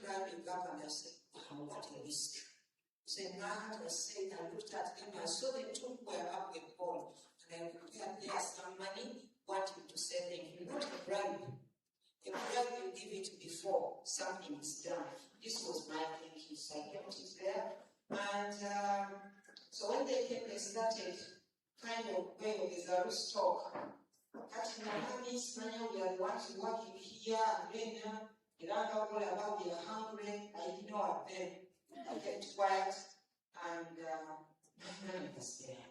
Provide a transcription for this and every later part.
climbing back and I said, wow, what a risk. So in my heart I said, I looked at them, I saw the two were up with ball, and I prepared there some money, wanting to send them, not a bribe. A bribe you give it before something is done. This was my thinking, so I kept it there. And so when they came, they started kind of going with the Zarus talk. At Mohammed's man, we are watching what you hear, and then you don't know all about we are hungry. I ignored them. I kept quiet, and none was there.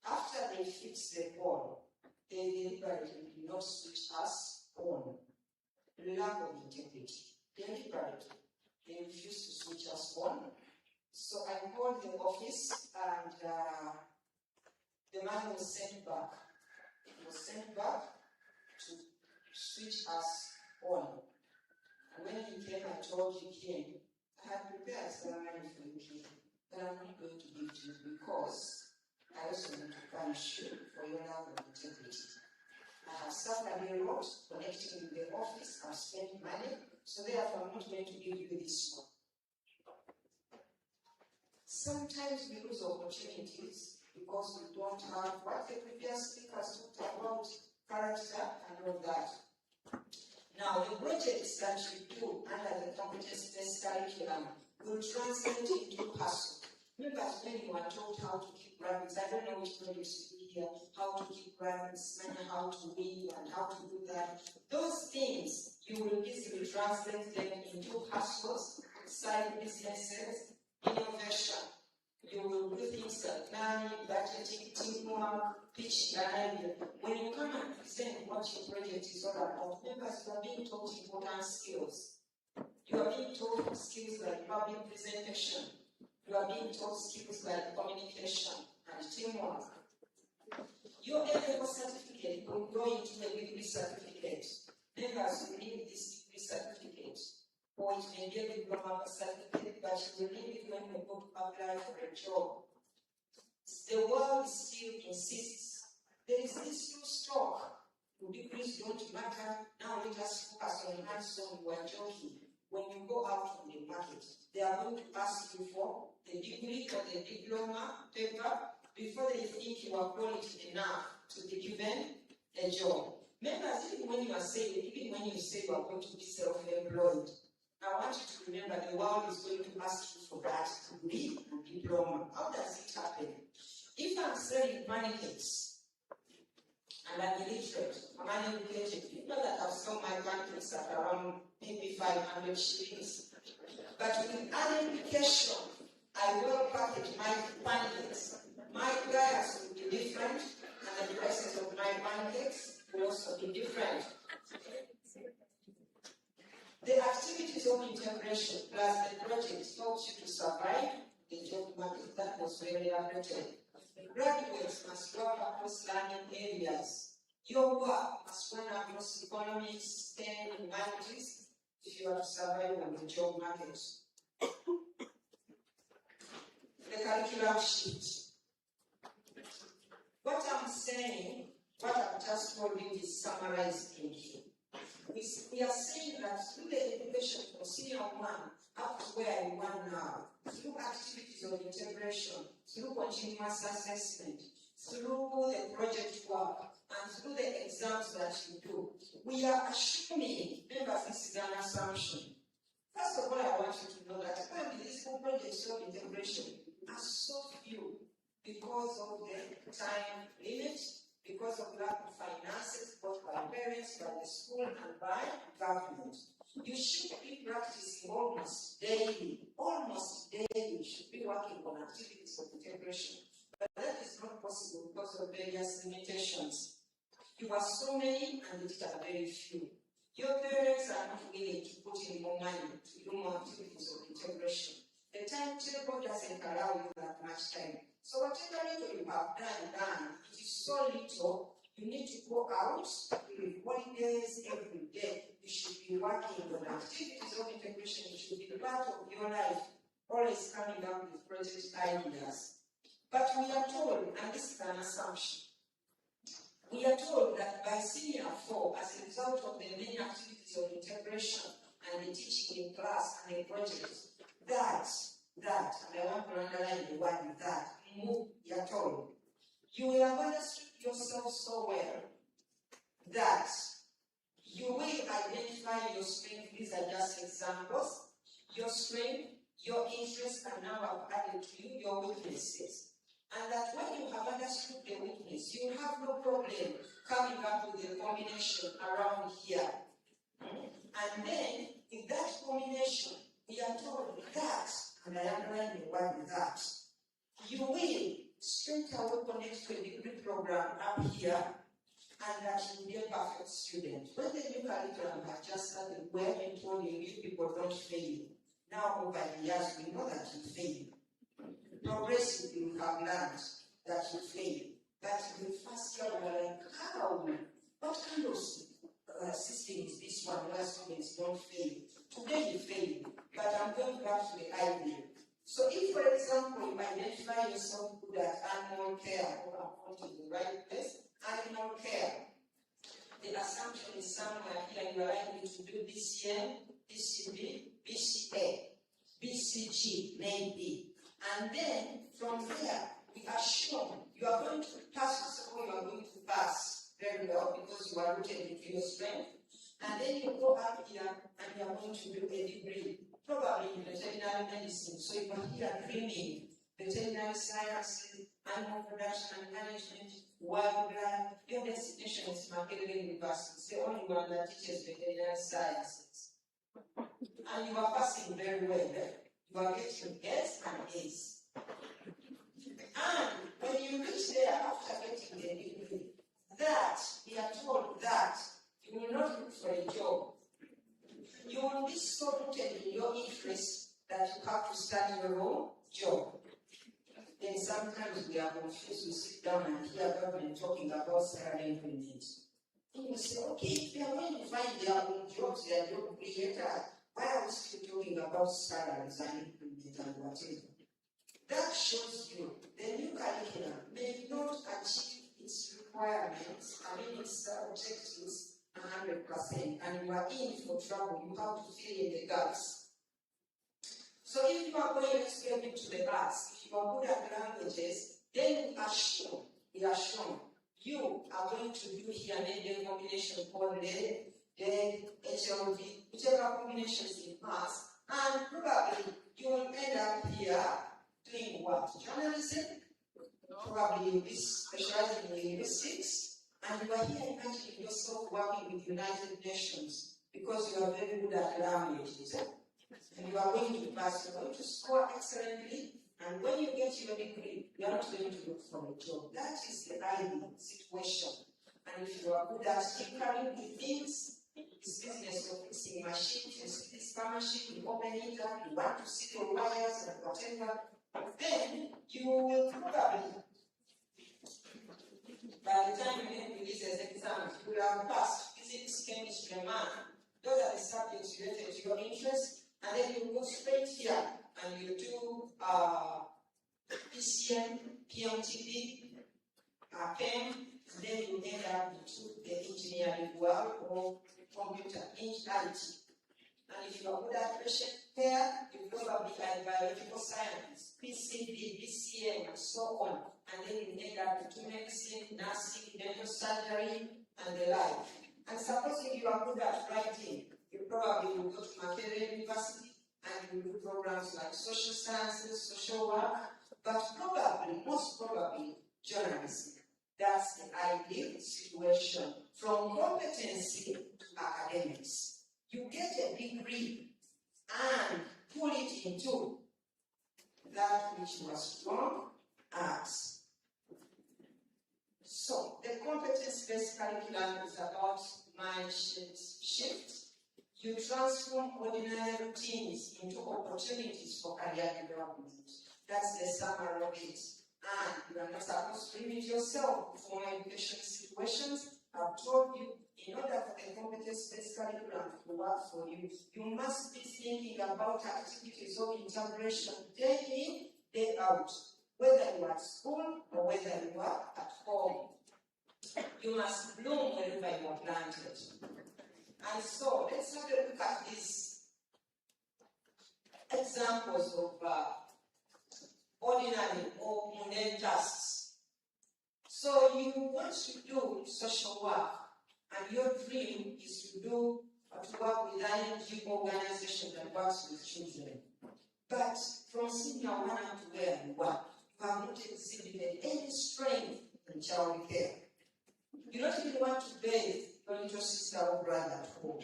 After they fixed the ball, they deliberately did not switch us on. Lack of integrity. Deliberately, they refused to switch us on. So I called the office, and the man was sent back. He was sent back to switch us on. And when he came, I told him, I had prepared some money for you, but I'm not going to give to you because I also need to punish you for your lack of integrity. I have suffered a lot connecting with the office, I've spent money, so therefore I'm not going to give you this one. Sometimes we lose opportunities because we don't have what the previous speakers talked about, character and all that. Now, the projects that you do under the competence-based curriculum will translate into hustle. Remember when you were taught how to keep rabbits, I don't know which projects you do here, how to keep rabbits, and how to weave, and how to do that. Those things, you will easily translate them into hustles, side businesses, innovation. You will do things like planning, budgeting, teamwork, pitching, and when you come and present what your project is all about, members, you are being taught important skills. You are being taught skills like public presentation. You are being taught skills like communication and teamwork. Your A-level certificate will go into a degree certificate. Members will need this degree certificate. Or it may be a diploma certificate, but you will need it when you go to apply for a job. The world still insists. There is this new stock. Degrees don't matter. Now let us focus on hands-on. We are joking. When you go out on the market, they are going to ask you for the degree or the diploma paper before they think you are quality enough to be given a job. Members, even when you say you are going to be self-employed, I want you to remember the world is going to ask you for that degree and diploma. How does it happen? If I'm selling pancakes and I'm illiterate, I'm uneducated, you know that I've sold my pancakes at around maybe 500 shillings. But with identification, I will package my pancakes. My price will be different, and the prices of my pancakes will also be different. The activities of integration plus the project helps you to survive the job market. That was very updated. Graduates must work across learning areas. Your work must run across economics, STEM, humanities, if you are to survive on the job market. The curriculum sheet. What I'm saying, what I've just told you is summarized in here. We are saying that through the education from senior 1 up to where you are now, through activities of integration, through continuous assessment, through the project work, and through the exams that you do, we are assuming, remember this is an assumption. First of all, I want you to know that currently these projects of integration are so few because of the time limit, because of lack of finances, both by parents, by the school, and by government. You should be practicing almost daily, you should be working on activities of integration. But that is not possible because of various limitations. You are so many and it are very few. Your parents are not willing to put in more money to do more activities of integration. The timetable doesn't allow you that much time. So whatever little you have done, it is so little, you need to go out with holidays every day. You should be working on activities of integration. It should be part of your life, always coming up with project ideas. But we are told, and this is an assumption, we are told that by senior 4, as a result of the many activities of integration and the teaching in class the project. That, and I want to underline the word that, move your tone. You will have understood yourself so well that you will identify your strength. These are just examples. Your strength, your interests, and now I've added to you your weaknesses. And that when you have understood the weakness, you have no problem coming up with a combination around here. And then, in that combination, we are told that, and I underline the word that, you will straight away connect to a degree program up here, and that you will be a perfect student. When the new curriculum has just started, we have been told you people don't fail. Now, over the years, we know that you fail. Progressively, we have learned that you fail. But in the first year, we are like, how? What kind of system is this one where students don't fail? Today you fail, but I'm going back to the idea. So if, for example, you identify yourself good at animal care, or I'm going to the right place, animal care, the assumption is somewhere here you are likely to do BCM, BCB, BCA, BCG, maybe. And then from there, we assume you are going to pass, or you are going to pass very well because you are rooted into your strength. And then you go up here and you are going to do a degree, probably in veterinary medicine. So you are here dreaming veterinary sciences, animal production and management, wildlife. Your destination is Makerere University. It's the only one that teaches veterinary sciences. And you are passing very well. You are getting S and A's. And when you reach there after getting the degree, that, we are told that you will not look for a job. You will be so rooted in your interest that you have to start your own job. Then sometimes we are confused to sit down and hear government talking about salary increment. And you say, okay, if they are going to find their own jobs, their job creators, why are we still talking about salaries and increment and whatever? That shows you the new curriculum may not achieve its requirements, its objectives 100%, and you are in for trouble. You have to fill in the gaps. So if you are going to get into the class, if you are good at languages, then we assume you are going to do here maybe a combination called the HLV, whichever combination is in maths, and probably you will end up here doing what? Journalism? Probably you'll be specializing in linguistics, and you are here imagining yourself working with United Nations because you are very good at languages. And you are going to pass, you are going to score excellently, and when you get your degree, you are not going to look for a job. That is the ideal situation. And if you are good at tinkering with things, this business of fixing machines, you see this car machine, you open it up, you want to see the wires and whatever, then you will probably, by the time you release as exams, you will have passed physics, chemistry, and math. Those are the subjects related to your interest. And then you go straight here and you do PCM, PMTP, PEM, and then you end up into the engineering world or computer IT. And if you are good at patient care, you probably are biological science, PCB, BCM, and so on. And then you end up into medicine, nursing, dental surgery, and the like. And supposing you are good at writing, you probably will go to Makerere University and you will do programs like social sciences, social work, but probably, most probably, journalism. That's the ideal situation. From competency to academics, you get a degree and pull it into that which you are strong at. So, the competence-based curriculum is about mind shift. You transform ordinary routines into opportunities for career development. That's the summary of it. And you are not supposed to limit yourself to formal education situations. I've told you, in order for the competence-based curriculum to work for you, you must be thinking about activities of integration day in, day out, whether you are at school or whether you are at home. You must bloom wherever you are planted. And so, let's have a look at this examples of ordinary or mundane tasks. So you want to do social work, and your dream is to work with ING organization that works with children. But from senior 1 up to where you work, you have not exhibited any strength in child care. You don't even want to bathe your little sister or brother at home.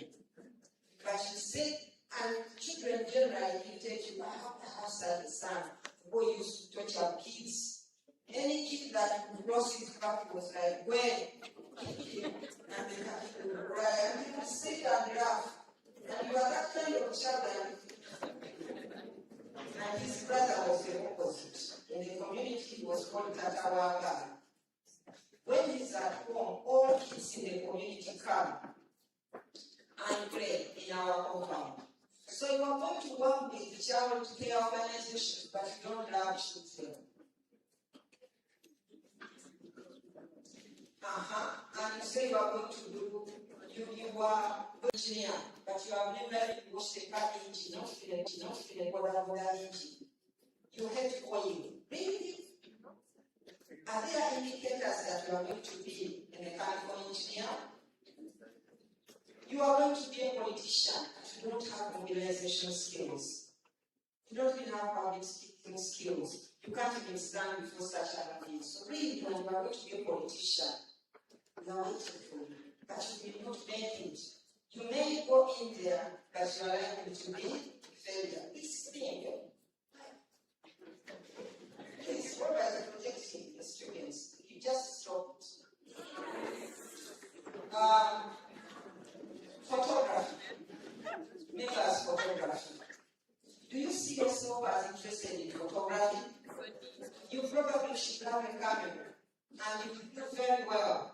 But you say, and children generally irritate you. I have such a son who used to torture kids. Any kid that lost his cup was like, where? And they have to cry, and you sit and laugh. And you are that kind of child. And his brother was the opposite. In the community, he was called Tatawanga. When he's at home, all kids in the community come and play in our compound. So you are going to work with child care organizations, but you don't love children. And you say you are going to do, you are an engineer, but you have never washed a car engine, not feeling what engine. You hate oil. Really? Are there indicators that you are going to be a mechanical engineer? You are going to be a politician, but you don't have mobilization skills. You don't even have public speaking skills. You can't even stand before such other things. So really, when you are going to be a politician, you are waiting for you, but you will not make it. You may go in there, but you are likely to be a failure. This thing, please, what are the projecting the students? You just stopped. Photography. Members photography. Do you see yourself as interested in photography? You probably should have a camera, and you do very well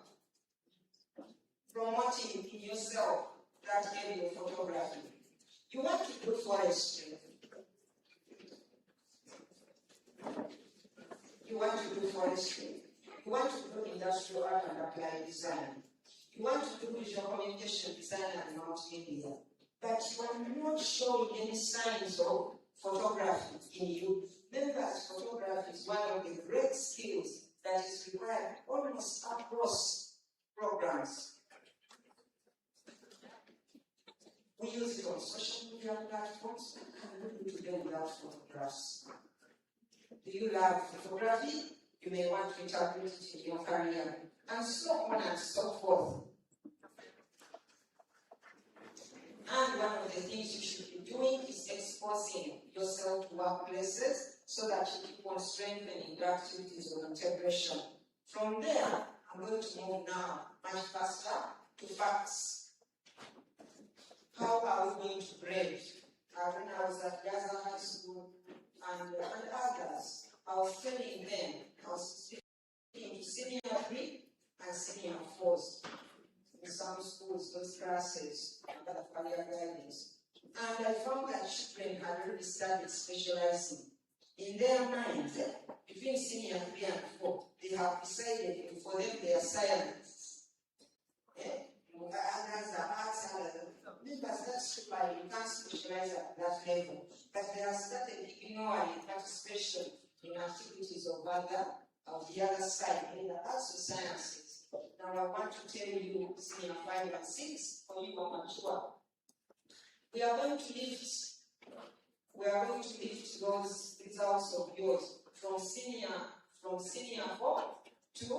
promoting in yourself that area of photography. You want to do forestry. You want to do forestry. You want to do industrial art and applied design. You want to do visual communication design and multimedia. But you are not showing any signs of photography in you. Remember, photography is one of the great skills that is required almost across programs. We use it on social media platforms. How can we do them without photographs? Do you love photography? You may want to interpret it in your career, and so on and so forth. And one of the things you should be doing is exposing yourself to workplaces so that you keep on strengthening the activities of integration. From there, I'm going to move now much faster to facts. How are we going to grade? When I was at Gaza High School and others, I was training them. I was speaking to senior 3 and senior 4s. In some schools, those classes, that career guidance. And I found that children had already started specializing. In their minds, between senior 3 and 4, they have decided for them they are scientists. Others are arts and members that's why you can't specialize at that level. But they have started ignoring participation in activities of the other side, in the arts and sciences. Now I want to tell you, senior 5 and 6, for you are mature. We are going to lift those results of yours from senior 4 to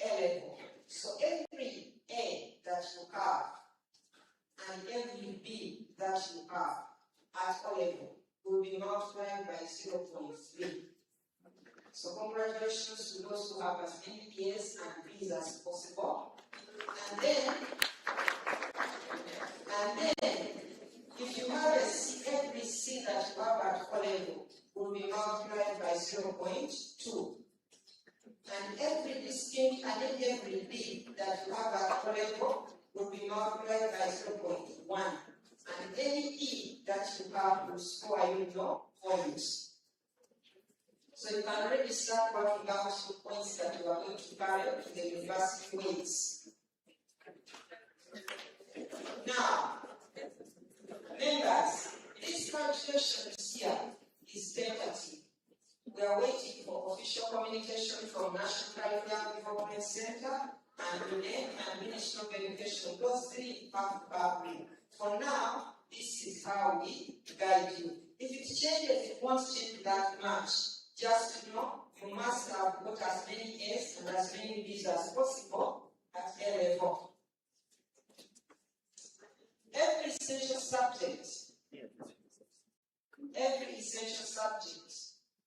A level. So every A that you have and every B that you have at O level will be multiplied by 0.3. So congratulations to those who have as many A's and B's as possible. And then, if you have a C, every C that you have at O level will be multiplied by 0.2. And every distinct and every B that you have at O level will be multiplied by 0.1. And any E that you have will score you your points. So you can already start working out the points that you are going to carry to the university weights. Now, members, this calculation is here. communication from National Curriculum Development Center and UNED and Ministry of Education. Those three have been. For now, this is how we guide you. If it changes, it won't change that much. Just know you must have got as many A's and as many B's as possible at A level. Every essential subject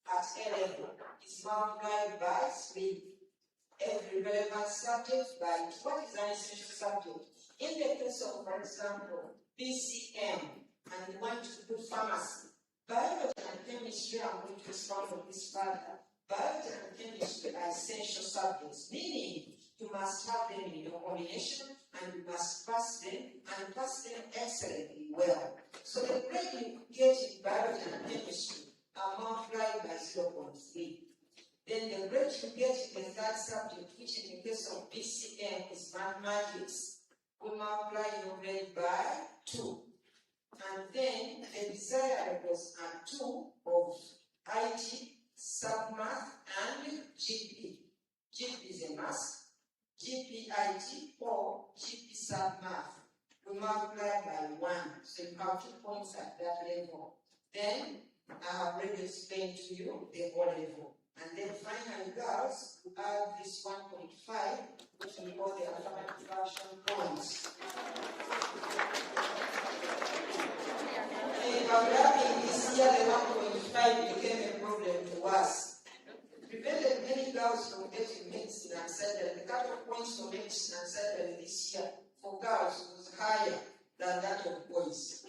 at A level is multiplied by 3. Every relevant subject by 2. What is an essential subject? In the case of, for example, BCM, and you want to do pharmacy, biology and chemistry, I'm going to expound on this further. Biology and chemistry are essential subjects, meaning you must have them in your combination and you must pass them and pass them excellently well. So the grade you get in biology and chemistry are multiplied by 0.3. Then the grade you get in the third subject, which in the case of BCM is mathematics, we multiply your grade by 2. And then the desirables are 2 of IT, submath, and GP. GP is a math, GP IT or GP submath. We multiply by 1, so you have 2 points at that level. Then I have already explained to you the O level. And then finally, girls, we add this 1.5, which we call the affirmative action points. And by this year, the 1.5 became a problem to us. It prevented many girls from getting medicine and surgery. The cut-off points for medicine and surgery this year for girls was higher than that of boys.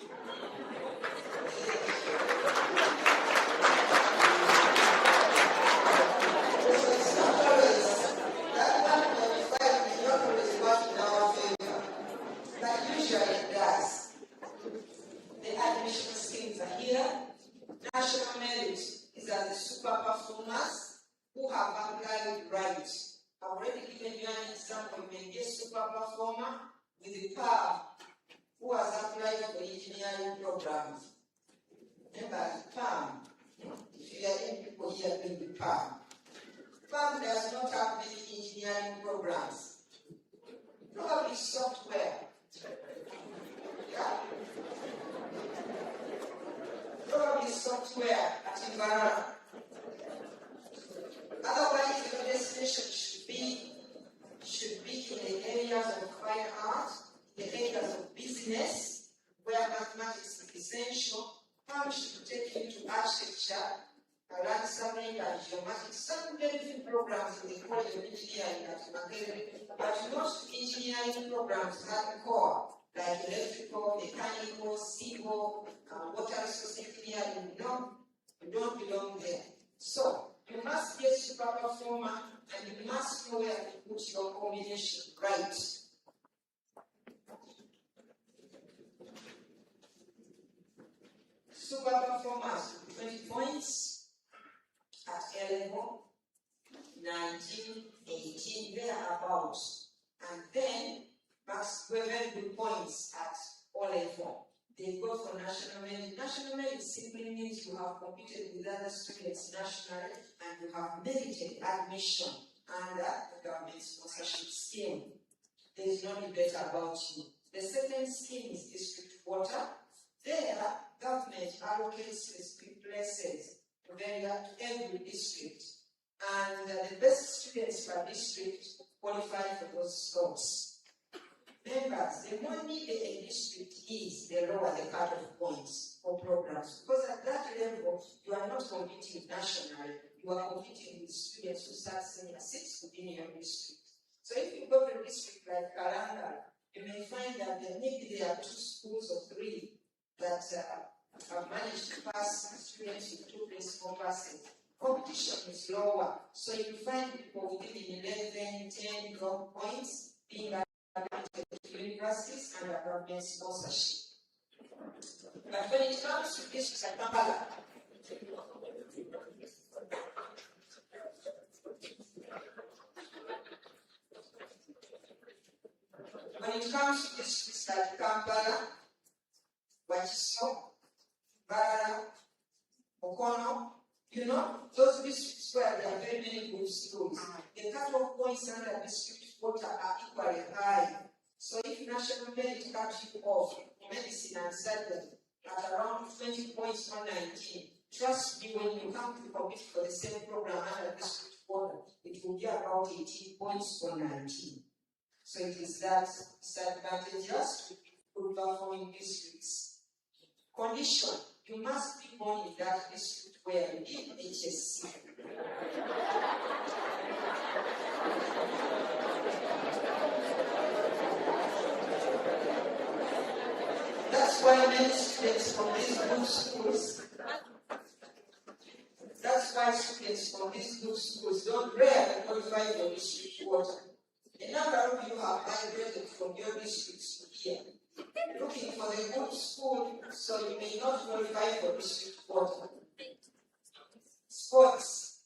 Admission schemes are here. National merit is at the super performers who have applied right. I've already given you an example. You may be a super performer with the PAM who has applied for engineering programs. Remember, PAM. If you are any people here doing the PAM. PAM does not have many engineering programs. Probably software. Yeah. Probably software at Ivara. Otherwise, your destination should be in the areas of fine art, the areas of business, where mathematics is essential. PAM should take you to architecture, landscaping, and geomatics. Some very few programs in the College of Engineering at Makerere, but most engineering programs have core, like electrical, mechanical, civil, water resource engineering. No, you don't belong there. So, you must be a super performer and you must know where to put your combination right. Super performers with 20 points at A level, 19, 18, thereabouts. And then must get very good points at O level. They go for national merit. National merit simply means you have competed with other students nationally and you have merited admission under the government sponsorship scheme. There is no debate about you. The second scheme is district water. There, government allocates specific places to every district. And the best students per district qualify for those slots. Members, the more needed a district is, the lower the cut-off points for programs. Because at that level, you are not competing nationally, you are competing with students who start senior 6 within your district. So if you go to a district like Karanga, you may find that maybe there are 2 schools or 3 that have managed to pass students with 2 principal passes. Competition is lower, so you find people within 11, 10, 12 points being universities and government sponsorship. But when it comes to districts like Kampala, Wachiso, Bara, Okono, those districts where there are very many good are equally high. So if national merit cut you off for medicine and surgery at around 20 points on 19, trust me, when you come to compete for the same program under district order, it will be about 18 points on 19. So it is that disadvantageous to good performing districts. Condition: you must be born in that district where you did HSC. That's why many students from these good schools, don't rarely qualify for district water. A number of you have migrated from your districts to here, looking for the good school, so you may not qualify for district water. Sports.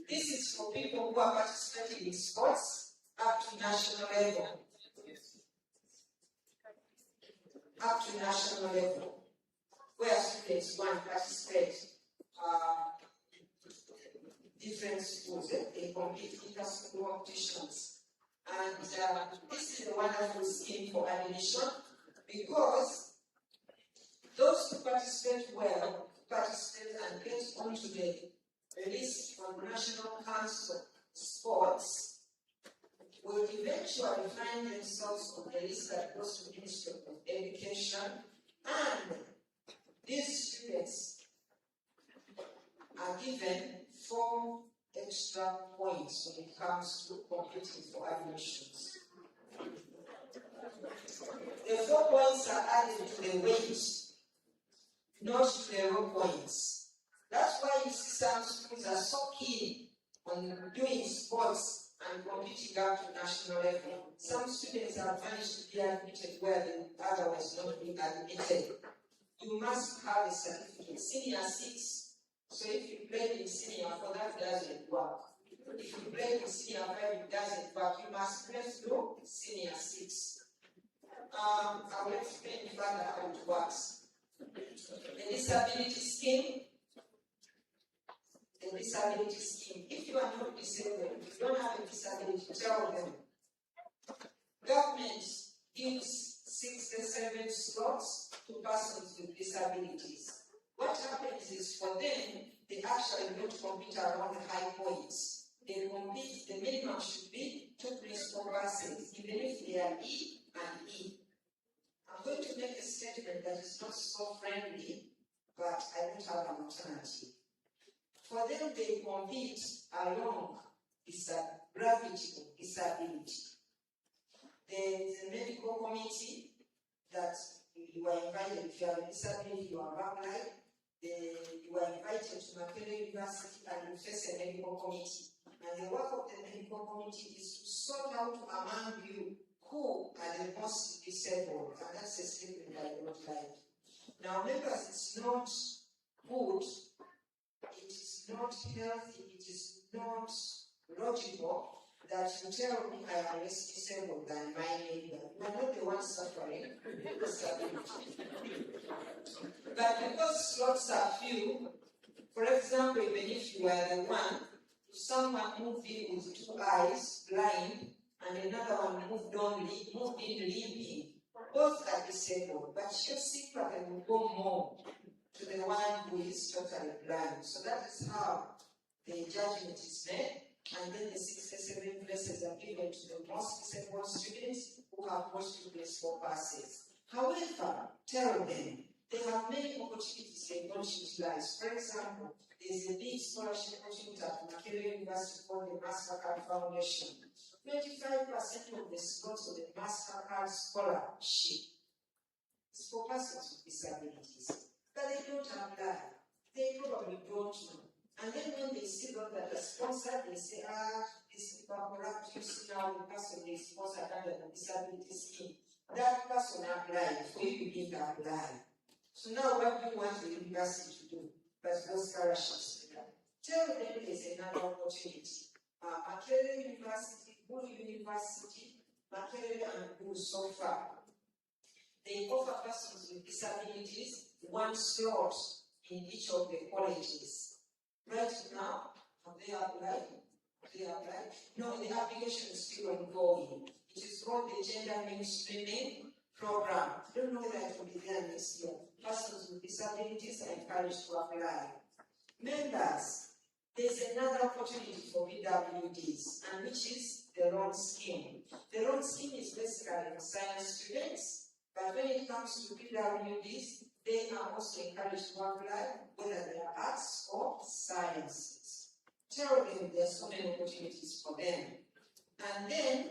This is for people who are participating in sports up to national level. Up to national level, where students want to participate different schools, they compete inter-school competitions. And this is a wonderful scheme for admission, because those who participate well, participate and get onto the list from National Council Sports, will eventually find themselves on the list that goes to the Ministry of Education, and these students are given 4 extra points when it comes to competing for admissions. The 4 points are added to the weight, not to the raw points. That's why you see some schools are so keen on doing sports and competing up to national level. Some students have managed to be admitted where they otherwise not be admitted. You must have a certificate, senior 6. So if you played in senior 4, that doesn't work. If you played in senior 5, it doesn't work. You must play through senior 6. I will explain further how it works. The disability scheme. The disability scheme. If you are not disabled, if you don't have a disability, tell them. Government gives 67 slots to persons with disabilities. What happens is, for them, they actually don't compete around the high points. They compete, the minimum should be 2 principal persons, even if they are E and E. I'm going to make a statement that is not so friendly, but I don't have an alternative. For them, they compete along gravity of disability. There is a medical committee that you are invited. If you have a disability, you are applied. You are invited to Makerere University and you face a medical committee. And the work of the medical committee is to sort out among you who are the most disabled. And that's a statement I don't like. Now, members, it's not good. It is not healthy, it is not logical that you tell me I am less disabled than my neighbor. You are not the one suffering disability. But because slots are few, for example, even if you are the one, someone moved in with 2 eyes, blind, and another one moved in limping, both are disabled, but your sympathy will go more to the one who is totally blind. So that is how the judgment is made, and then the 67 places are given to the most disabled students who have most principal passes. However, tell them they have many opportunities they don't utilize. For example, there is a big scholarship opportunity at Makerere University called the MasterCard Foundation. 25% of the slots of the MasterCard scholarship is for persons with disabilities. But they don't apply. They probably don't know. And then when they see that the sponsor, they say, this is corrupt. You see now the person is sponsored under the disability scheme. That person applied, so you didn't apply. So now what do you want the university to do? But those scholarships. Tell them there's another opportunity. Makerere University, BUDDO University, Makerere and BUDDO so far. They offer persons with disabilities 1 slot in each of the colleges. Right now, have they applied? They apply? No, the application is still ongoing. It is called the Gender Mainstreaming Program. I don't know whether it will be there next year. Persons with disabilities are encouraged to apply. Members, there's another opportunity for PWDs, and which is the loan scheme. The loan scheme is basically for science students, but when it comes to PWDs, they are also encouraged to apply, whether they are arts or sciences. Tell them there are so many opportunities for them. And then,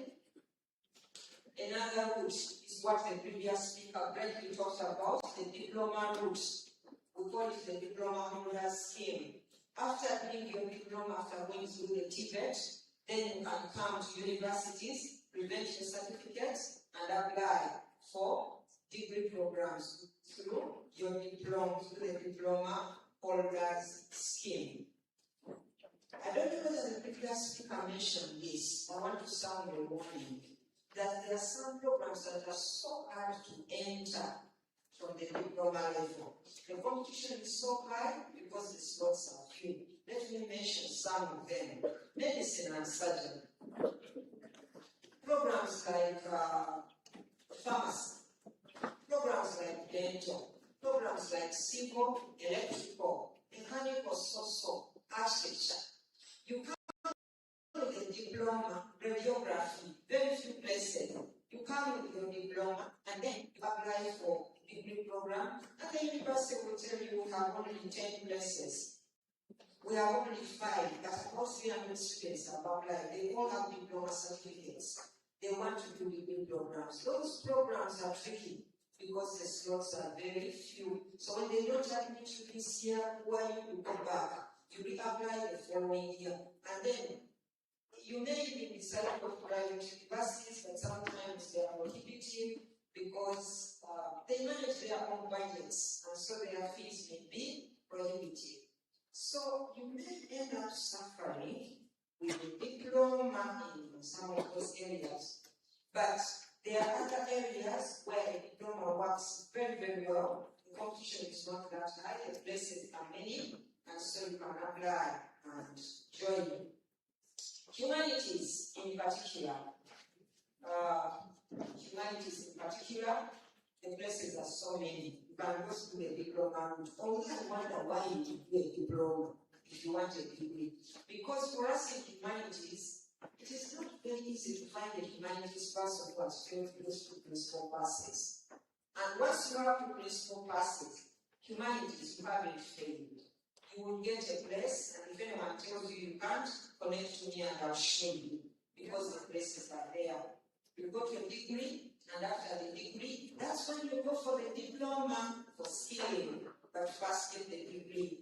another route is what the previous speaker briefly talked about, the diploma route. We call it the diploma holder scheme. After doing your diploma, after going through the TVET, then you can come to universities, present your certificates, and apply for degree programs through your diploma, through the diploma holders scheme. I don't know whether the previous speaker mentioned this. I want to sound a warning that there are some programs that are so hard to enter from the diploma level. The competition is so high because the slots are few. Let me mention some of them. Medicine and surgery. Programs like pharmacy. Programs like dental. Programs like civil, electrical, mechanical, social, architecture. You come with a diploma, radiography, very few places. You come with your diploma and then you apply for a degree program, and the university will tell you we have only 10 places. We have only 5, but all 300 students have applied. They all have diploma certificates. They want to do degree programs. Those programs are tricky because the slots are very few. So when they don't admit you this year, why you go back? You reapply the following year. And then you may even decide to go to private universities, but sometimes they are prohibitive because they manage their own budgets, and so their fees may be prohibitive. So you may end up suffering with a diploma in some of those areas. But there are other areas where a diploma works very, very well. The competition is not that high, the places are many, and so you can apply and join. Humanities in particular. The places are so many. You can go through the diploma route. Although I wonder why you do a diploma if you want a degree. Because for us in humanities, it is not very easy to find a humanities person who has failed those 2 principal passes. And once you have 2 principal passes, humanities, you haven't failed. You will get a place, and if anyone tells you you can't, connect to me and I'll show you, because the places are there. You go to a degree, and after the degree, that's when you go for the diploma for skilling, but first get the degree.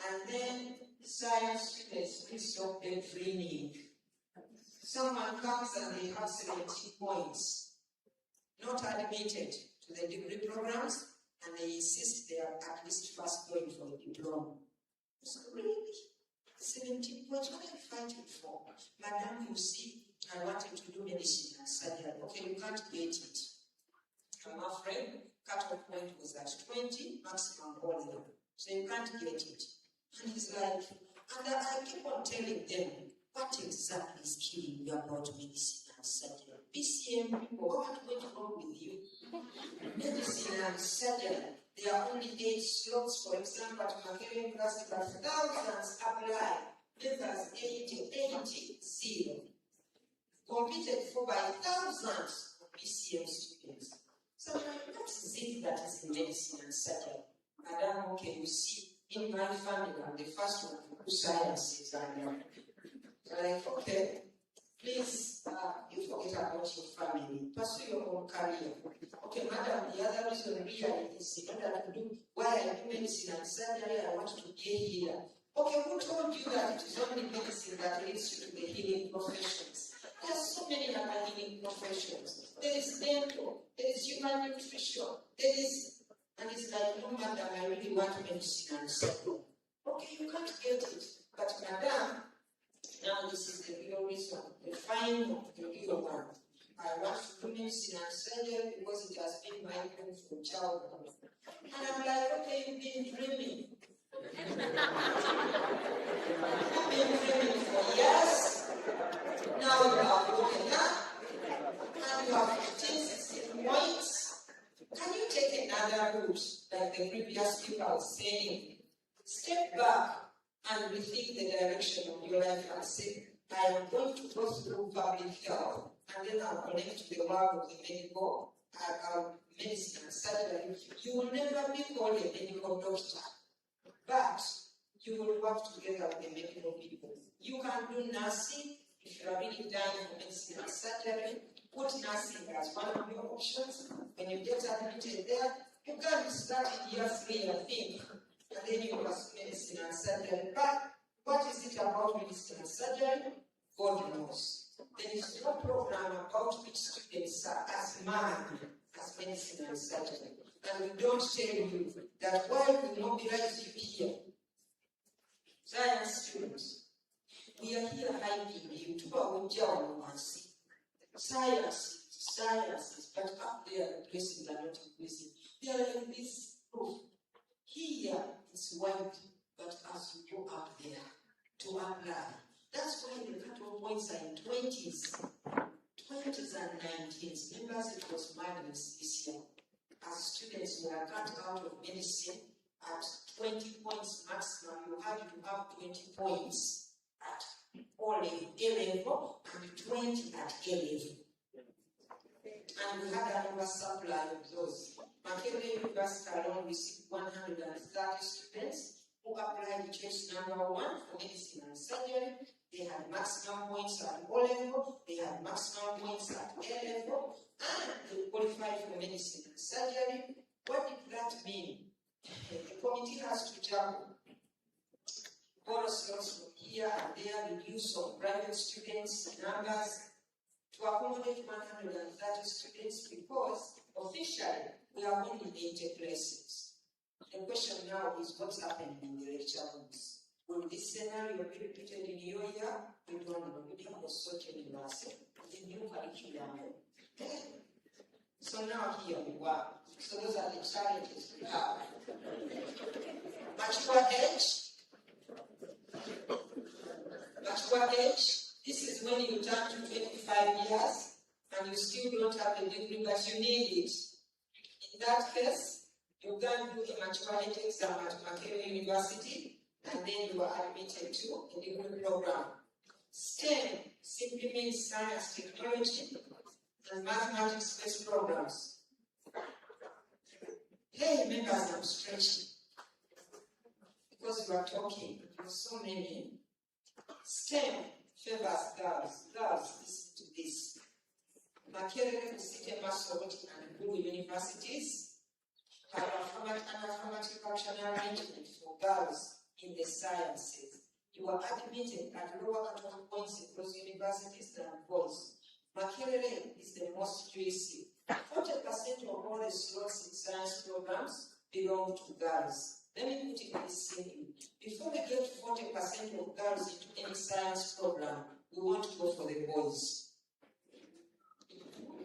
And then science students, please stop daydreaming. Someone comes and they have 70 points, not admitted to the degree programs, and they insist they are at least first going for the diploma. So really, 70 points, what are you fighting for? Madam, you see, I wanted to do medicine and surgery. Okay, you can't get it. I'm afraid cut-off point was at 20, maximum all level. So you can't get it. And he's like, and I keep on telling them, what exactly is killing you about medicine and surgery? PCM people, what went wrong with you? Medicine and surgery, there are only 8 slots, for example, at Makerere University, but thousands apply. Members 80, 0. Competed for by thousands of PCM students. So what is it that is in medicine and surgery? Madam, okay, you see, in my family, I'm the first one to do sciences. And like, okay, please, you forget about your family. Pursue your own career. Okay, madam, the other reason really is in order to do why I do medicine and surgery, I want to be a healer. Okay, who told you that it is only medicine that leads you to the healing professions? There are so many other healing professions. There is dental, there is human nutrition, there is, and it's like, no, madam, I really want medicine and surgery. Okay, you can't get it. But madam, now this is the real reason, the final, the real one. I want to do medicine and surgery because it has been my dream from childhood. And I'm like, okay, you've been dreaming. I've been dreaming for years. like the previous speaker was saying, step back and rethink the direction of your life and say, I am going to go through public health and then I'll connect to the world of the medical, medicine and surgery. You will never be called a medical doctor, but you will work together with the medical people. You can do nursing if you are really dying for medicine and surgery. Put nursing as one of your options. When you get admitted there, you can start in year 3, I think, and then you pursue medicine and surgery. But what is it about medicine and surgery? God knows. There is no program about which students are as mad as medicine and surgery. And we don't tell you that while we mobilize you here, science students, we are here hyping you to our job once. Sciences, but up there the places are not increasing. They are like this proof. Here it's white, but as you go up there to apply, that's why the cut-off points are in 20s and 19s. Members, it was madness this year. As students were cut out of medicine at 20 points maximum, you had to have 20 points at A level and 20 at A level. And we had an oversupply of those. Makerere University alone received 130 students who applied choice number 1 for medicine and surgery. They had maximum points at O level, they had maximum points at A level, and they qualified for medicine and surgery. What did that mean? The committee has to juggle borrow slots from here and there, reduce some private students' numbers to accommodate 130 students because officially we have only 80 places. The question now is what's happening in the lecture rooms. Will this scenario be repeated in your year? We don't know. We have also taken the new curriculum. So now here we are. So those are the challenges we have. Mature age. This is when you turn to 25 years and you still don't have a degree, but you need it. In that case, you can do a mature age exam at Makerere University, and then you are admitted to a degree program. STEM simply means science, technology, and mathematics-based programs. Hey, members, I'm stretching because you are talking. There are so many. STEM favors girls. Girls, listen to this. Makerere Kusite Masoroti and Google universities have an affirmative action arrangement for girls in the sciences. You are admitted at lower cut-off points across universities than boys. Makerere is the most juicy. 40% of all the slots in science programs belong to girls. Let me put it this simply. Before we get 40% of girls into any science program, we want to go for the boys.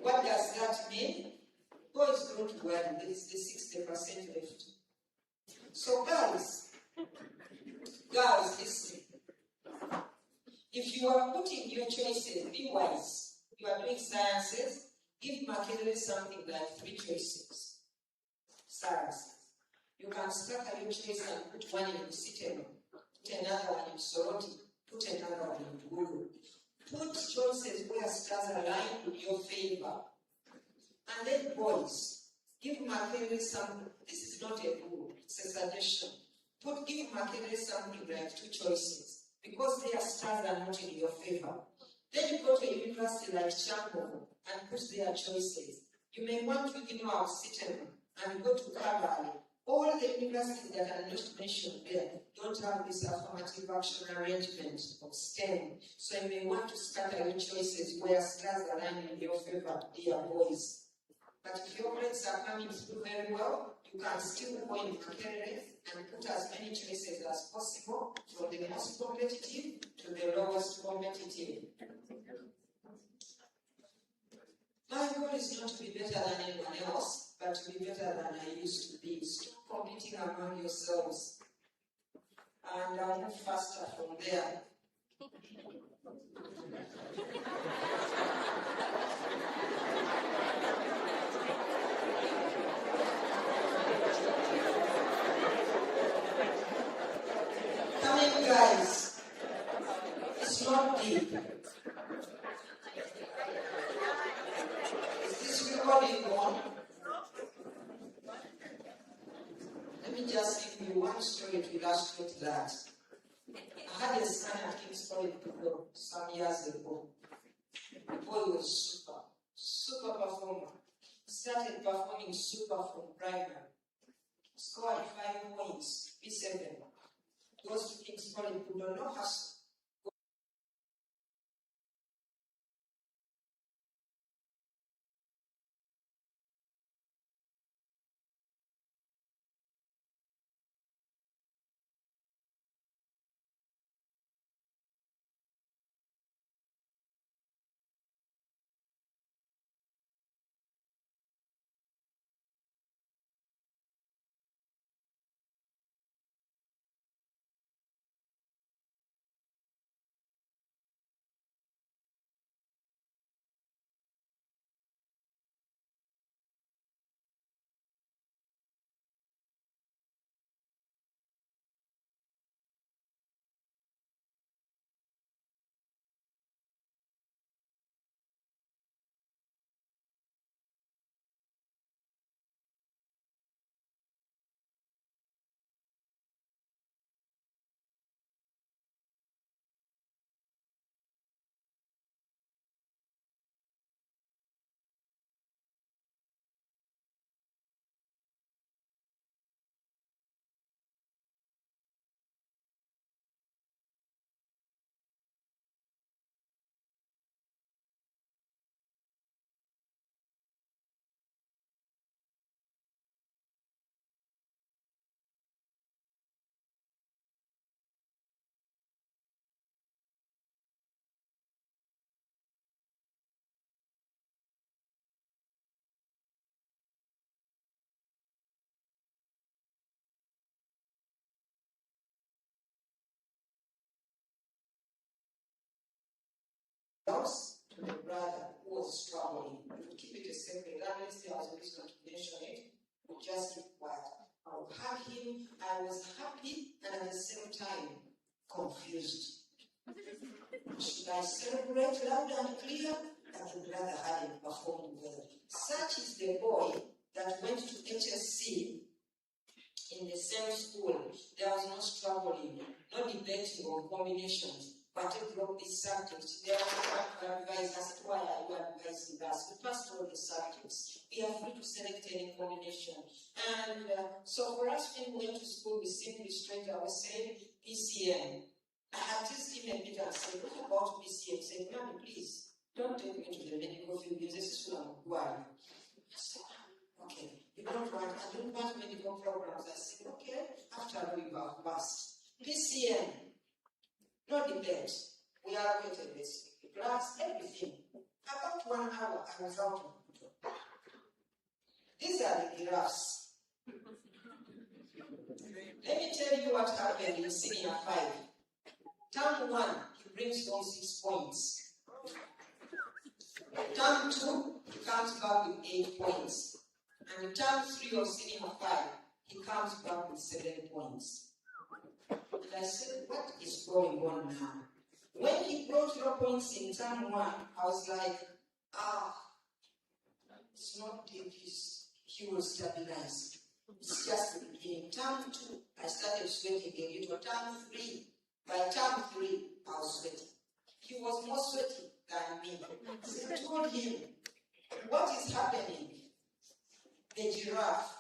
What does that mean? Boys don't worry, there is the 60% left. So girls, listen. If you are putting your choices, be wise. You are doing sciences, give Makerere something like 3 choices. Sciences. You can scatter your choice and put one in Siteno, put another one in Soroti, put another one in Guru. Put choices where stars align with your favor. And then boys, give Makerere something. This is not a rule, it's a suggestion. Give Makerere something like 2 choices, because their stars are not in your favor. Then you go to a university like Chambo and put their choices. You may want to ignore our Siteno and go to Kabale. All the universities that are not mentioned there don't have this affirmative action arrangement of STEM. So you may want to scatter your choices where stars align in your favor, dear boys. But if your grades are coming through very well, you can still go in Makerere and put as many choices as possible, from the most competitive to the lowest competitive. My goal is not to be better than anyone else, but to be better than I used to be. Stop competing among yourselves. And I'll move faster from there. guys, it's not deep. Is this recording on? Let me just give you one story to illustrate that. I had a son at Kingston some years ago. The boy was super performer. Started performing super from primary. Scored 5 points, P7. Goes to Kingston and put on no hustle. Else to the brother who was struggling. We would keep it a secret. Honestly, I was going to mention it. We just keep quiet. I would hug him. I was happy and at the same time confused. Should I celebrate loud and clear that the brother hadn't performed well? Such is the boy that went to HSC in the same school. There was no struggling, no debating or combinations. But to drop this subject, they are advised us, why are you advising us? We passed all the subjects. We are free to select any combination. And so for us, when we went to school, we simply straight away said PCM. I had just him a bit and said, what about PCM? He said, Mommy, please, don't take me to the medical field because this is what I'm going. I said, okay, I don't want medical programs. I said, okay, after all, you have passed. PCM. No debate. We allocated this class, everything. About 1 hour, I was out of control. These are the graphs. Let me tell you what happened in senior 5. Term 1, he brings home 6 points. Term 2, he comes back with 8 points. And term 3 of senior 5, he comes back with 7 points. And I said, what is going on now? When he brought 0 points in term 1, I was like, it's not deep, he will stabilize. It's just the beginning. Term 2, I started sweating a little. Term 3, by term 3, I was sweating. He was more sweaty than me. So I told him, what is happening? The giraffe,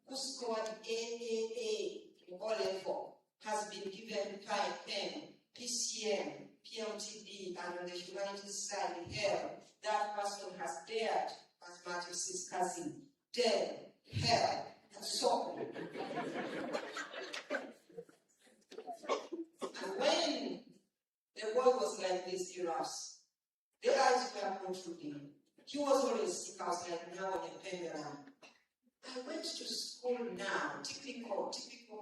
who scored A in O-level, has been given pen, PCM, PMTD, and on the humanities side, hell, that person has dared, mathematics is cousin, dared, hell, and so on. And when the boy was like these giraffes, the eyes were protruding. He was always sick. I was like, now on a pendulum. I went to school now, typical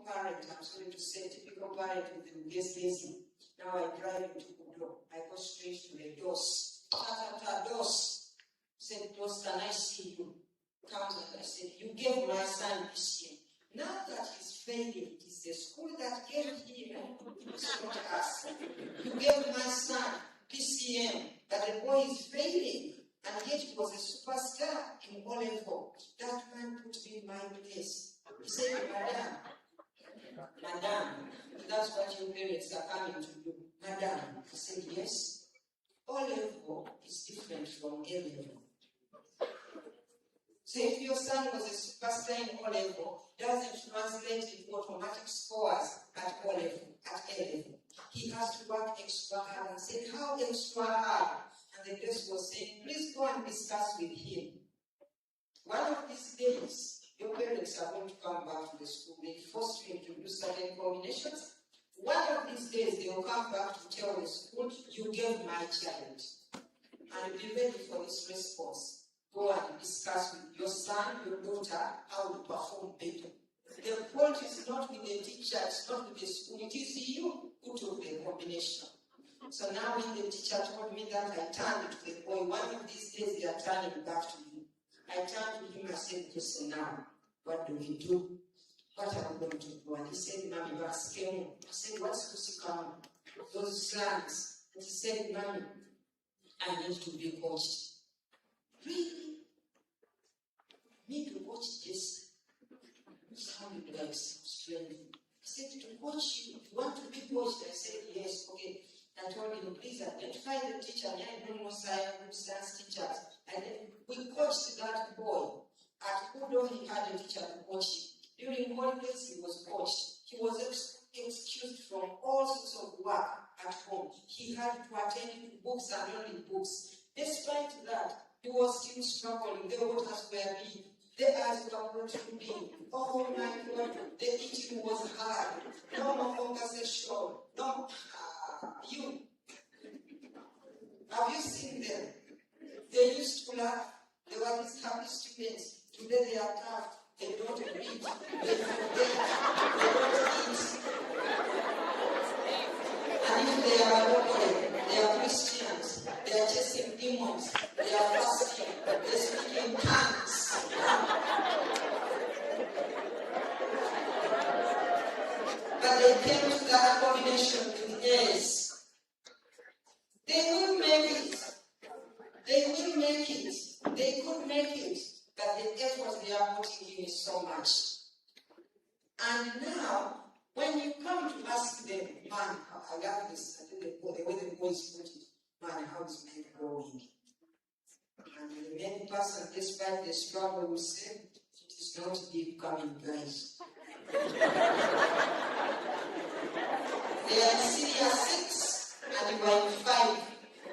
parent, I'm sorry to say, typical parent with the lazy. Now I drive into BUDDO. I go straight to the DOS. DOS. Said, DOS, can I see you? Comes and I said, you gave my son this year. Now that he's failing, it is the school that gave him. It's not us. You gave my son PCM, but the boy is failing, and yet he was a superstar in O level. That man put me in my place. He said, Madam, that's what your parents are coming to do. Madam, I said, yes. O level is different from A level. So if your son was a superstar in O level, doesn't translate into automatic scores at O level, at A level. He has to work extra hard. I said, how extra hard? And the person was saying, please go and discuss with him. One of these days, your parents are going to come back to the school. They force you to do certain combinations. One of these days, they will come back to tell the school, you gave my child. And be ready for this response. Go and discuss with your son, your daughter, how to perform better. The fault is not with the teacher, it's not with the school, it is you who took the combination. So now when the teacher told me that, I turned to the boy. One of these days they are turning back to you. I turned to him and said, listen now, what do we do? What are we going to do? And he said, Mommy, you are scared. I said, what's to come? Those slangs. And he said, Mommy, I need to be coached. Really? Me to watch this? Sounded like some strange. I said, to watch you. If you want to be coached, I said, yes, okay. I told him, please identify the teacher. I don't know science teachers. And then we coached that boy. At BUDDO, he had a teacher to coach him. During holidays, he was coached. He was excused from all sorts of work at home. He had to attend to books and only books. Despite that, he was still struggling. The waters were big. The eyes were not big. Oh my God, the eating was hard. No more conversation. No, you. Have you seen them? They used to laugh. They were these happy students. Today they are tough. They don't read. They forget. They don't eat. And if they are local, they are Christians. They are chasing demons. They are fasting. They speak in tongues. But they came to that combination with A's. They will make it. They will make it. They could make it. But the effort they are putting in is so much. And now, when you come to ask them, man, I love this, I think the way the boys put it, man, how is man growing? And the main person, despite the struggle, will say, it is not deep coming, guys. They are in senior 6 and you are in 5.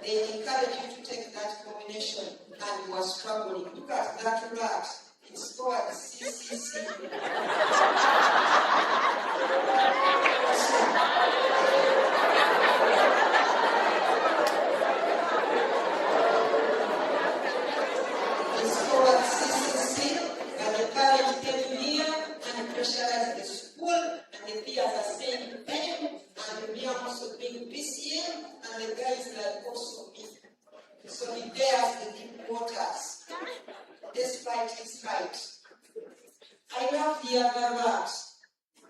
They encourage you to take that combination and you are struggling. Look at that rat. It's called CCC. It's called CCC, but the parents came here and pressurized the school, and the peers are saying pen, and me are also being PCM, and the guys are also me. So he bears the deep waters, despite his height. I love the other rat.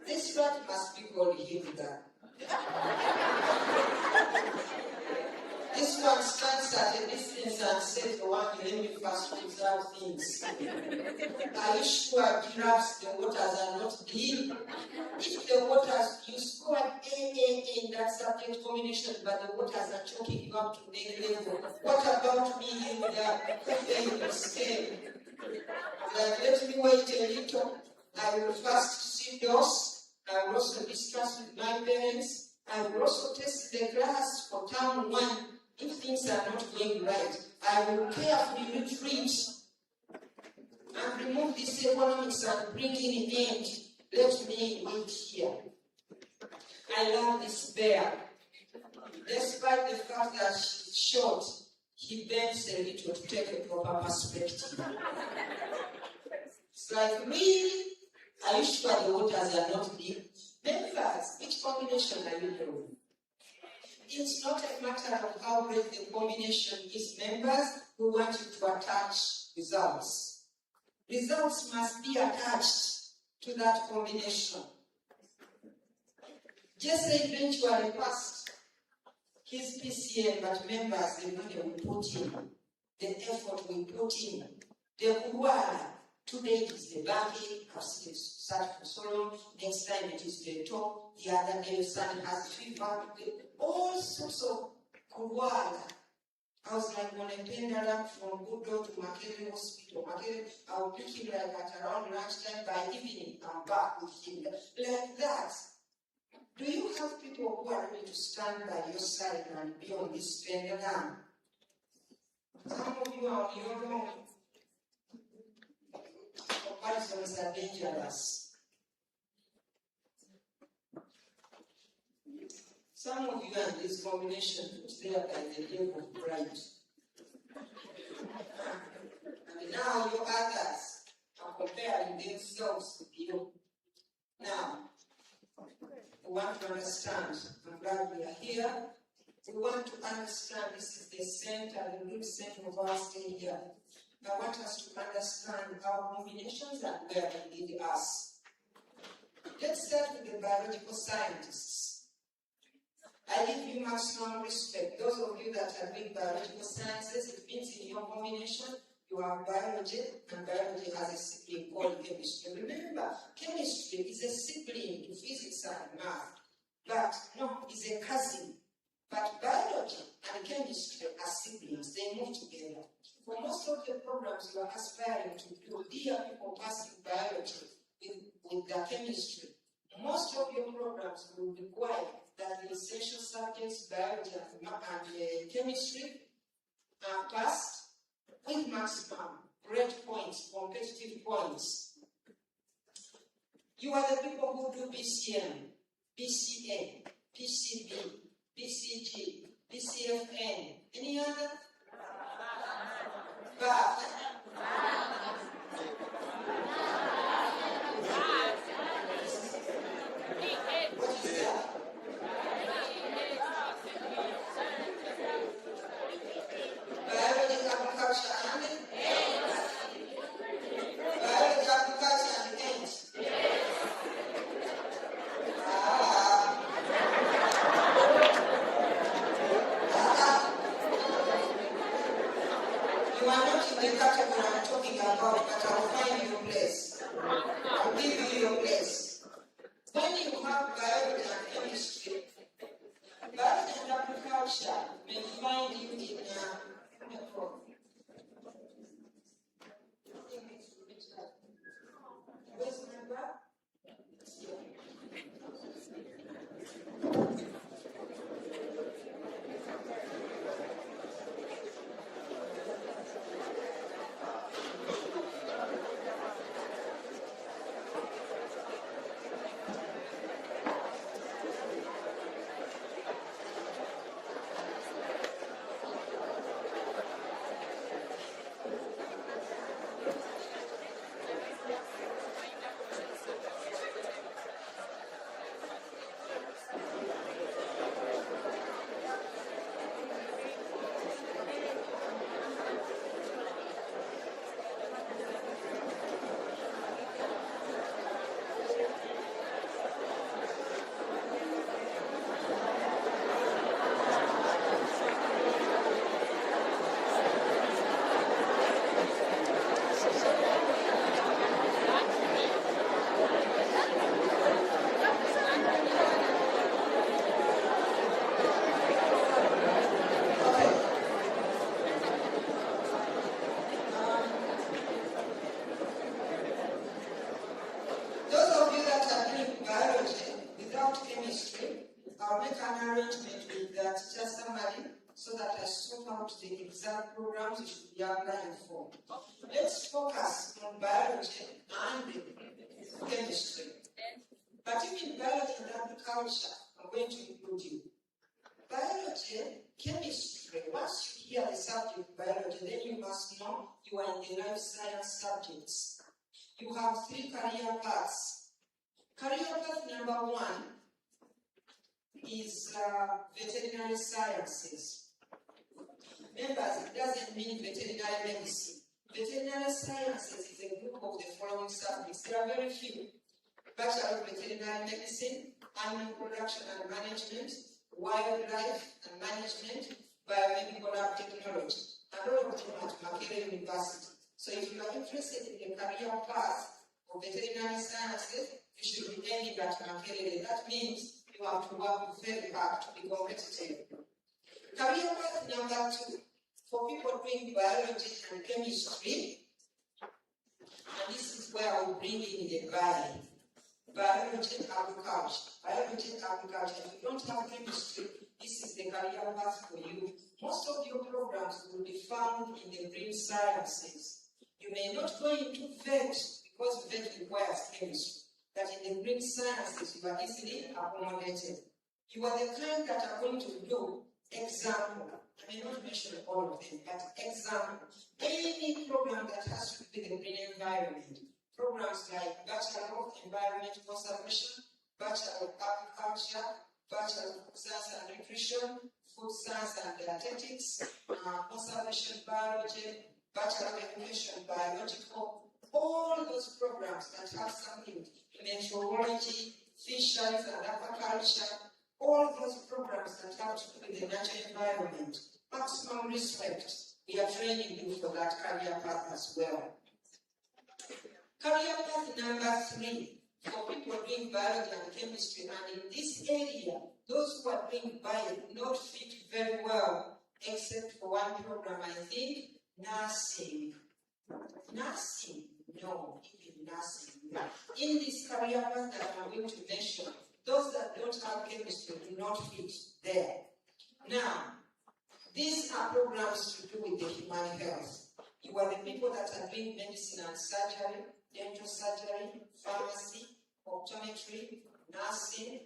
This rat must be called Hilda. This one stands at a distance and says, "One, let me first observe things. Are you sure giraffes, the waters are not deep? If the waters, you scored A in that subject combination, but the waters are choking you up to the level. What about me, Hilda? Who will stay? Like, let me wait a little. I will first see those. I will also discuss with my parents. I will also test the class for term 1. If things are not going right, I will carefully retreat and remove this economics and bring in an end. Let me wait here." I love this bear. Despite the fact that she's short, he bends a little to take a proper perspective. It's like, really? Are you sure the waters are not deep? Members, which combination are you doing? It's not a matter of how great the combination is, members. We want you to attach results. Results must be attached to that combination. Jesse eventually passed his PCM, but members, the money we put in, the effort we put in, the Kuwala, today it is the banking, I've seen it start for so long, next time it is the top, the other day son has fever, all sorts of Kuwala. I was like on a pendulum from BUDDO to Makere Hospital. Makere, I'll pick him like at around lunchtime, by evening I'm back with him. Like that. Do you have people who are ready to stand by your side and be on this pendulum? Some of you are on your own. Comparisons are dangerous. Some of you are in this combination put there by the devil of pride. And now your others are comparing themselves with you. Now, we want to understand, I'm glad we are here. We want to understand this is the center, the root center of our stay here. I want us to understand our combinations and where they lead us. Let's start with the biological scientists. I give you maximum respect. Those of you that are doing biological sciences, it means in your combination, you have biology, and biology has a sibling called chemistry. Remember, chemistry is a sibling to physics and math, but no, it's a cousin. But biology and chemistry are siblings, they move together. For most of the programs you are aspiring to do, dear people passing biology with the chemistry, most of your programs will require that the essential subjects, biology and chemistry, are passed with maximum grade points, competitive points. You are the people who do BCM, BCA, PCB, BCG, BCFN. Any other? But what is that? Biology, agriculture, and biology, agriculture, and ends. You are not in the category I'm talking about, but I'll find your place. I'll give you your place. When you have biology and chemistry, biology and agriculture may find you in where's my graph? I'll make an arrangement with the teacher somebody so that I sort out the exact programs you should be applying for. Let's focus on biology and chemistry. But even biology and agriculture, I'm going to include you. Biology, chemistry, once you hear the subject biology, then you must know you are in the life science subjects. You have 3 career paths. Career path number 1 is veterinary sciences. Members, it doesn't mean veterinary medicine. Veterinary sciences is a group of the following subjects. There are very few. Bachelor of Veterinary Medicine, animal production and management, wildlife and management, biomedical technology, and all of them at Makerere University. So if you are interested in the career path of veterinary sciences, you should be aiming at Makerere. That means you have to work very hard to be competitive. Career path number 2, for people doing biology and chemistry, and this is where I will bring in the biology and agriculture. Biology and agriculture. If you don't have chemistry, this is the career path for you. Most of your programs will be found in the green sciences. You may not go into vet because vet requires chemistry, but in the green sciences you are easily accommodated. You are the kind that are going to do example. I may not mention all of them, but example. Any program that has to do with the green environment. Programs like Bachelor of Environment Conservation, Bachelor of Agriculture, Bachelor of Science and Nutrition, Food Science and Dietetics, Conservation Biology, Bachelor of Education Biological, all those programs that have something in meteorology, fisheries and aquaculture, all those programs that have to do with the natural environment, maximum respect. We are training you for that career path as well. Career path number 3, for people doing biology and chemistry, and in this area, those who are doing bio do not fit very well, except for one program, I think, nursing. Nursing? No, even nursing. In this career path that I'm going to mention, those that don't have chemistry do not fit there. Now, these are programs to do with the human health. You are the people that are doing medicine and surgery, dental surgery, pharmacy, optometry, nursing,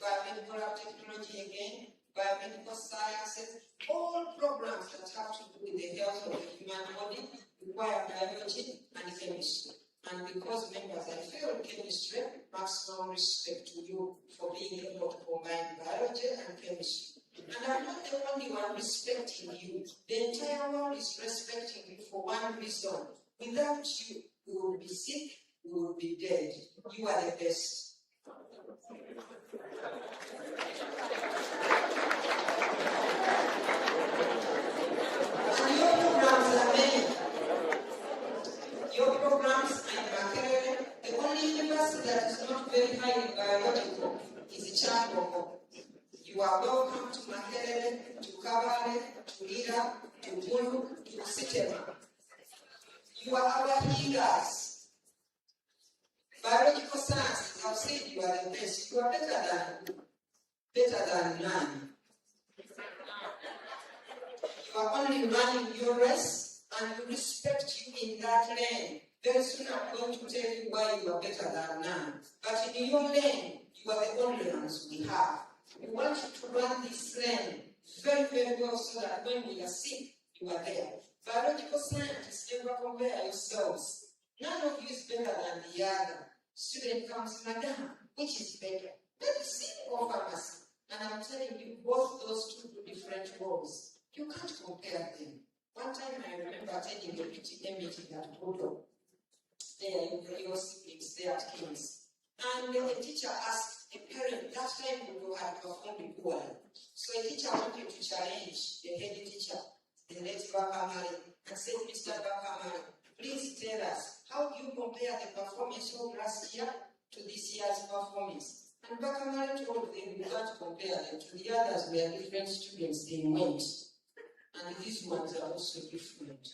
biomedical technology again, biomedical sciences, all programs that have to do with the health of the human body require biology and chemistry. And because members are failed chemistry, maximum respect to you for being able to combine biology and chemistry. And I'm not the only one respecting you. The entire world is respecting you for one reason. Without you, we will be sick, we will be dead. You are the best. And your programs are many. Your programs are Makerere. The only university that is not very highly biological is Changogo. You are welcome to Makerere, to Kabale, to Lira, to Bulu, to Sitema. You are our healers. Biological science, I've said you are the best. You are better than none. You are only running your race, and we respect you in that lane. Very soon I'm going to tell you why you are better than none. But in your lane, you are the only ones we have. We want you to run this lane very, very well so that when we are sick, you are there. Biological scientists never compare yourselves. None of you is better than the other. Student comes, Madam, which is better? Medicine or pharmacy? And I'm telling you, both those two do different roles. You can't compare them. One time I remember attending a PTA meeting at BUDDO. There in your siblings, there at King's. And the teacher asked a parent, that time BUDDO had performed poorly. So a teacher wanted to challenge the head teacher, the late Bakamari, and said, Mr. Bakamari, please tell us, how do you compare the performance of last year to this year's performance? And Bakamari told them, we can't compare them to the others where different students they went. And these ones are also different.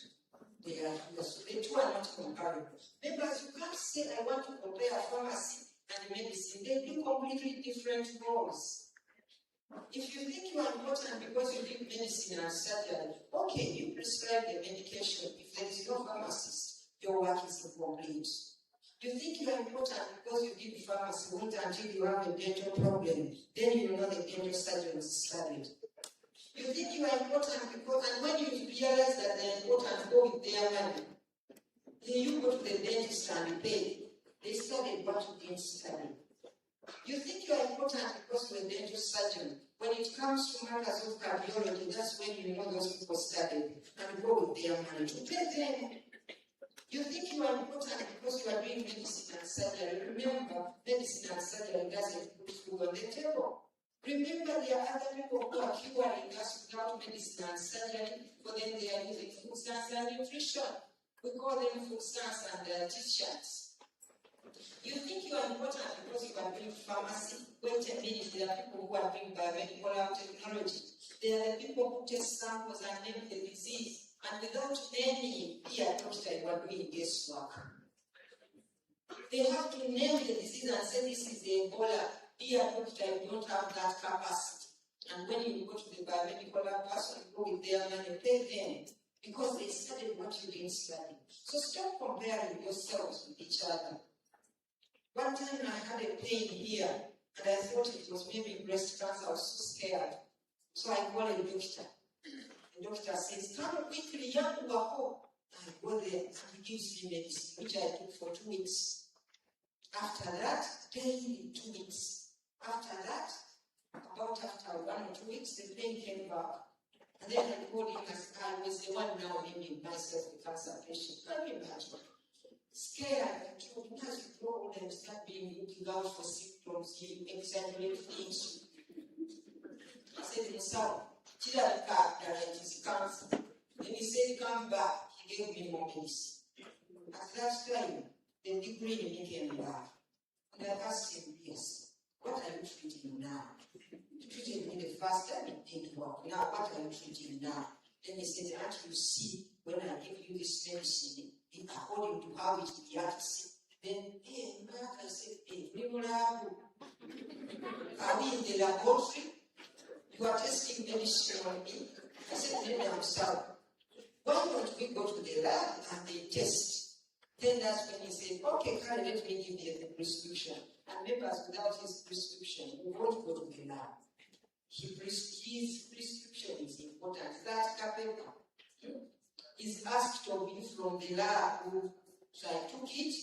They are so the two are not comparable. Members, you can't say I want to compare pharmacy and medicine. They do completely different roles. If you think you are important because you did medicine and surgery, okay, you prescribe the medication. If there is no pharmacist, your work is incomplete. You think you are important because you did pharmacy, wait until you have a dental problem, then you know the dental surgeon studied. You think you are important because, and when you realize that they are important, go with their money. Then you go to the dentist and pay. They studied what you didn't study. You think you are important because you're a dental surgeon. When it comes to matters of cardiology, that's when you know those people studied and go with their money to pay them. You think you are important because you are doing medicine and surgery. Remember, medicine and surgery doesn't put food on the table. Remember, there are other people who are curing us without medicine and surgery. For them, they are using food science and nutrition. We call them food science and dietitians. You think you are important because you are doing pharmacy. Wait a minute, there are people who are doing biomedical technology. They are the people who test samples and name the disease. And without naming, here, doctor, you are doing guesswork. They have to name the disease and say this is the Ebola. Here, doctor, you don't have that capacity. And when you go to the biomedical person, you go with their money, pay them. Because they studied what you didn't study. So stop comparing yourselves with each other. One time I had a pain here, and I thought it was maybe breast cancer. I was so scared. So I called a doctor. The doctor says, come quickly, young Wako. I go there, and he gives me medicine, which I took for 2 weeks. After that, pain in 2 weeks. After that, after 1 or 2 weeks, the pain came back. And then I called him as I was the one now naming myself a cancer patient. Can you imagine? Scared, I told him, as you grow older and start being looking out for symptoms, you exaggerate things. I said to myself, it is cancer. Then he said, come back. He gave me more medicine. At that time, the degree in me came back. And I asked him, yes, what are you treating now? You treated me the first time, it didn't work. Now, what are you treating now? Then he said, can't you see when I give you this medicine, according to how it reacts? Then, I said, are we in the laboratory? You are testing medicine on me. I said, then I'm sorry. Why don't we go to the lab and they test? Then that's when he said, okay, Karen, let me give you the prescription. And members, without his prescription, we won't go to the lab. His prescription is important. That paper is asked of you from the lab who I took it.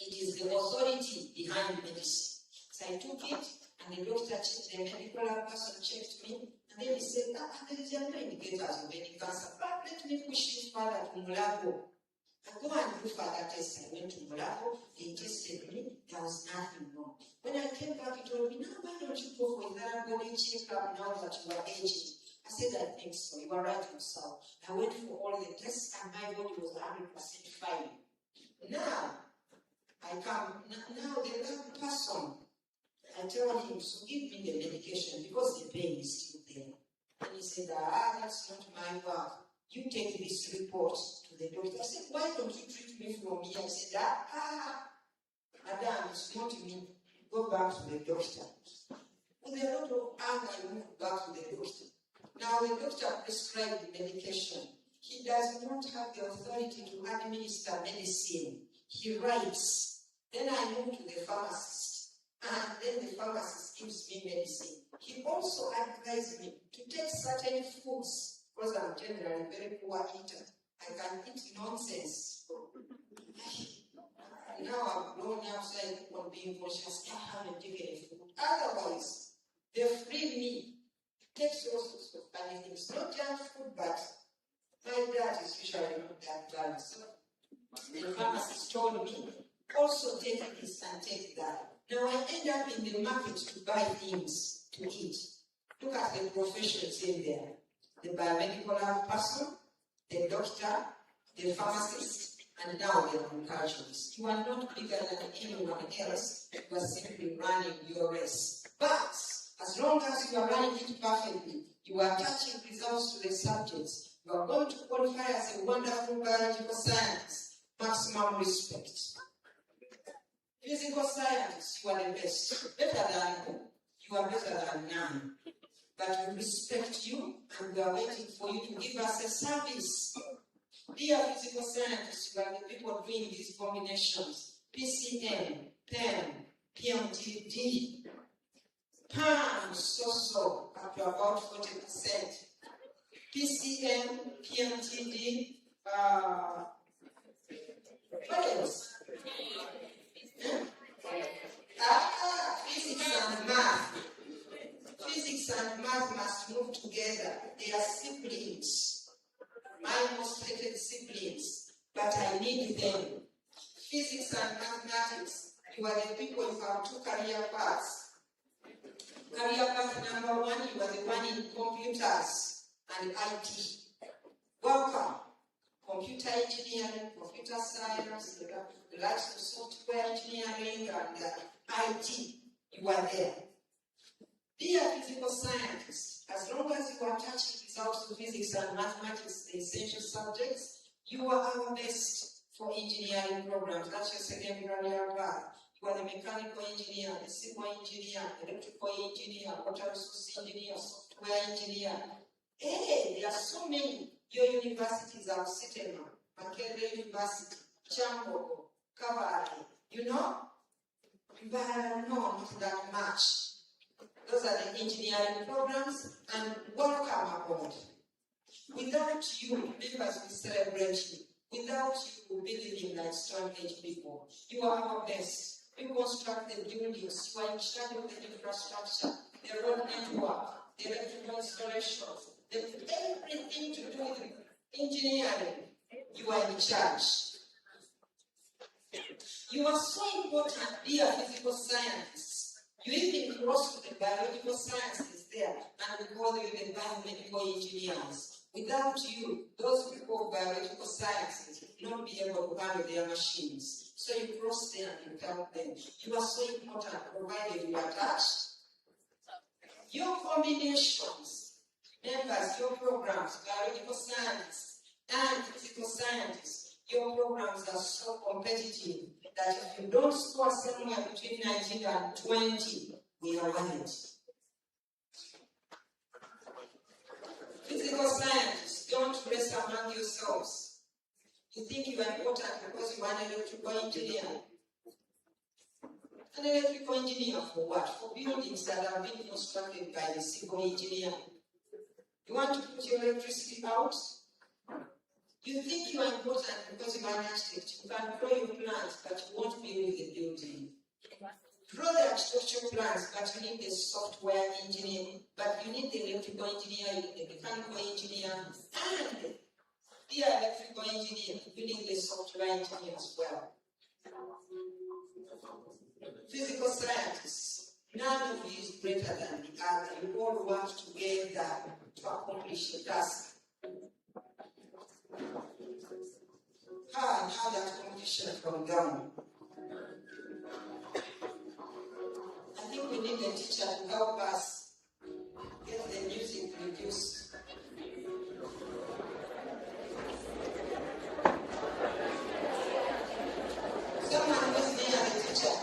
It is the authority behind medicine. So I took it, and the doctor checked, the medical person checked me, and then he said, there is no indicators of any cancer, but let me push you further to Mulago. I go and do further tests. I went to Mulago, they tested me, there was nothing wrong. When I came back, he told me, no, why don't you go for another body check-up now that you are aging? I said, I think so, you are right yourself. I went for all the tests, and my body was 100% fine. Now, the lab person, I tell him, so give me the medication because the pain is still there. And he said, that's not my work. You take this report to the doctor. I said, why don't you treat me from here? I said, madam, it's not me. Go back to the doctor. With a lot of anger, I moved back to the doctor. Now the doctor prescribed the medication. He does not have the authority to administer medicine. He writes. Then I move to the pharmacist. And then the pharmacist gives me medicine. He also advised me to take certain foods, because I'm generally a very poor eater. I can eat nonsense. Now I'm grown up, so I keep on being conscious. I haven't taken a food. Otherwise, they free me. Take all sorts of funny things. Not junk food, but my diet is usually not that balanced. So the pharmacist told me, also take this and take that. Now I end up in the market to buy things to eat. Look at the professions in there. The biomedical person, the doctor, the pharmacist, and now the agriculturist. You are not bigger than anyone else. You are simply running your race. But as long as you are running it perfectly, you are attaching results to the subjects, you are going to qualify as a wonderful biological scientist. Maximum respect. Physical science, you are the best. Better than who? You are better than none. But we respect you, and we are waiting for you to give us a service. Dear physical scientists, you are the people doing these combinations. PCM, PEM, PMTD, PAM, so, up to about 40%. PCM, PMTD, what else? Physics and math. Physics and math must move together. They are siblings. My most hated siblings. But but I need them. Physics and mathematics, you are the people who have two career paths. Career path number one, you are the one in computers and IT. Welcome. Computer engineering, computer science, the likes of software engineering and IT, you are there. Be a physical scientist. As long as you are touching results of physics and mathematics, the essential subjects, you are our best for engineering programs. That's your second career path. You are the mechanical engineer, the civil engineer, electrical engineer, water resource engineer, software engineer. Hey, there are so many. Your universities are sitting on Makerere University, Chambo, Kabale, you know? But no, not that much. Those are the engineering programs, and welcome aboard. Without you, members will celebrate you. Without you believing like strong-age people, you are our best. You construct the buildings, you are in charge of the infrastructure, the road network, the electrical installations, everything to do with engineering, you are in charge. You are so important, be a physical scientist. You even cross with the biological sciences there, and we call you the biomedical engineers. Without you, those people of biological sciences will not be able to handle their machines. So you cross there and you help them. You are so important, provided you are attached. Your combinations, members, your programs, biological science and physical scientists, your programs are so competitive that if you don't score somewhere between 19 and 20, we are worried. Physical scientists, don't rest among yourselves. You think you are important because you are an electrical engineer. An electrical engineer for what? For buildings that are being constructed by the civil engineer. You want to put your electricity out? You think you are important because you are an architect. You can draw your plans, but you won't build the building. Draw the architectural plans, but you need the software engineer, but you need the electrical engineer, you need the mechanical engineer, and be an electrical engineer, you need the software engineer as well. Physical scientists, none of you is greater than the other. You all work together to accomplish the task. How that competition from down? I think we need a teacher to help us get the music reduced. Someone was near the teacher.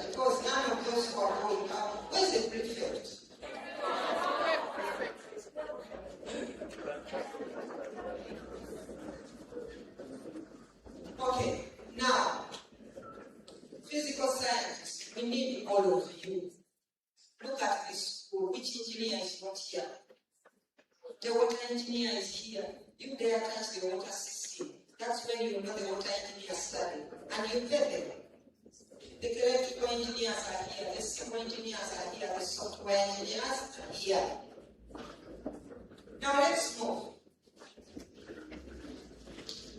Because none of those who are going out, where's the prefect? Okay, now, physical scientists, we need all of you. Look at this school, which engineer is not here? The water engineer is here. You dare touch the water system. That's when you know the water engineer study. And you pay them. The electrical engineers are here, the civil engineers are here, the software engineers are here. Now let's move.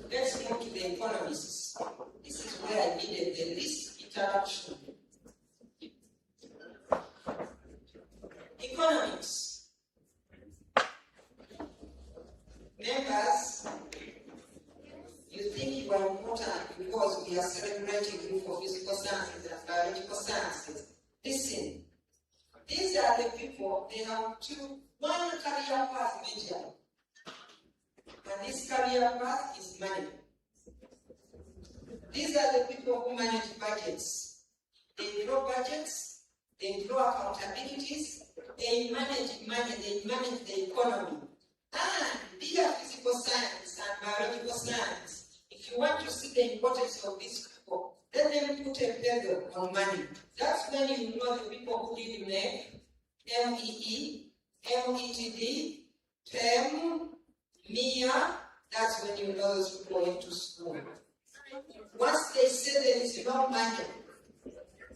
Let's move to the economists. This is where I needed the least interaction. Economics. Members, you think you are important because we are celebrating you for physical sciences and biological sciences. Listen, these are the people, they have one career path major. And this career path is money. These are the people who manage budgets. They draw budgets, they draw accountabilities, they manage money, they manage the economy. And via physical science and biological science, if you want to see the importance of these people, let them put a pedal on money. That's when you know the people who did MEG, MEE, METD, TEM, MIA. That's when you know those people went to school. Once they say there is no money,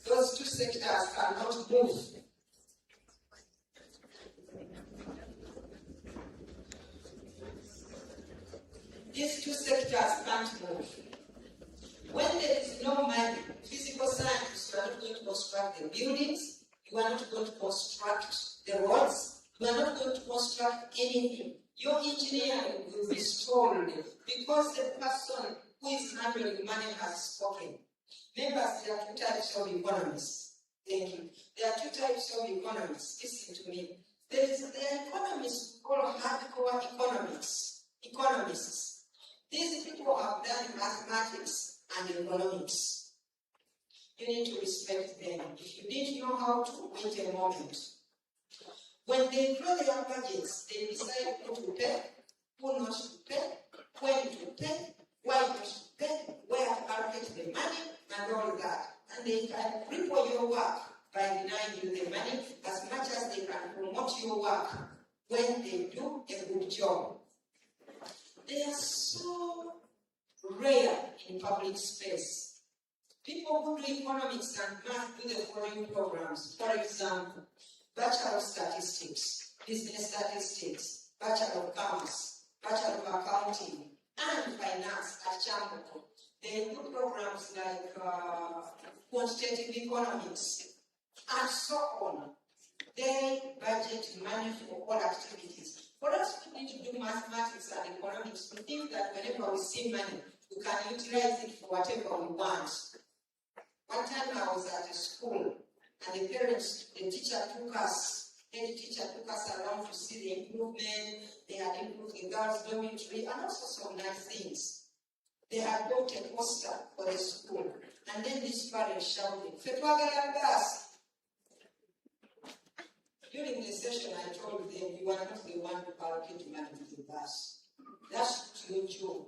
those two sectors cannot move. These two sectors can't move. When there is no money, physical science, you are not going to construct the buildings, you are not going to construct the roads, you are not going to construct anything. Your engineering will be stalled because the person who is handling money has spoken. Members, there are two types of economists. Thank you. There are two types of economists. Listen to me. There are economists called hardcore economists. These people have done mathematics and economics. You need to respect them. If you didn't know how to, wait a moment. When they draw their budgets, they decide who to pay, who not to pay, when to pay, why not to pay, where to allocate the money, and all that. And they can cripple your work by denying you the money as much as they can promote your work when they do a good job. They are so rare in public space. People who do economics and math do the following programs. For example, Bachelor of Statistics, Business Statistics, Bachelor of Commerce, Bachelor of Accounting, and Finance at Chamberlain. They do programs like Quantitative Economics, and so on. They budget money for all activities. For us, we need to do mathematics and economics. We think that whenever we see money, we can utilize it for whatever we want. One time I was at a school, and the teacher took us around to see the improvement. They had improved the girls' dormitory and also some nice things. They had bought a poster for the school, and then this parent shouted, "Fetwagala bus." During the session, I told them, you are not the one who allocate money to the bus. That's your job.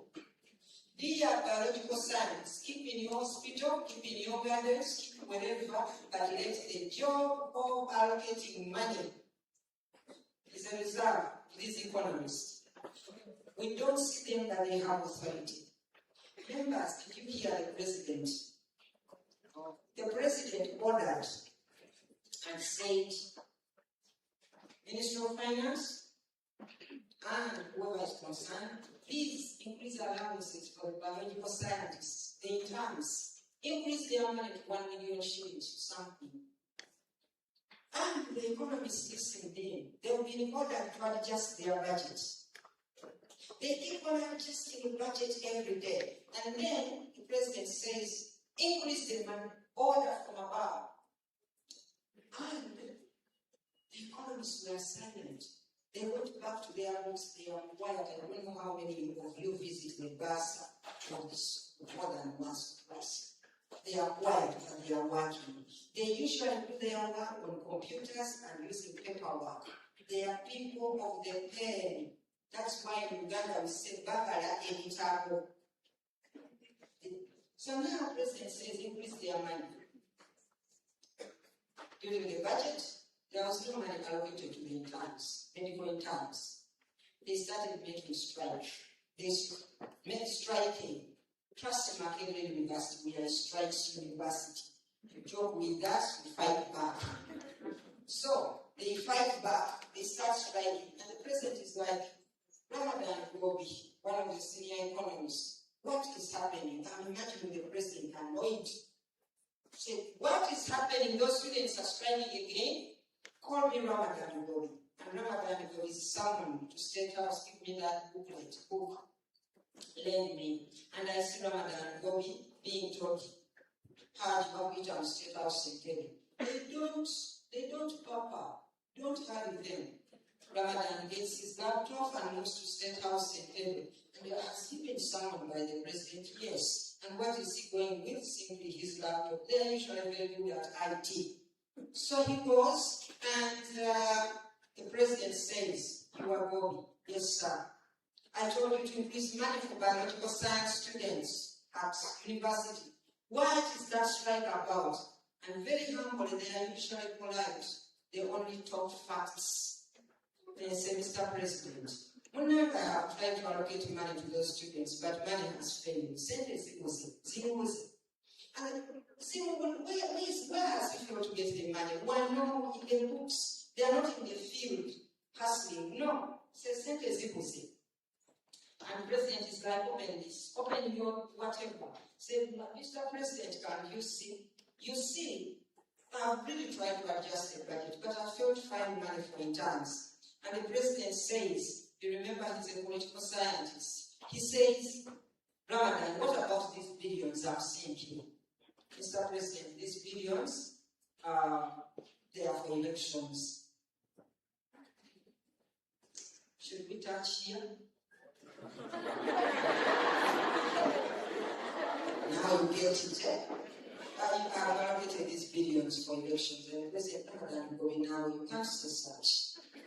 Dear biological science, keep in your hospital, keep in your gardens, keep wherever, but let the job of allocating money is a reserve to these economists. We don't see them that they have authority. Members, did you hear the president? The president ordered and said, Minister of Finance and whoever is concerned, please increase allowances for the biological scientists, the interns, increase their money to 1 million shillings or something. And the economists listened in. They will be ordered to adjust their budgets. They keep on adjusting the budget every day. And then the president says, increase the money, order from above. And the economists were silent. They went back to their rooms, they were quiet. I don't know how many of you visit the bus for this more than once or twice. They are quiet and they are working. They usually do their work on computers and using paperwork. They are people of the pen. That's why in Uganda we say Bagala Editabo. So now the president says increase their money. During the budget, there was no money allocated to the interns, medical interns. They started making strike. They made striking. Trust Makerere University, we are a strikes university. You joke with us, we fight back. So they fight back, they start striking, and the president is like, Ramadan Gobi, one of the senior economists, what is happening? I'm imagining the president annoyed. Said, what is happening? Those students are striking again? Call me Ramadan Gobi. And Ramadan Gobi is someone to State House, give me that book, lend me. And I see Ramadan Gobi being told, hard Mabita on State House Secretary. They don't pop up. Don't hurry them. Ramadan gets his laptop and moves to State House Secretary. And has he been summoned by the president? Yes. And what is he going with? Simply his laptop. They're usually very good at IT. So he goes, and the president says, you are going. Yes, sir. I told you to increase money for biological science students at university. What is that strike about? I'm very humble, they are usually polite. They only talk facts. They say, Mr. President, whenever I have tried to allocate money to those students, but money has failed. Send it, and where has he failed to get the money? Well, no, in the books, they are not in the field hustling. No, send it, and President is like, open this, open your whatever. Say, Mr. President, can you see? You see, I've really tried to adjust the budget, but I failed to find money for interns. And the President says, you remember he's a political scientist, he says, Ramadan, what about these billions I'm seeing here? Mr. President, these billions, they are for elections. Should we touch here? Now you get it. You have allocated these billions for elections, and the President going now, you can't say such.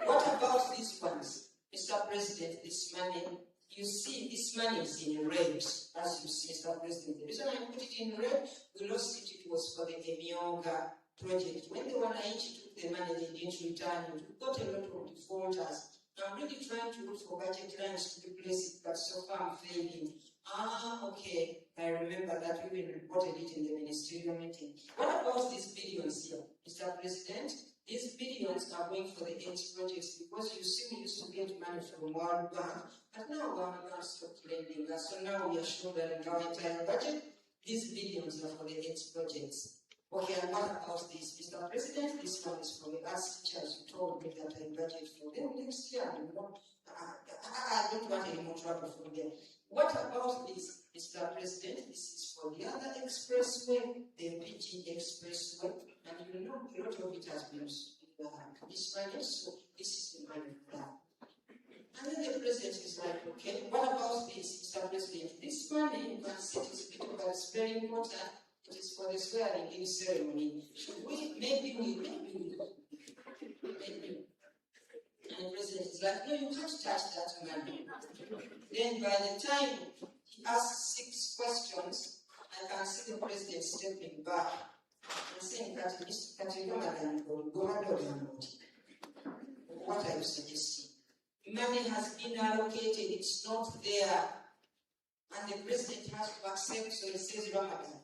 What about these ones? Mr. President, this money, you see, this money is in red, as you see, Mr. President. The reason I put it in red, we lost it, it was for the Emionga project. When the NIH took the money, they didn't return it. We got a lot of defaulters. I'm really trying to look for budget lines to replace it, but so far I'm failing. Okay. I remember that we even reported it in the ministerial meeting. What about these billions here, Mr. President? These billions are going for the AIDS projects because you see we used to get money from World Bank, but now World Bank stopped lending us. So now we are shouldering our entire budget. These billions are for the AIDS projects. Okay, and what about this, Mr. President? This one is for the arts teachers who told me that I budget for them next year. I don't want any more trouble from them. What about this, Mr. President? This is for the other expressway, the PG expressway, and you know a lot of it has been mismanaged, so this is the money for that. And then the President is like, okay, what about this, Mr. President? This money, you can see it is big, but it's very important. It is for the swearing-in ceremony. Should we, maybe. And the President is like, no, you can't touch that money. Then by the time he asks 6 questions, I can see the President stepping back and saying that what are you suggesting? Money has been allocated, it's not there. And the President has to accept, so he says, Ramadan,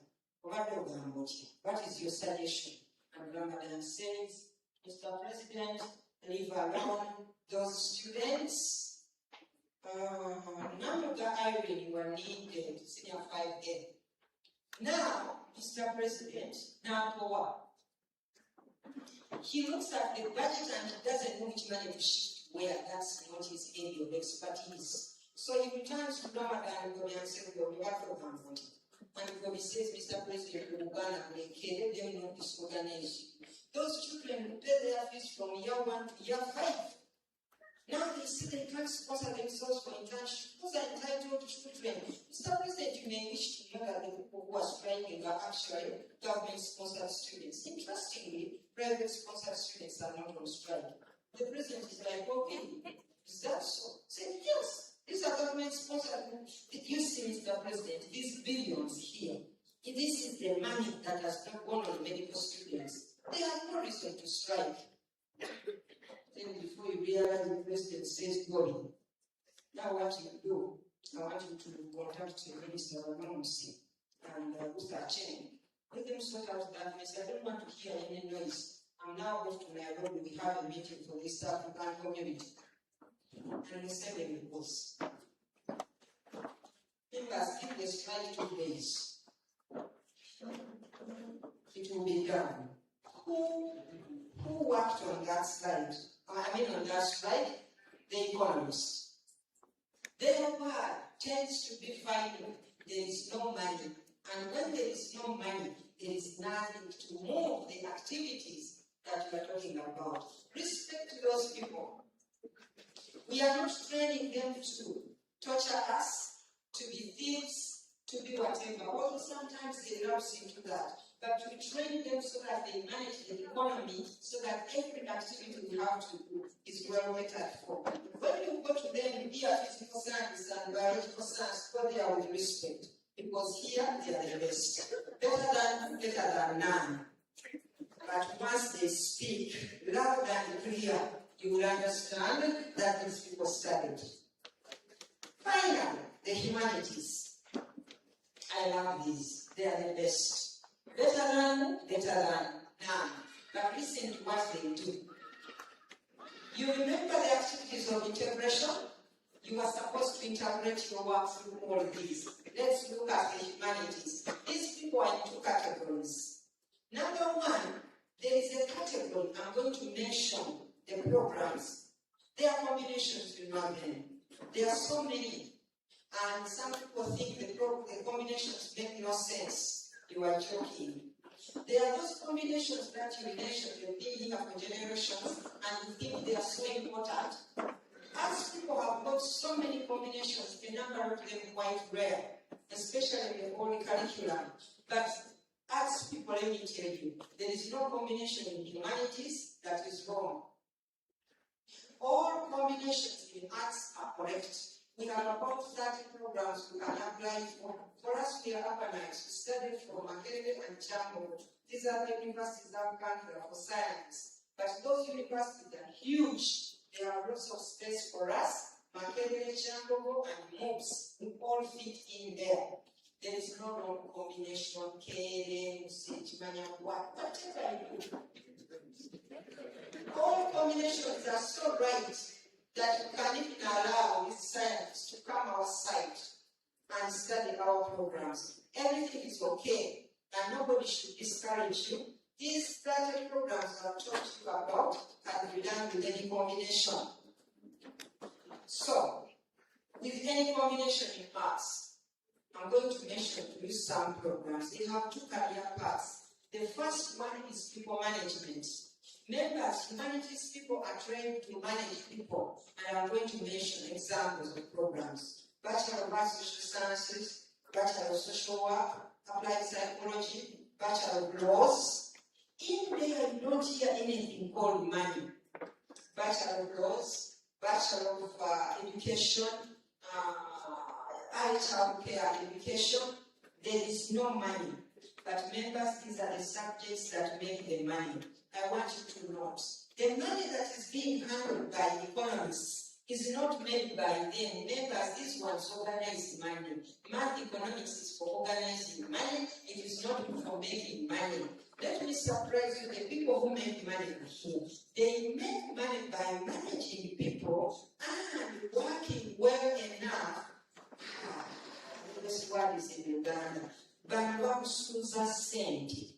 what is your suggestion? And Ramadan says, Mr. President, leave alone those students. Namuga Irene were needed, senior 5A. Now, Mr. President, now for what? He looks at the budget and he doesn't know which money to shift where. That's not his area of expertise. So he returns to Ramadan and says, and he says, Mr. President, they will not disorganize you. Those children who pay their fees from year 1 to year 5. Now they see they can't sponsor themselves for internship. Those are entitled children. Mr. President, you may wish to know that the people who are striking are actually government-sponsored students. Interestingly, private-sponsored students are not on strike. The President is like, okay, is that so? Say, yes, these are government-sponsored. You see, Mr. President, these billions here, this is the money that has not gone on medical students. They have no reason to strike. Then before you realize, the President says, go. Now what you do, I want you to contact the Minister of Economy and Mr. Chen. Let them sort out that mess. I don't want to hear any noise. I'm now off to Nairobi. We have a meeting for the East African community. And the same reports. Members, if they strike 2 days, it will be done. Who worked on that slide? On that slide, the economists. Their word tends to be final. There is no money. And when there is no money, there is nothing to move the activities that we are talking about. Respect to those people. We are not training them to torture us, to be thieves, to be whatever. Although sometimes they lapse into that. but we train them so that they manage the economy, so that every activity we have to do is well catered for. When you go to them in physical science and biological science, go there with respect, because here they are the best. Better than none. But once they speak loud and clear, you will understand that these people studied. Finally, the humanities. I love these. They are the best. Better than none. But listen to what they do. You remember the activities of integration? You are supposed to integrate your work through all these. Let's look at the humanities. These people are in two categories. Number one, there is a category. I'm going to mention the programs. There are combinations, you know them. There are so many. And some people think the combinations make no sense. You are joking. There are those combinations that you mentioned, you've been here for generations, and you think they are so important. As people have got so many combinations, the number of them quite rare, especially in the old curriculum. But as people, let me tell you, there is no combination in humanities that is wrong. All combinations in arts are correct. We have about 30 programs we can apply for. For us, we are urbanized. We study from Makerere and Chambo. These are the universities that come here for science. But those universities are huge. There are lots of space for us. Makerere, Chambo, and MOOCs, we all fit in there. There is no wrong combination, KLM, whatever you do. All combinations are so right that you can even allow these science to come outside and study our programs. Everything is okay, and nobody should discourage you. These 30 programs I've talked to you about can be done with any combination. So, with any combination in arts, I'm going to mention to you some programs. They have two career paths. The first one is people management. Members, humanities people are trained to manage people, and I'm going to mention examples of programs. Bachelor of Arts Social Sciences, Bachelor of Social Work, Applied Psychology, Bachelor of Laws. In there, you don't hear anything called money. Bachelor of Laws, Bachelor of Education, Early Child Care Education, there is no money. But members, these are the subjects that make the money. I want you to note, the money that is being handled by economists is not made by them. Members, these ones organize money. Math economics is for organizing money. It is not for making money. Let me surprise you, the people who make money are here. They make money by managing people and working well enough. This word is in Uganda. Banvamusuza senti.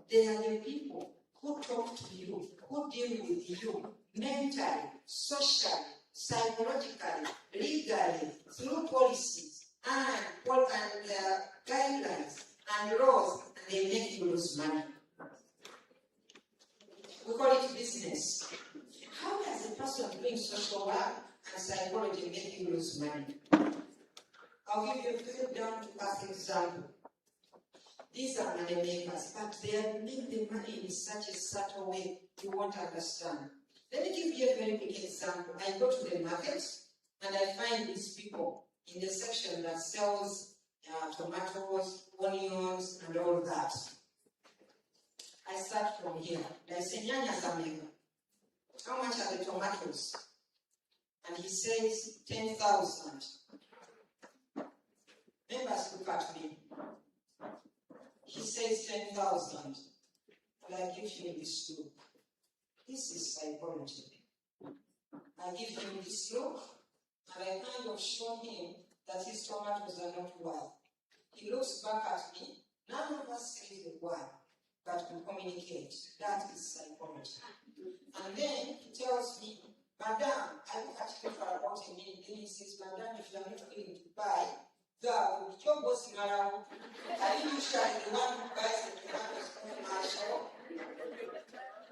They are the people who talk to you, who deal with you, mentally, socially, psychologically, legally, through policies and guidelines and laws, and they make you lose money. We call it business. How does a person doing social work and psychology make you lose money? I'll give you a very down-to-earth example. These are money makers, but they make the money in such a subtle way you won't understand. Let me give you a very big example. I go to the market and I find these people in the section that sells tomatoes, onions, and all that. I start from here. I say, Nyanya Zamega, how much are the tomatoes? And he says, 10,000. Members look at me. He says 10,000, and I give him this look. This is psychology. I give him this look, and I kind of show him that his tomatoes are not worth. He looks back at me. None of us says the word, but we communicate. That is psychology. And then he tells me, Madam, I look at him for about a minute, then he says, Madam, if you are not willing to buy, go, your boss around. I think usually the one who buys the tomatoes from my shop.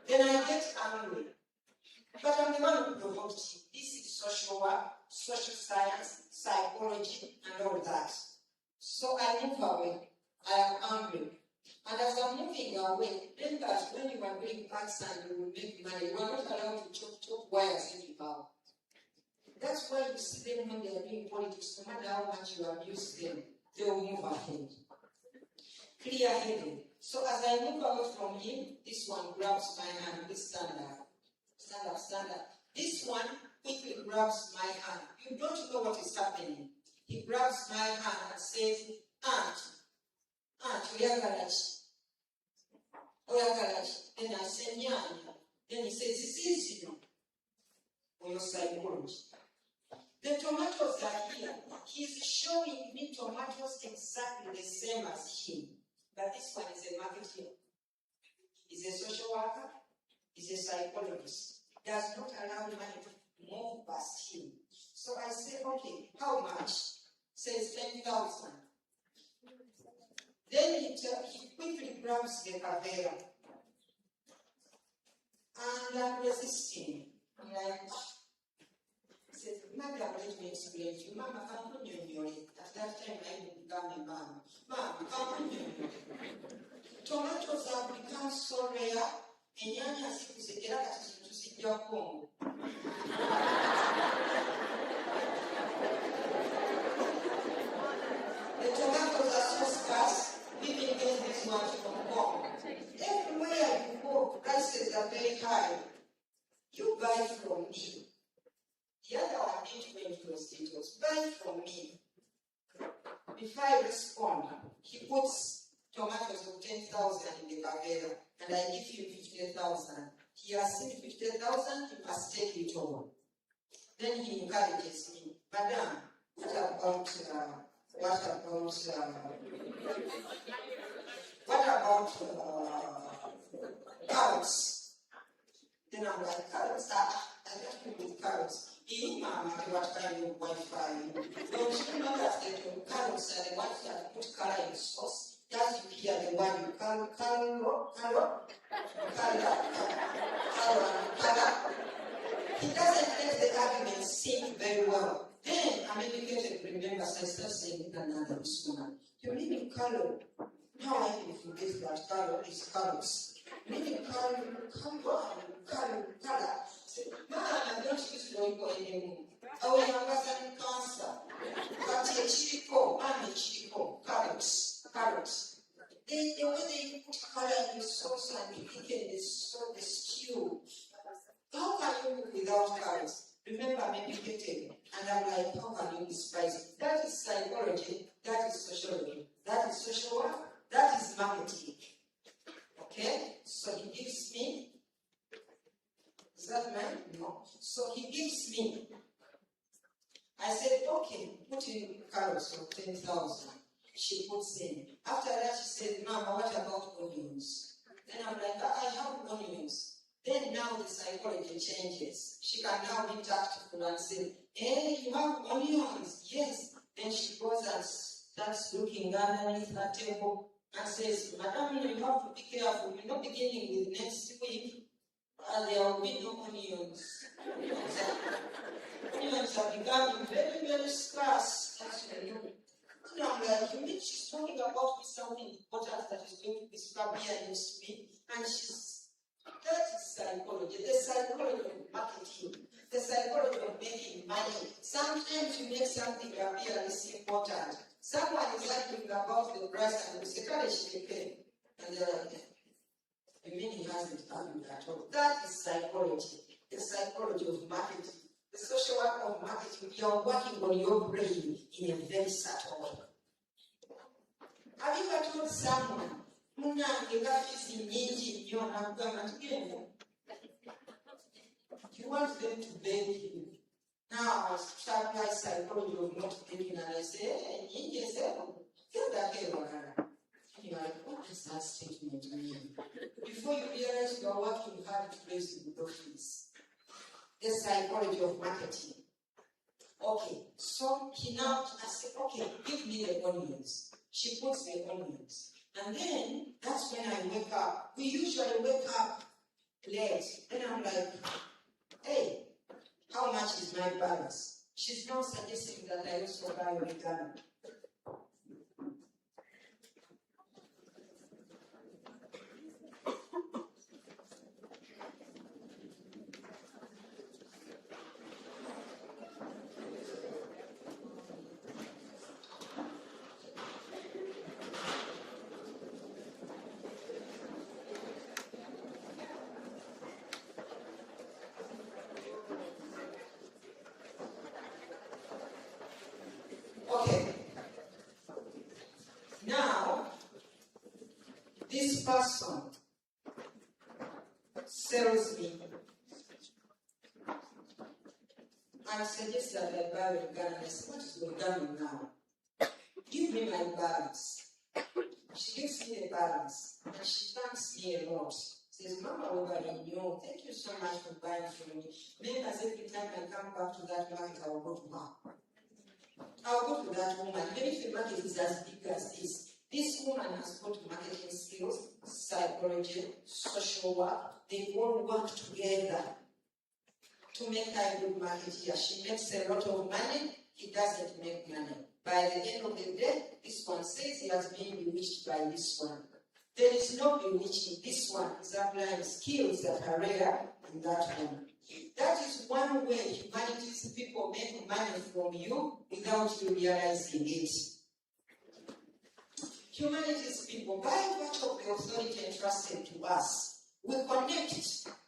Then I get angry. But I'm the one who provoked you. This is social work, social science, psychology, and all that. So I move away. I am angry. And as I'm moving away, remember when you are doing parts and you will make money, you are not allowed to chop wires anyhow. That's why you see them when they are doing politics, no matter how much you abuse them, they will move ahead. Clear-headed. So as I move away from him, this one grabs my hand, this stand up. Stand up, stand up. This one quickly grabs my hand. You don't know what is happening. He grabs my hand and says, Aunt, Oyagalachi. Then I say, Nyanya. Then he says, it's easy for your psychology. The tomatoes are here. He's showing me tomatoes exactly the same as him. But this one is a marketeer. He's a social worker. He's a psychologist. Does not allow money to move past him. So I say, okay, how much? Says 10,000. Then he quickly grabs the cavera. And I'm resisting. I'm like, he says, Madam, let me explain to you. Mama, come on your At that time, I didn't become a mama. Mama, come on your tomatoes have become so rare. Enyanya sikusekera kati tusijja Congo. The tomatoes are so scarce, we can get this much from Congo. Everywhere you go, prices are very high. You buy from me. The other one didn't go into those details. Buy from me. Before I respond, he puts tomatoes of 10,000 in the cavera, and I give you 50,000. He has seen 50,000, he must take it all. Then he encourages me, Madam, what about carrots? Then I'm like, carrots? I left him with carrots. Mama, what kind of Wi-Fi? Don't you know that the carrots are the ones that put color in sauce? Does you hear the one you color? He doesn't let the argument sink very well. Then I'm educated, remember, so I start saying another sooner. You mean color? Now I can forget that color is colors. Meaning color. Mama, don't use logo anymore. Oh, you have cancer. But chirico, mama chirico, carrots. The way they put color in the sauce and you think the stew. How can you live without carrots? Remember, I'm educated, and I'm like, how can you despise it? That is psychology, that is sociology, that is social work, that is marketing. Okay? So he gives me. Is that man? No. So he gives me. I said, okay, put in carrots for 10,000. She puts in. After that, she said, Mama, what about onions? Then I'm like, I have onions. Then now the psychology changes. She can now be tactful and say, hey, you have onions? Yes. Then she goes and starts looking underneath her table and says, Madam, you have to be careful. You're not beginning with next week. There will be no onions. Onions are becoming very, very scarce. Actually, I'm like, you mean she's talking about something important that is going to be scrappy against me? And that is psychology. The psychology of marketing. The psychology of making money. Sometimes you make something appear as important. Someone is arguing about the price and you say, can she pay? And they're like, you mean he hasn't argued at all? That is psychology. The psychology of marketing. The social work of marketing. You are working on your brain in a very subtle way. Have you ever told someone, you want them to beg you? Now I start my psychology of not begging and I say, hey, you're like, what does that statement mean? Before you realize you are working hard to raise the profits. The psychology of marketing. Okay, so I said, okay, give me the onions. She puts the onions. And then, that's when I wake up. We usually wake up late. Then I'm like, hey, how much is my balance? She's now suggesting that I also buy oregano. person sells me, I suggest that I buy a gun. I said, what is origami now? Give me my balance. She gives me the balance, and she thanks me a lot. Says, Mama, you, thank you so much for buying from me. Members, every time I come back to that market, I will go to her. I will go to that woman. Even if the market is as big as this woman has got marketing skills, psychology, social work. They all work together to make her a good marketeer. She makes a lot of money, he doesn't make money. By the end of the day, this one says he has been bewitched by this one. There is no bewitching. This one is applying skills that are rare in that one. That is one way humanities people make money from you without you realizing it. Humanities people, by virtue of the authority entrusted to us, we connect.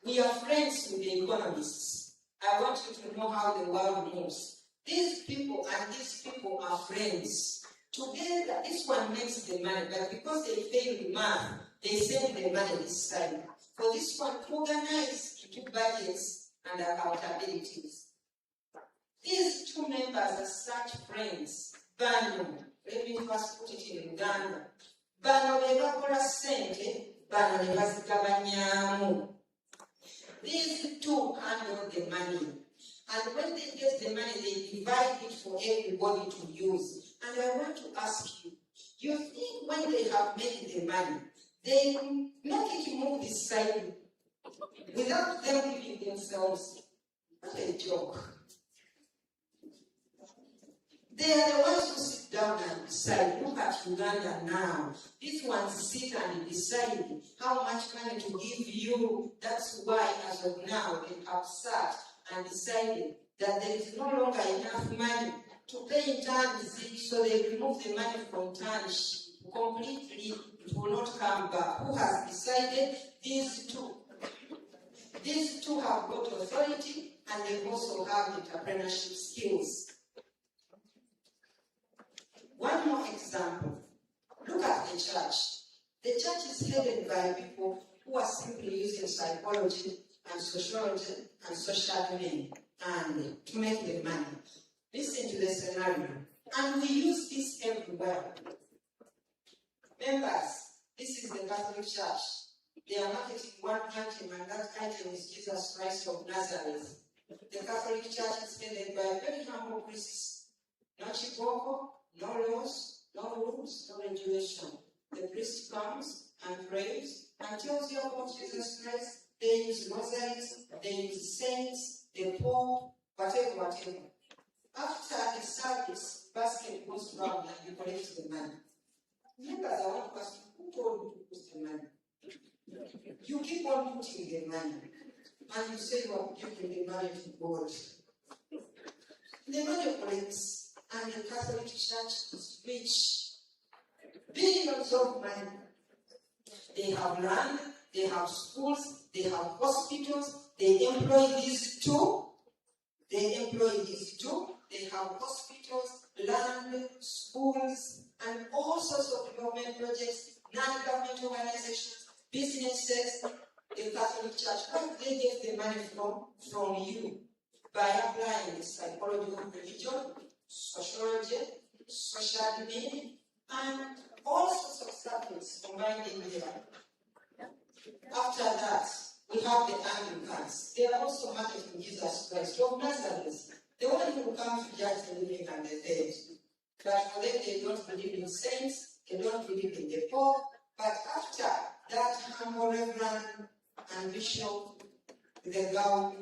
We are friends with the economists. I want you to know how the world moves. These people and these people are friends. Together, this one makes the money, but because they fail math, they send the money this side. For this one, organize into budgets and accountabilities. These two members are such friends. Bano, let me first put it in Uganda. Bano bebakola sente, bano nebazigabanyaamu. These two handle the money. And when they get the money, they divide it for everybody to use. And I want to ask you, you think when they have made the money, they make it move this side without them giving themselves? What a joke. They are the ones who sit down and decide. Look at Uganda now. These ones sit and decide how much money to give you. That's why, as of now, they have sat and decided that there is no longer enough money to pay internship, so they remove the money from internship completely. It will not come back. Who has decided? These two. These two have got authority, and they also have entrepreneurship skills. One more example. Look at the church. The church is headed by people who are simply using psychology and sociology and social meaning and to make the money. Listen to the scenario. And we use this everywhere. Members, this is the Catholic Church. They are marketing one item, and that item is Jesus Christ of Nazareth. The Catholic Church is headed by very humble priests. No chiboko, no laws, no rules, no regulation. The priest comes and prays and tells you about Jesus Christ. They use rosaries, they use saints, the Pope, whatever. After the service, basket goes round and you collect the money. Members, I want to ask you, who told you to put the money? You keep on putting the money, and you say you are giving the money to God. The money collects, and the Catholic Church is rich. Billions of money. They have land, they have schools, they have hospitals, they employ these two. They have hospitals, land, schools, and all sorts of government projects, non-government organizations, businesses. The Catholic Church, where do they get the money from? From you. By applying the psychology of religion, sociology, social meaning, and all sorts of subjects combined in there. After that, we have the Anglicans. They are also marketing Jesus Christ of Nazareth, the one who comes to judge the living and the dead. But for them, they don't believe in saints, they don't believe in the Pope. But after that humble reverend and bishop, the gown,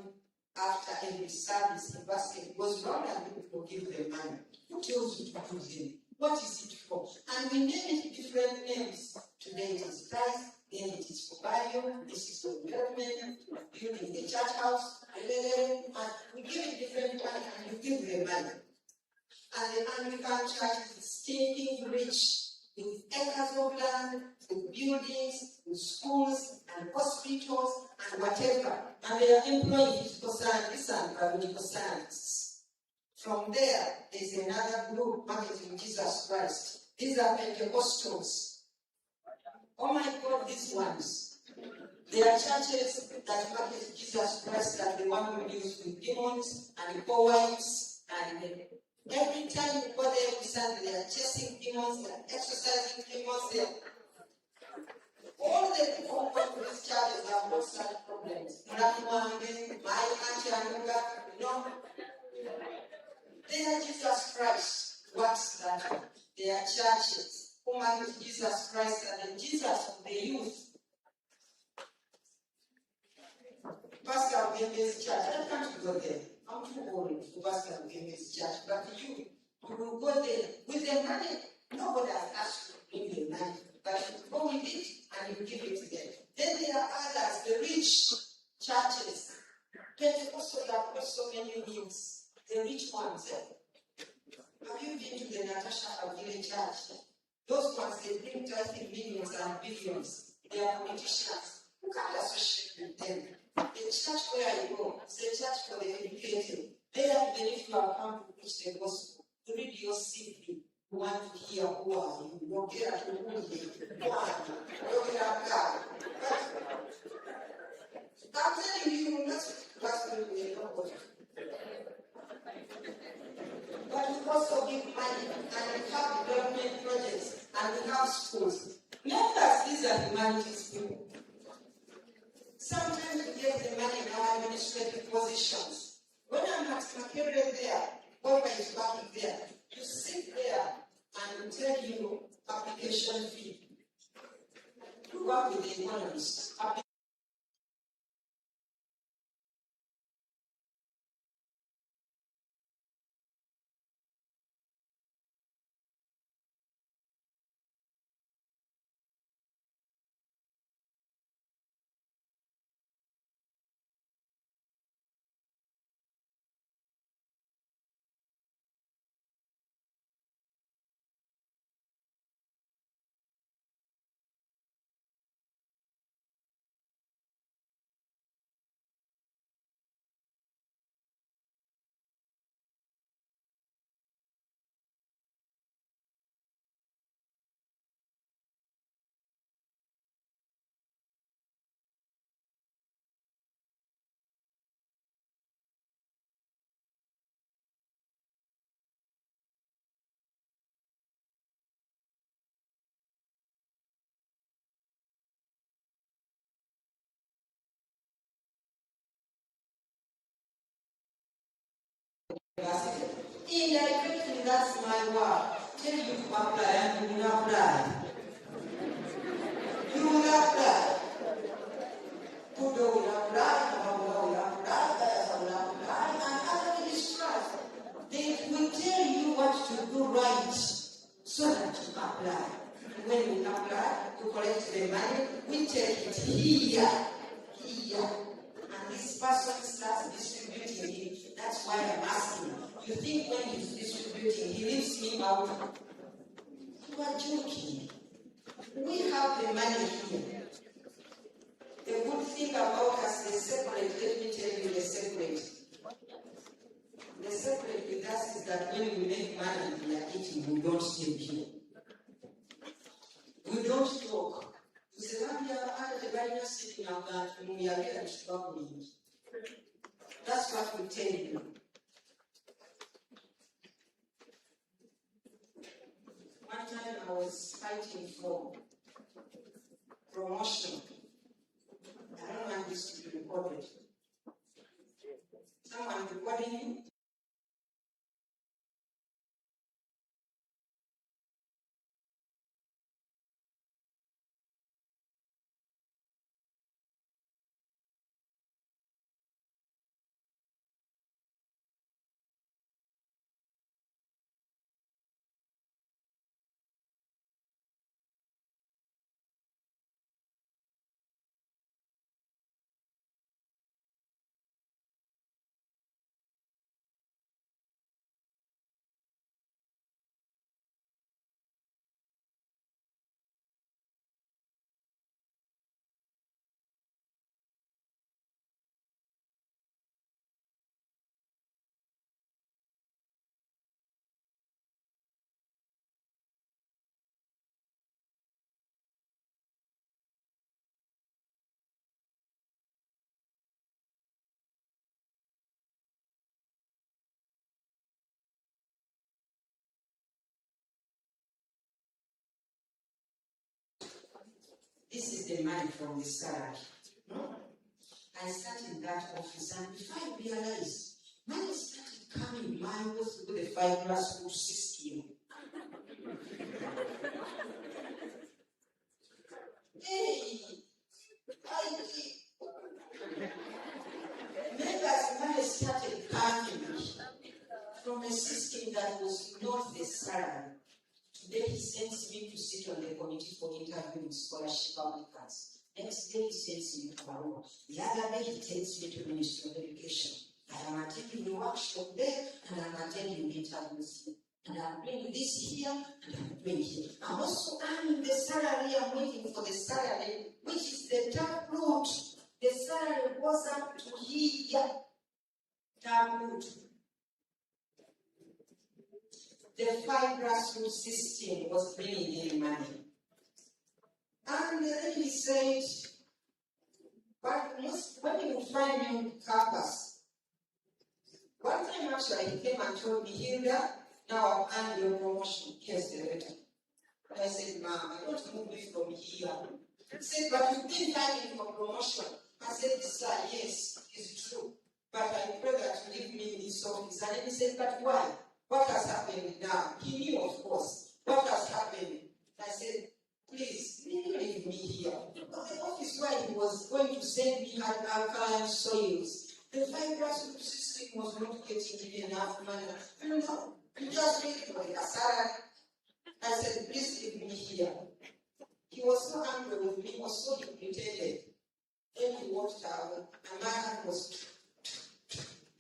after every service, the basket goes round and people give them money. Who tells you to put them? What is it for? And we name it different names. Today it is Christ, then it is for bio, this is for development, building the church house, and we give it different money and you give them money. And the Anglican church is stinking rich with acres of land, with buildings, with schools and hospitals and whatever. And they are employing physical scientists and biological scientists. From there is another group marketing Jesus Christ. These are Pentecostals. Oh my God, these ones. There are churches that market Jesus Christ as the one who deals with demons and poems, and every time you go there, every Sunday, they are chasing demons, they are exorcising demons. All the people who go to these churches have no such problems. My they are Jesus Christ works that. They are churches who market Jesus Christ and the Jesus of the youth. Pastor Ugembe's church, I can't go there. I'm too old for Pastor Ugembe's church. But you will go there with the money. Nobody has asked you to bring the money. But you go with it and you give it to them. Then there are others, the rich churches. Pentecostals have got so many means. The rich ones. Have you been to the Natasha Avile church? Those ones, they bring 30 millions and billions. They are politicians. You can't associate with them. The church where you go is a church for the educated. There, even if you are come to preach the gospel, to read your CV, you want to hear who are you, you get at who you are, you get at God. But I'm telling you, that's what we know. But we also give money, and we have development projects, and we have schools. Members, these are humanities people. Sometimes we get the money in our administrative positions. When I'm at Makerere there, Baba is working there, you sit there and tell you application fee. You work with the economists. Indirectly, that's my work. Tell you to apply and you will apply. You will apply. BUDDO will apply, Mama will apply, Bayasa will apply, and other ministers. They will tell you what to do right so that you apply. And when you apply, to collect the money, we take it here. And this person starts distributing it. That's why I'm asking. You think when he's distributing, he leaves me out? You are joking. We have the money here. The good thing about us, they separate. Let me tell you, they separate. The separate with us is that when we make money, we are eating, we don't stay here. We don't talk. We say, sitting out there, and we are really struggling. That's what we tell you. One time I was fighting for promotion. I don't want this to be recorded. Someone recording you? This is the money from the salary. No? I sat in that office, and if I realized money started coming my way through the 5 grassroots system. Hey, members' money started coming from a system that was not the salary. Today he sends me to sit on the committee for interviewing scholarship applicants. Next day he sends me to Barrow. The other day he takes me to the Ministry of Education. I am attending the workshop there, and I'm attending the interviews. And I'm doing this here, and I'm doing here. I'm also earning the salary. I'm waiting for the salary, which is the tap root. The salary goes up to here. Tap root. The 5 grassroots system was bringing in money. And then he said, but when you find me campus, one time actually he came and told me, Hilda, now I've earned your promotion. Here's the letter. And I said, Ma'am, I don't move me from here. He said, but you've been fighting for promotion. I said, sir, yes, it's true. But I pray that you leave me in this office. And then he said, but why? What has happened now? He knew, of course. What has happened? I said, please, leave me here. The office where he was going to send me alkaline soils. The 5 grassroots system was not getting enough money. You know, you just wait for a salary. I said, please leave me here. He was so angry with me, he was so irritated. Then he walked out, and my hand was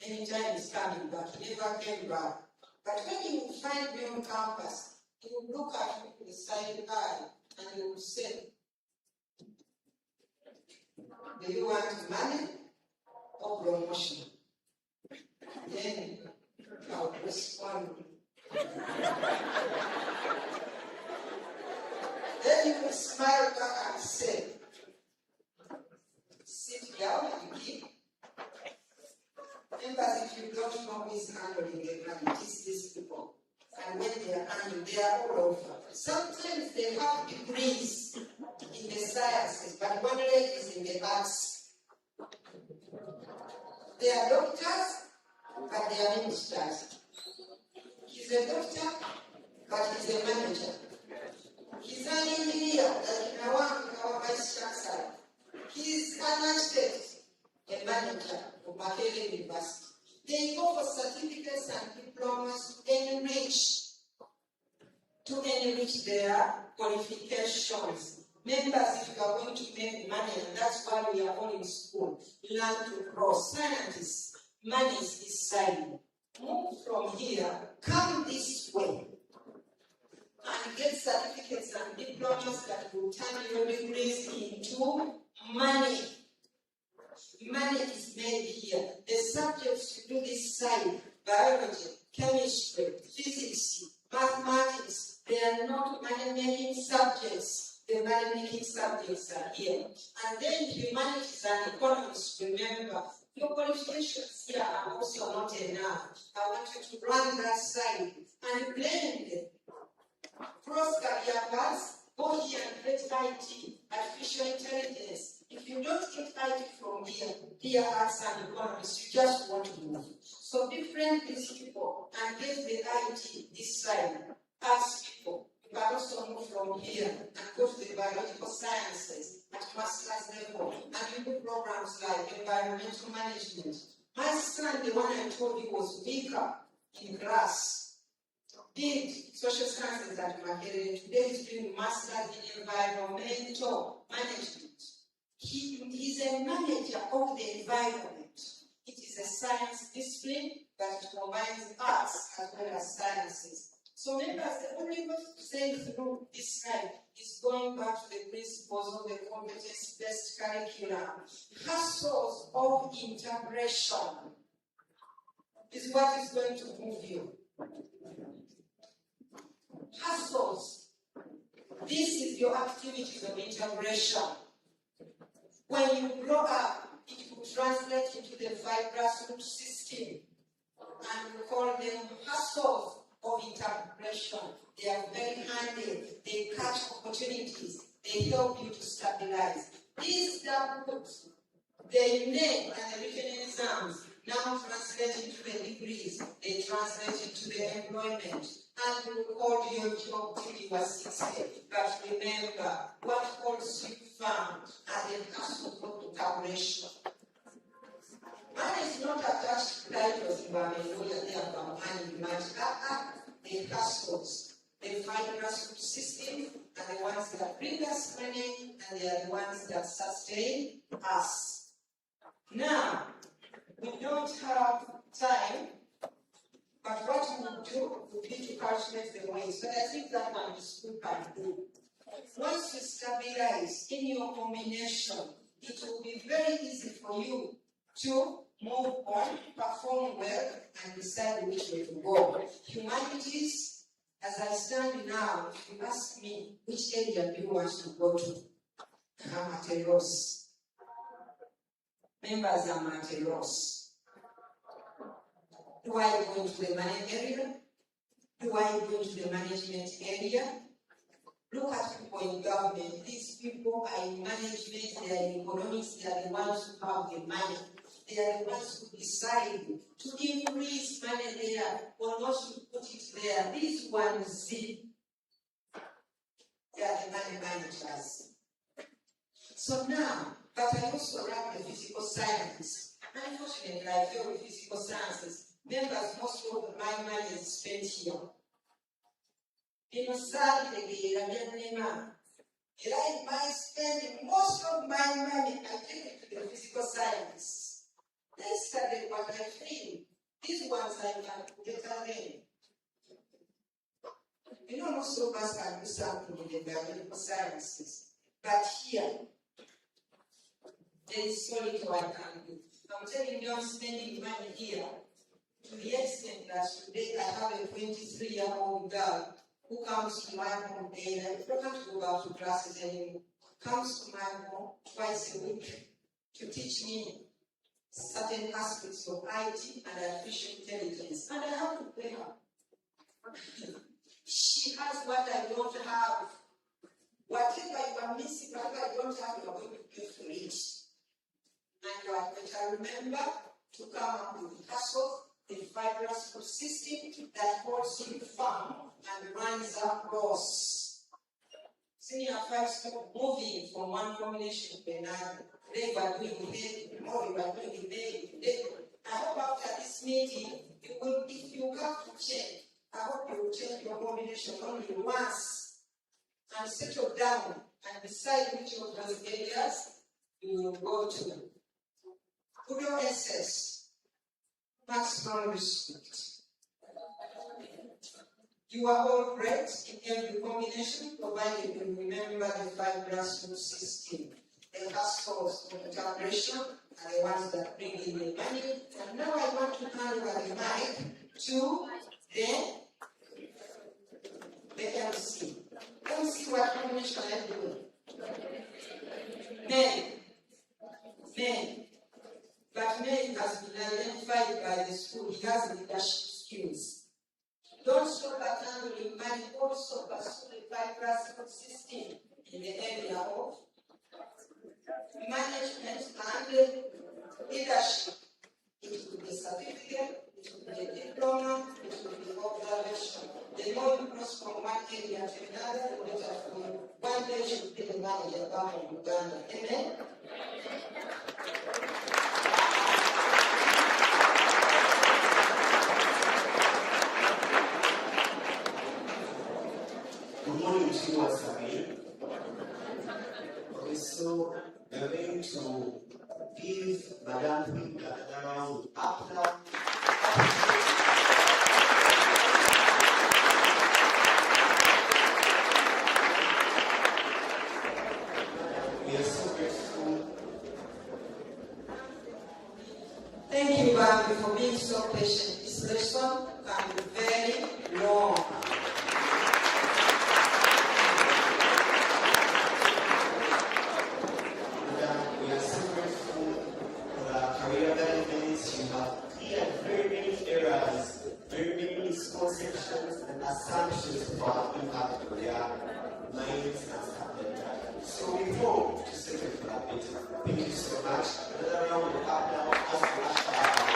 anytime he's coming back, he never came back. But when he would find me on campus, he would look at me with a side eye and he would say, do you want money or promotion? Then I would respond. Then he would smile back and say, sit down and keep. Members, if you don't know who is handling the money, it is these people. And when they are handling, they are all over. Sometimes they have degrees in the sciences, but one leg is in the arts. They are doctors, but they are ministers. He's a doctor, but he's a manager. He's an engineer, like in our vice chancellor. He's an architect, a manager of Makerere University. They go for certificates and diplomas to enrich their qualifications. Members, if you are going to make money, and that's why we are all in school, learn to cross. Scientists, money is this side. Move from here, come this way, and get certificates and diplomas that will turn your degrees into money. Money is made here. The subjects to do this side, biology, chemistry, physics, mathematics, they are not money-making subjects. The money-making subjects are here. And then humanities and economics, remember, your qualifications here are also not enough. I want you to run that side and blend cross-career paths, go here and get IT, artificial intelligence. If you don't get IT from here arts and economics, you just want to move. So befriend these people and get the IT this side. Arts people, you can also move from here and go to the biological sciences at master's level. And you do programs like environmental management. My son, the one I told you, was bigger in class. Did social sciences at Makerere. Today he's doing masters in environmental management. He is a manager of the environment. It is a science discipline, but it combines arts as well as sciences. So members, the only way to say through this slide is going back to the principles of the competence-based curriculum. Hustles of integration is what is going to move you. Hustles. This is your activities of integration. When you grow up, it will translate into the 5 grassroots system. And we call them hustles of integration. They are very handy. They catch opportunities. They help you to stabilize. These that put the name and the written exams now translate into the degrees, they translate into the employment, and you will hold your job till you are 60. But remember, what holds you firm are the castles of calculation. Money is not attached to titles, but they are money much. The castles, the financial system, are the ones that bring us money, and they are the ones that sustain us. Now, we don't have time, but what we will do would be to calculate the ways. But I think that one is good and do. Once you stabilize in your combination, it will be very easy for you to move on, perform well, and decide which way to go. Humanities, as I stand now, if you ask me which area do you want to go to, I'm at a loss. Members are at a loss. Do I go into the money area? Do I go into the management area? Look at people in government. These people are in management, they are in economics, they are the ones who have the money. They are the ones who decide to increase money there or not to put it there. These ones, they are the money managers. So now, but I also run the physical science. Unfortunately, I feel with physical sciences, members, most of my money is spent here. In Saturday, I might spend most of my money, I take it to the physical science. They study what I feel. These ones I can better than. Most of us can do something in the biological sciences. But here, there is so little I can do. I'm telling you, I'm spending money here to the extent that today I have a 23-year-old girl who comes to my home daily. I don't have to go back to classes anymore. Comes to my home twice a week to teach me certain aspects of IT and artificial intelligence. And I have to pay her. She has what I don't have. Whatever you are missing, whatever I don't have, you are going to give to it. And you are going to remember to come up with the hustle, the fibrous system that holds you firm and runs across. Senior 5 stop moving from one combination to another. Today we are doing it, tomorrow we are doing it today. I hope after this meeting, if you have to change, I hope you will change your combination only once and settle down and decide which of those areas you will go to. BUDDO SS, maximum respect. You are all great in every combination, provided you remember the 5 grassroots system. The hustles of integration are the ones that bring in the money. And now I want to hand over the mic to the MC. MC, what combination are you doing? Men. But men has been identified by the school. He has leadership skills. Don't stop at handling money, also pursue the 5 grassroots system in the area of management and leadership. It could be a certificate, it could be a diploma, it could be observation. The more you cross from one area to another, the better for you. One day should be the manager back in Uganda. Amen? Good morning to you once again. Okay, so we are going to give Madam Pinka a round of applause. We are so grateful. Thank you, Bambi, for being so patient. This lesson can be very long. We are so grateful for the career guidance. You have cleared very many errors, very many misconceptions and assumptions about impact on their minds and stuff like that. it. Thank you so much. Another round of applause as we usher out.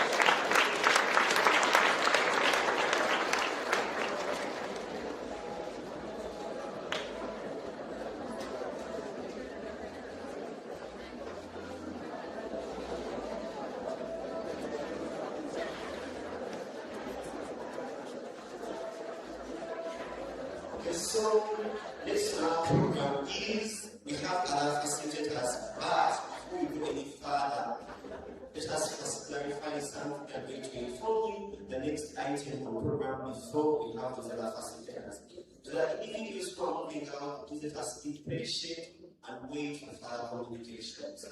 So, next our program is, we have our facilitators, but before we go any further, let us first clarify something we are going to inform you the next item on the program before we have those other facilitators. So that if it is from moving out, please let us be patient and wait for further communications.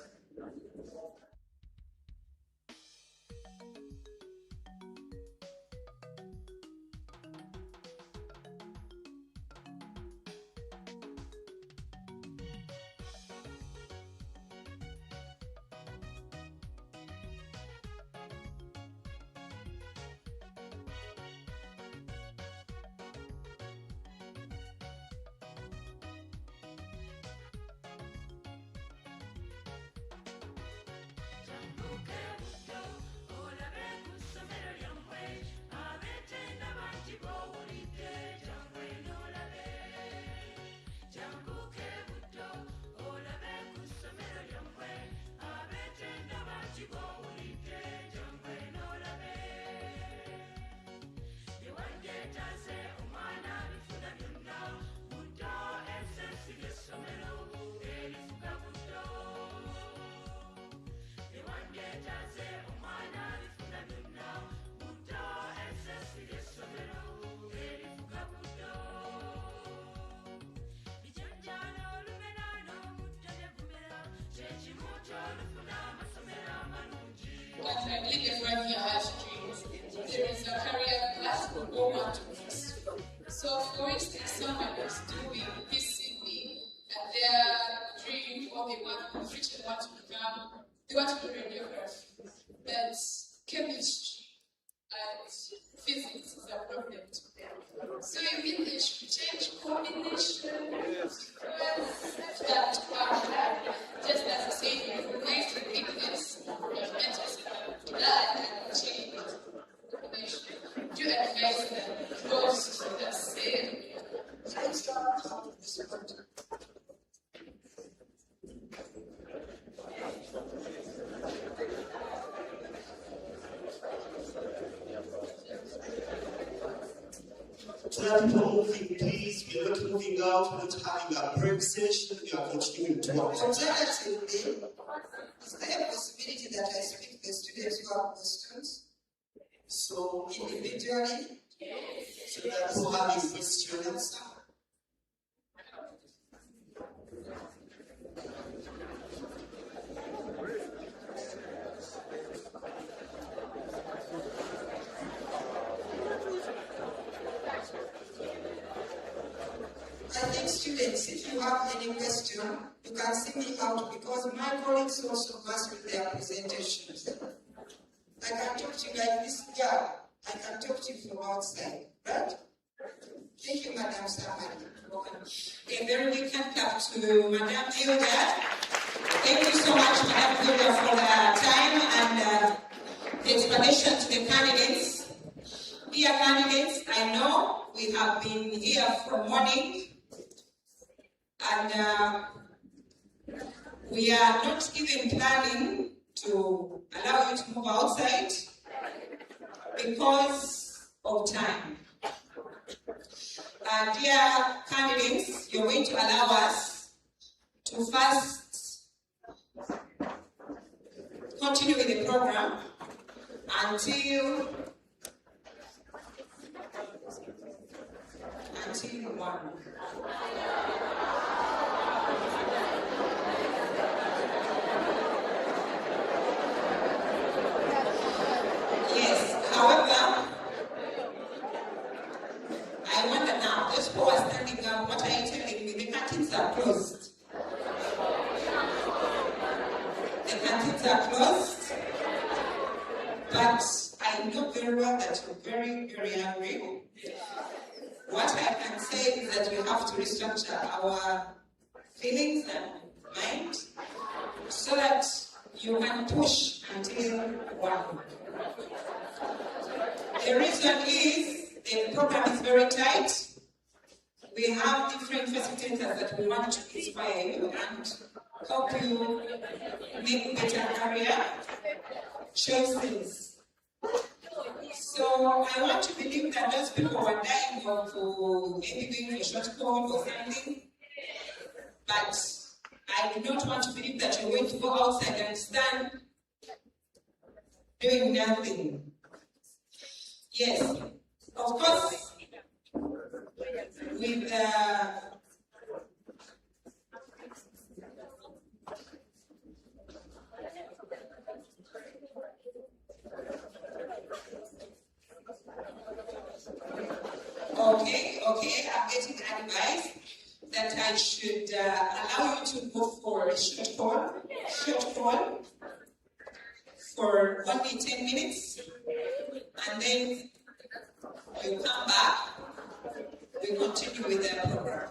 I believe everyone here has dreams. There is a career path we all want to pursue. So, for instance, someone is doing PCB and their dream or they want to future want to become, they want to be radiography. But chemistry and physics is a problem to them. So you mean they should change combination? That just as I said, if we're going to pick this, and change combination. Do you advise them goes to the same? Let's start with this point. So that people moving, please, we are not moving out, we're not having a break session, we are continuing to work. Alternatively, is there a possibility that I speak to the students who have questions? So, individually? So that people having questions. I think students, if you have any question, you can see me out because my colleagues also pass with their presentations. I can talk to you like this girl. I can talk to you from outside, right? Thank you, Madam Samani. A very big hand clap to Madam Hilda. Thank you so much, Madam Hilda, for the time and the explanation to the candidates. Dear candidates, I know we have been here from morning and we are not even planning to allow you to move outside because of time. Dear candidates, you're going to allow us to first continue with the program until 1. Yes, however, I wonder now, those who are standing up, what are you telling me? The canteens are closed. The canteens are closed, but I know very well that you're very, very hungry. What I can say is that we have to restructure our feelings and mind so that you can push until 1. The reason is the program is very tight. We have different facilitators that we want to inspire you and help you make better career choices. So I want to believe that those people were dying of maybe doing a short call or something, but I do not want to believe that you're going to go outside and stand doing nothing. Yes, of course, with Okay, I'm getting advice that I should allow you to go for a short call for only 10 minutes, and then you come back, we continue with the program.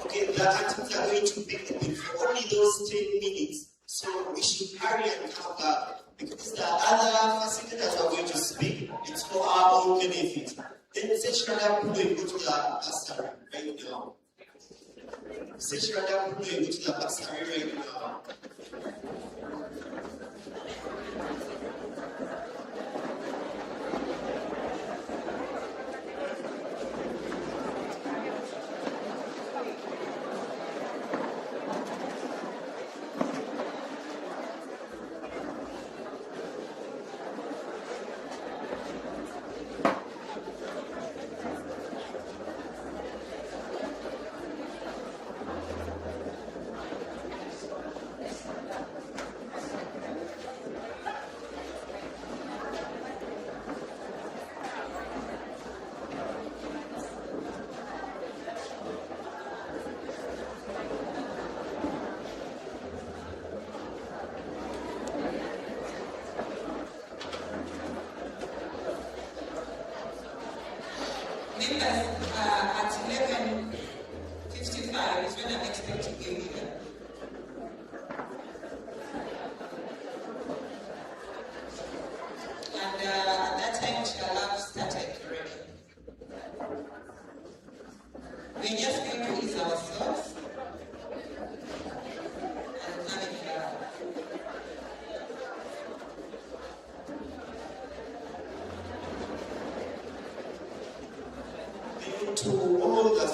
Okay, the activities are going to be for only those 10 minutes, so we should hurry and come back, because the other facilitators are going to speak. It's for our own benefit. Then session will go to the pastor right now. Session will go to the pastor right now. Members, at 11:55 is when I'm expecting you here. And at that time, we shall have started already. We're just going to ease ourselves and come in here. To all the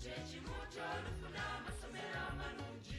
Chechimucho lufuna amasomero amalungi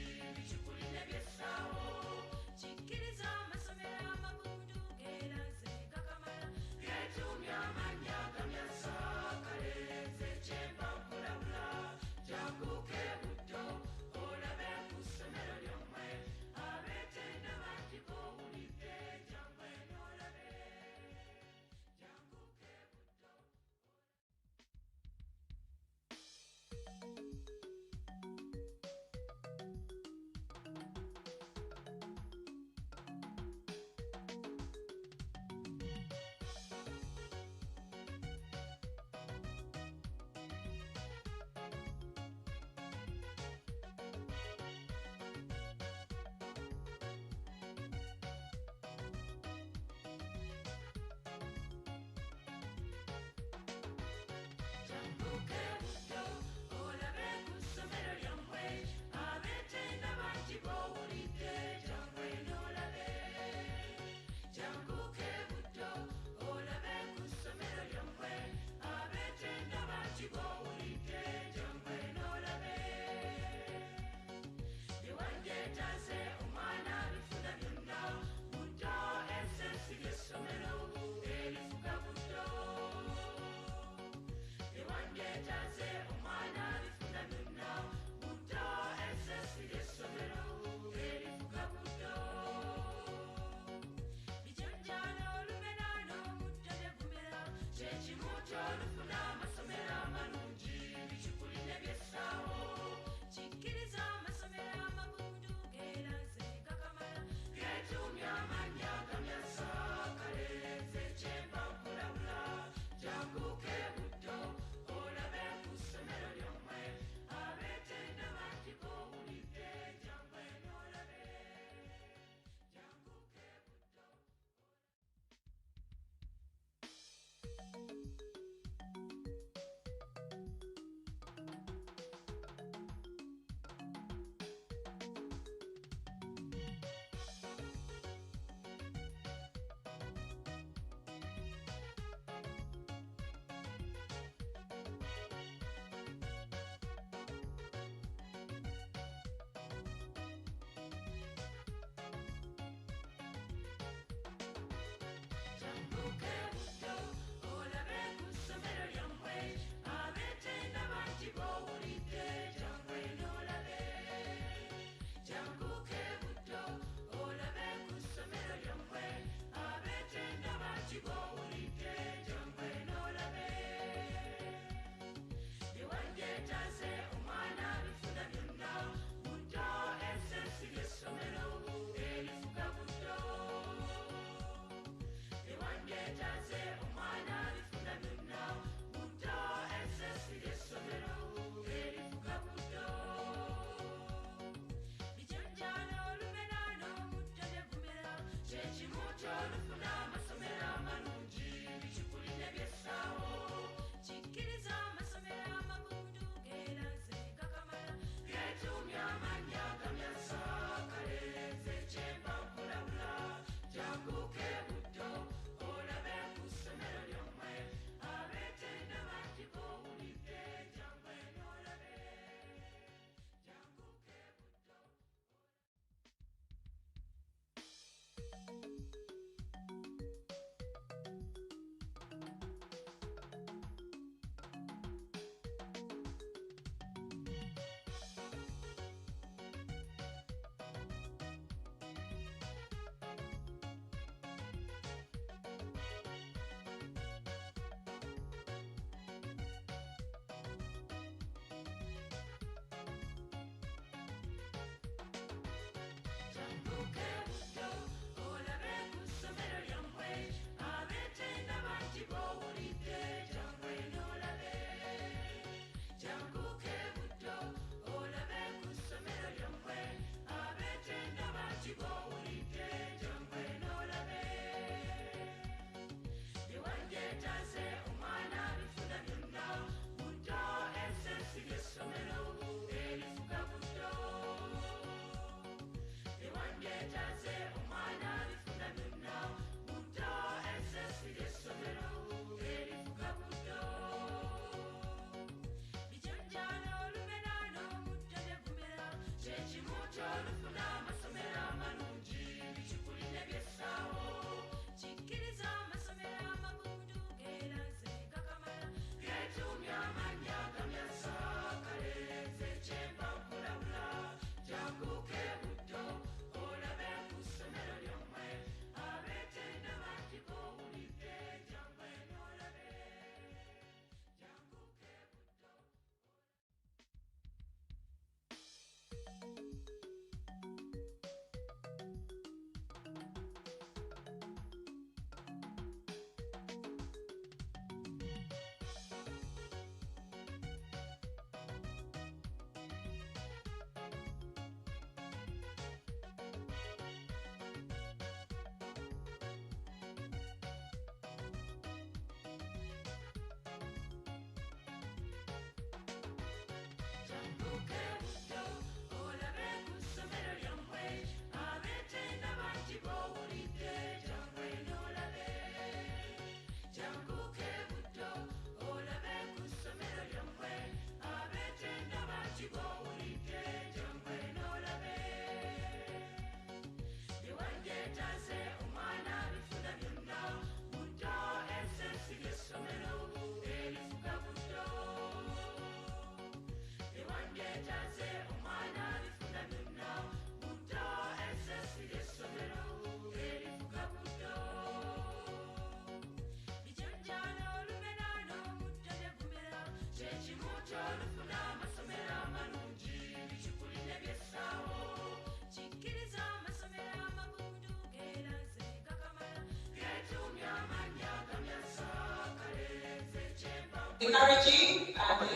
Encouraging, and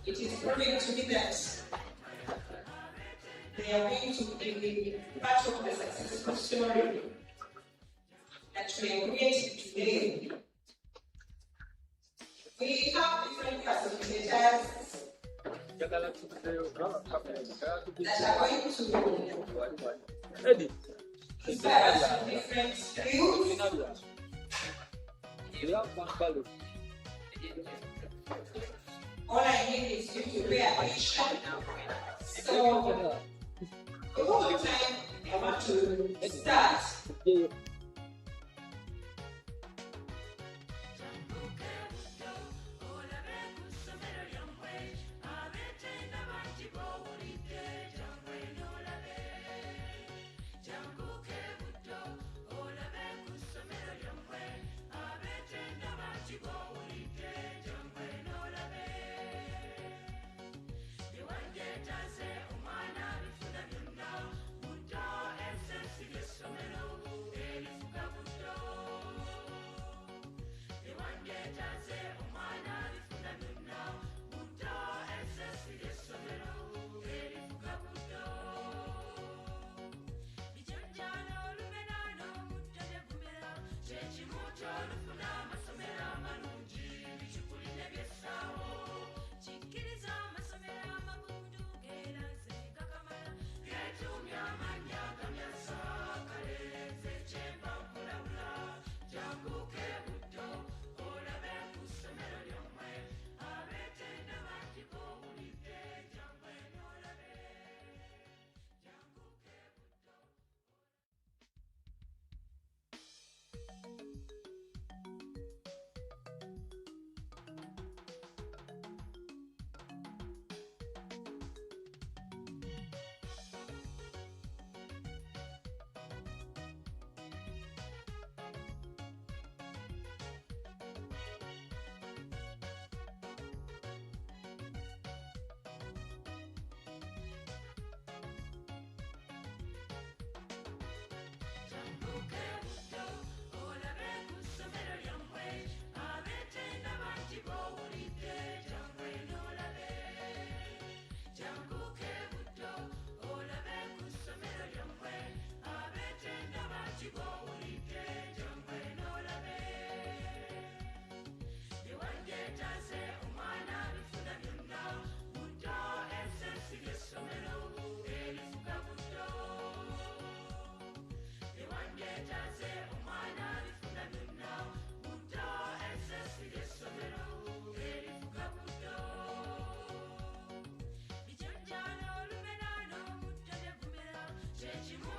it is proving to me that they are going to be part of the successful story that we are creating today. We have different facilitators that are going to inspire us with different skills. All I need is you to pay attention. So, the whole time I want to start.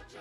Church,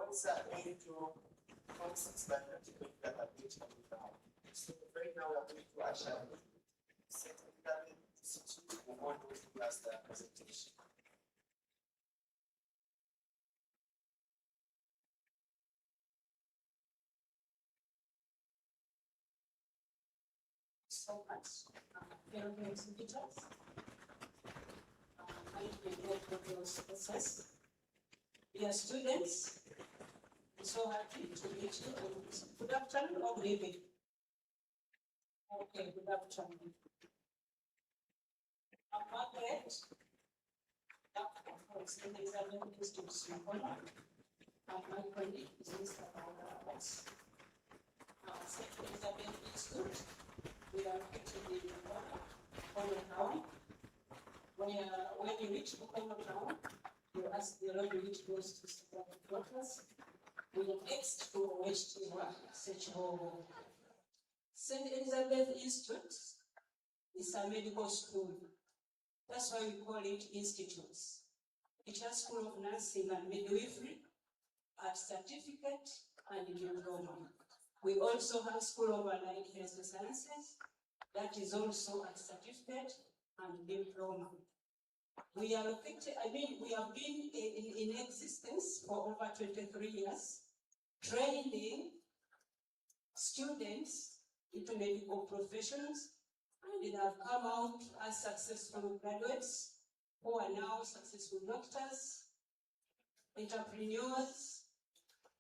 once going to concepts that are going to be down. So right now we are going to actually set that institute for all those who has the presentation. So much, fellow exhibitors. I will go those process. Dear students, I'm so happy to meet you. Good afternoon or good evening? Okay, good afternoon. I'm Margaret. I'm St. Elizabeth Institute. And my colleague is Mr. Paula. St. Elizabeth Institute. We are located in Bukono Town. When you reach Bukono Town, you ask the road which goes to Secondary Quarters. We are next to West Search. St. Elizabeth Institute is a medical school. That's why we call it institutes. It has School of Nursing and Midwifery at certificate and diploma. We also have School of Allied Health Sciences, that is also at certificate and diploma. We are located, we have been in existence for over 23 years, training students into medical professions, and they have come out as successful graduates who are now successful doctors, entrepreneurs,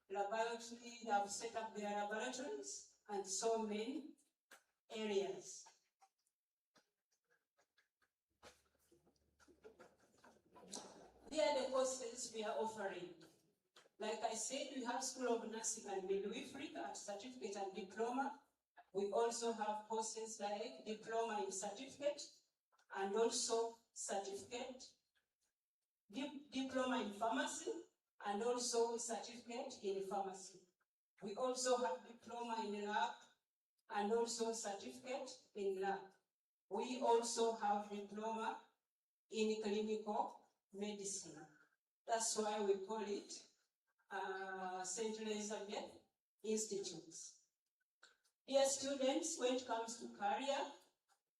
laboratory, they have set up their laboratories, and so many areas. Here are the courses we are offering. Like I said, we have School of Nursing and Midwifery at certificate and diploma. We also have courses like diploma in certificate and also certificate, diploma in pharmacy, and also certificate in pharmacy. We also have diploma in lab and also certificate in lab. We also have diploma in clinical medicine. That's why we call it St. Elizabeth Institutes. Dear students, when it comes to career,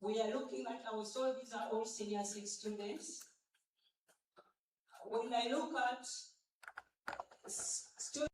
we are looking at so these are all senior 6 students. When I look at students,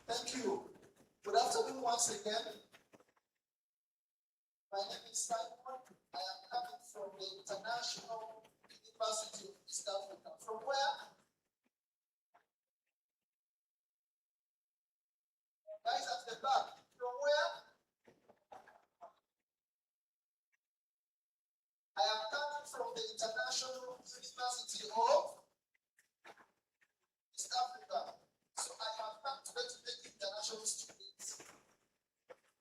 Thank you. Good afternoon once again. My name is Simon. I am coming from the International University of East Africa. From where? Guys at the back. From where? I am coming from the International University of East Africa. So I have come today to make international students.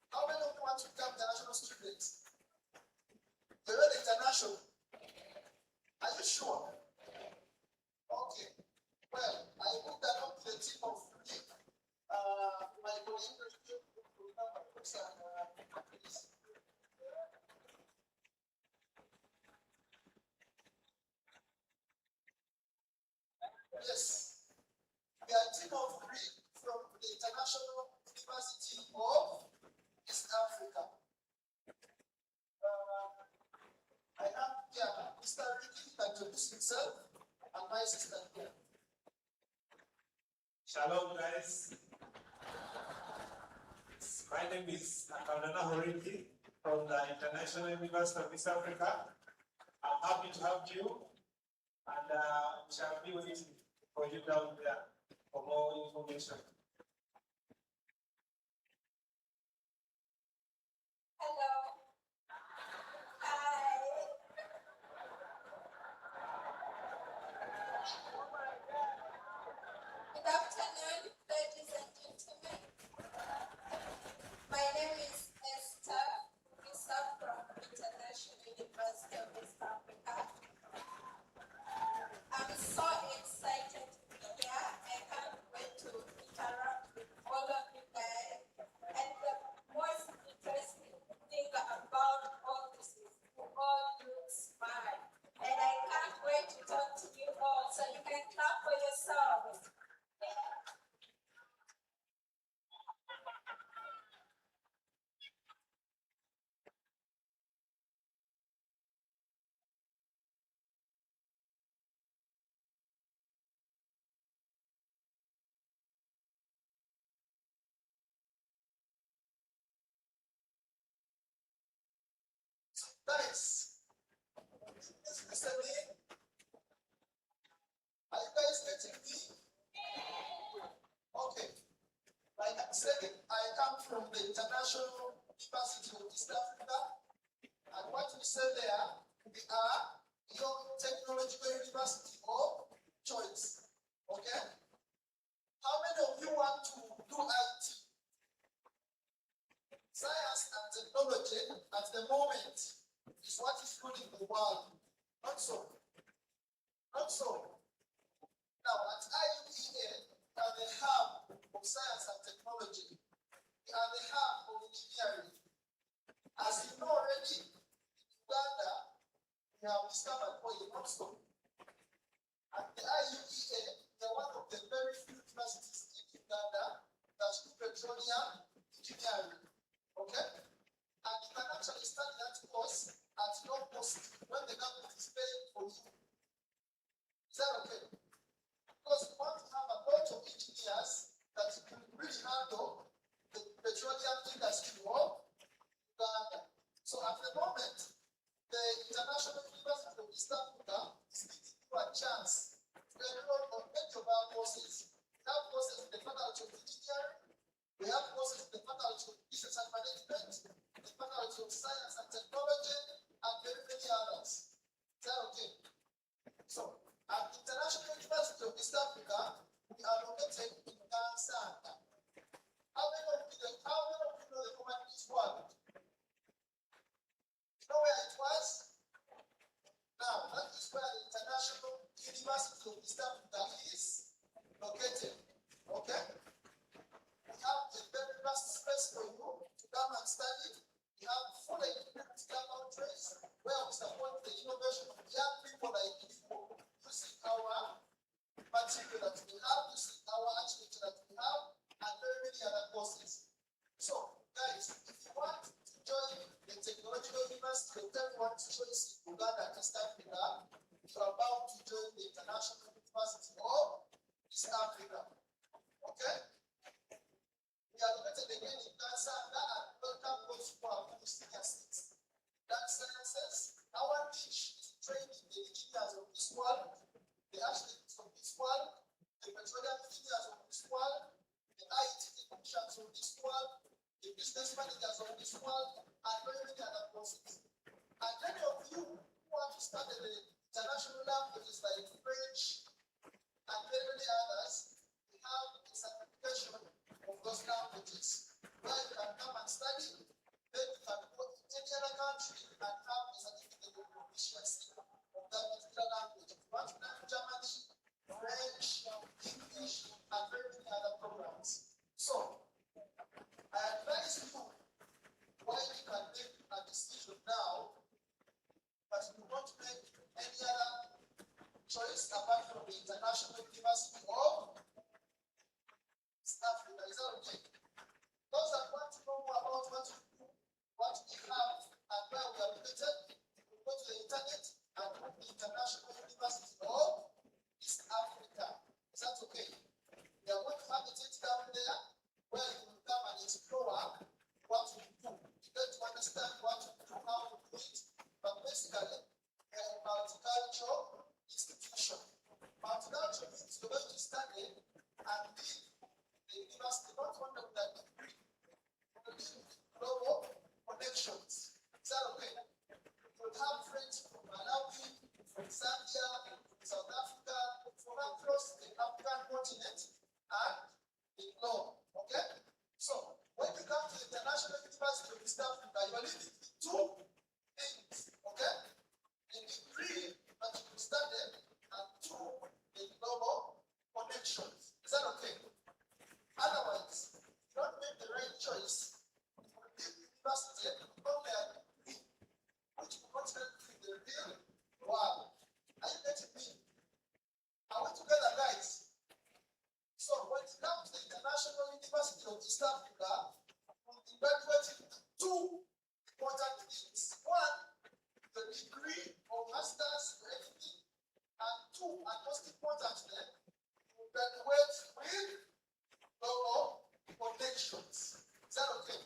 How many of you want to become international students? You're not international. Are you sure? Okay. Well, I hope that up to the team of three. My colleague will remember books and please. Yes. We are a team of three from the International University of East Africa. I have here Mr. Ricky that introduced himself and my sister here. Shalom, guys. My name is Akandana Horiki from the International University of East Africa. I'm happy to have you, and shall be waiting for you down there for more information. Hello. Hi. Good afternoon, ladies and gentlemen. My name is Esther Isa from International University of East Africa. I'm so excited to be here. I can't wait to interact with all of you guys. And the most interesting thing about all this is you all look smart. And I can't wait to talk to you all so you can clap for yourselves. Guys, listen to me. Are you guys getting me? Okay. Like I said, I come from the International University of East Africa. And what we say there, we are your technological university of choice. Okay? How many of you want to do IT? Science and technology at the moment is what is ruling the world. Not so. Not so. Now, at IUEA, we are the hub of science and technology. We are the hub of engineering. As you know already, in Uganda, we have discovered oil, not so. At the IUEA, we are one of the very few universities in Uganda that do petroleum engineering. Okay? And you can actually study that course at no cost when the government is paying for you. Is that okay? Because we want to have a lot of engineers that can really handle the petroleum industry of Uganda. So at the moment, the International University of East Africa is giving you a chance to enroll on many of our courses. We have courses in the Faculty of Engineering, we have courses in the Faculty of Business and Management, the Faculty of Science and Technology, and very many others. Is that okay? So, at International University of East Africa, we are located in Tanzania. How many of you know the Commonwealth World? You know where it was? Now, that is where the International University of East Africa is located. Okay? We have a very vast space for you to come and study. We have fully equipped laboratories where we support the innovation of young people like you using our material that we have, using our architecture that we have, and very many other courses. So, guys, if you want to join the Technological University of Everyone's Choice in Uganda and East Africa, you are about to join the International University of East Africa. Okay? of this world and very many other courses. And many of you who want to study the international languages like French and very many others, we have a certification of those languages where you can come and study. Then you can go to any other country and have a certificate of proficiency of that particular language. If you want to learn Germany, French, English, and very many other programs. So, I advise you why you can make a decision now, but if you want to make any other choice apart from the International University of South Africa. Is that okay? Those that want to know more about what we do, what we have, and where we are located, you go to the internet and put the International University of East Africa. Is that okay? We are going to have a text down there where you will come and explore what we do. You get to understand what we do, how we do it, but basically, we are a multicultural institution. Multicultural means you're going to study and live the university, not only with that degree, but live global connections. Is that okay? You'll have friends from Malawi, from Zambia, from South Africa, from across the African continent and the globe. Okay? So, when you come to the International University of East Africa, you are living with two things. Okay? The degree that you will study and two, the global connections. Is that okay? Otherwise, if you don't make the right choice, you will leave the university only a degree, which will not help you in the real world. Are you getting me? Are we together, guys? So, when it comes to the International University of East Africa, we'll be graduating with two important things. One, the degree or master's or anything, and two, and most importantly, you graduate with global connections. Is that okay?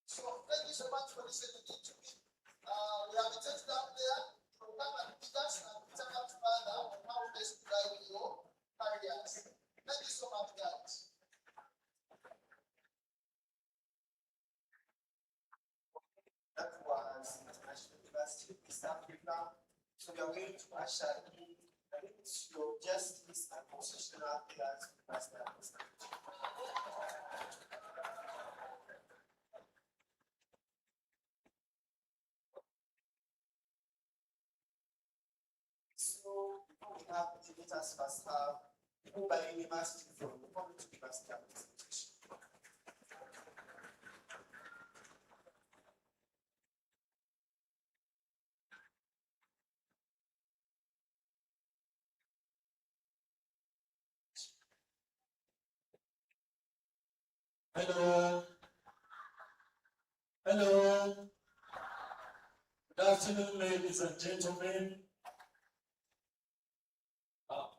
So thank you so much for listening to me. We have a text down there. You will come and meet us and we talk about further on how best to guide your careers. Thank you so much, guys. That was International University of East Africa. So we are going to actually your justice and constitutional affairs university. So we have the leaders first have people by university from the public university administration. Hello. Hello. Good afternoon, ladies and gentlemen.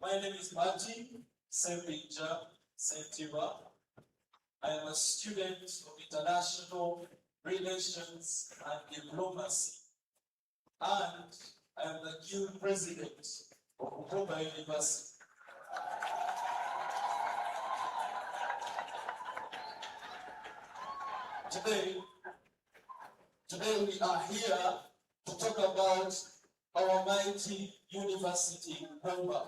My name is Martin Sempinja Sentiva. I am a student of international relations and diplomacy, and I am the guild president of Bukoba University. Today we are here to talk about our mighty university, Bukoba.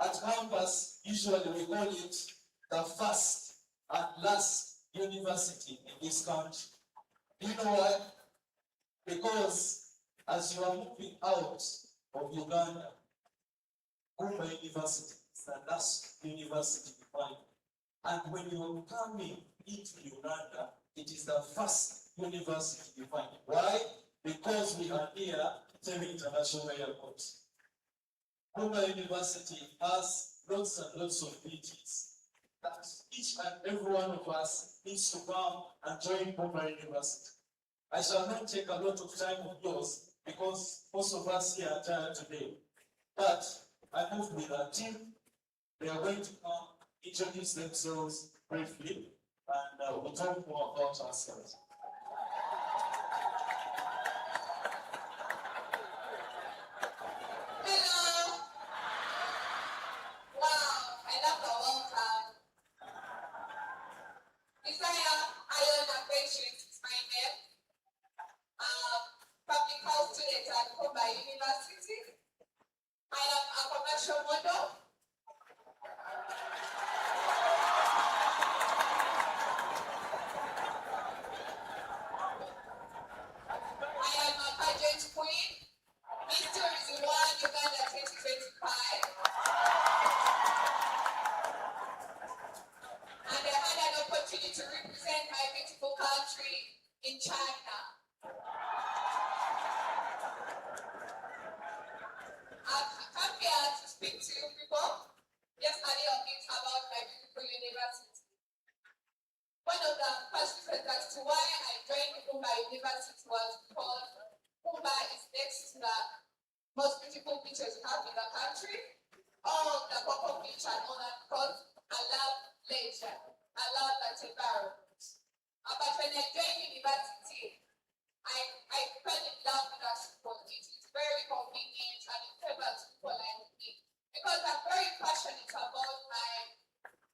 At campus, usually we call it the first and last university in this country. You know why? Because as you are moving out of Uganda, Bukoba University is the last university you find. And when you are coming into Uganda, it is the first university you find. Why? Because we are near Temi International Airport. Bukoba University has lots and lots of beauties that each and every one of us needs to come and join Bukoba University. I shall not take a lot of time of yours because most of us here are tired today. But I moved with our team. They are going to come introduce themselves briefly and we'll talk more about ourselves. Hello. Wow, I love the welcome. Isaiah, I am BUDDO. I am a pageant queen. Miss Tourism 1 Uganda 2025. And I had an opportunity to represent my beautiful country in China. I've come here to speak to you people just a little bit about my beautiful university. One of the first reasons as to why I joined Kumba University was because Kumba is next to the most beautiful beaches we have in the country. All the Coco Beach and all that, because I love leisure. I love that environment. But when I joined university, I fell in love with that school. It is very convenient and it favors people like me. Because I'm very passionate about my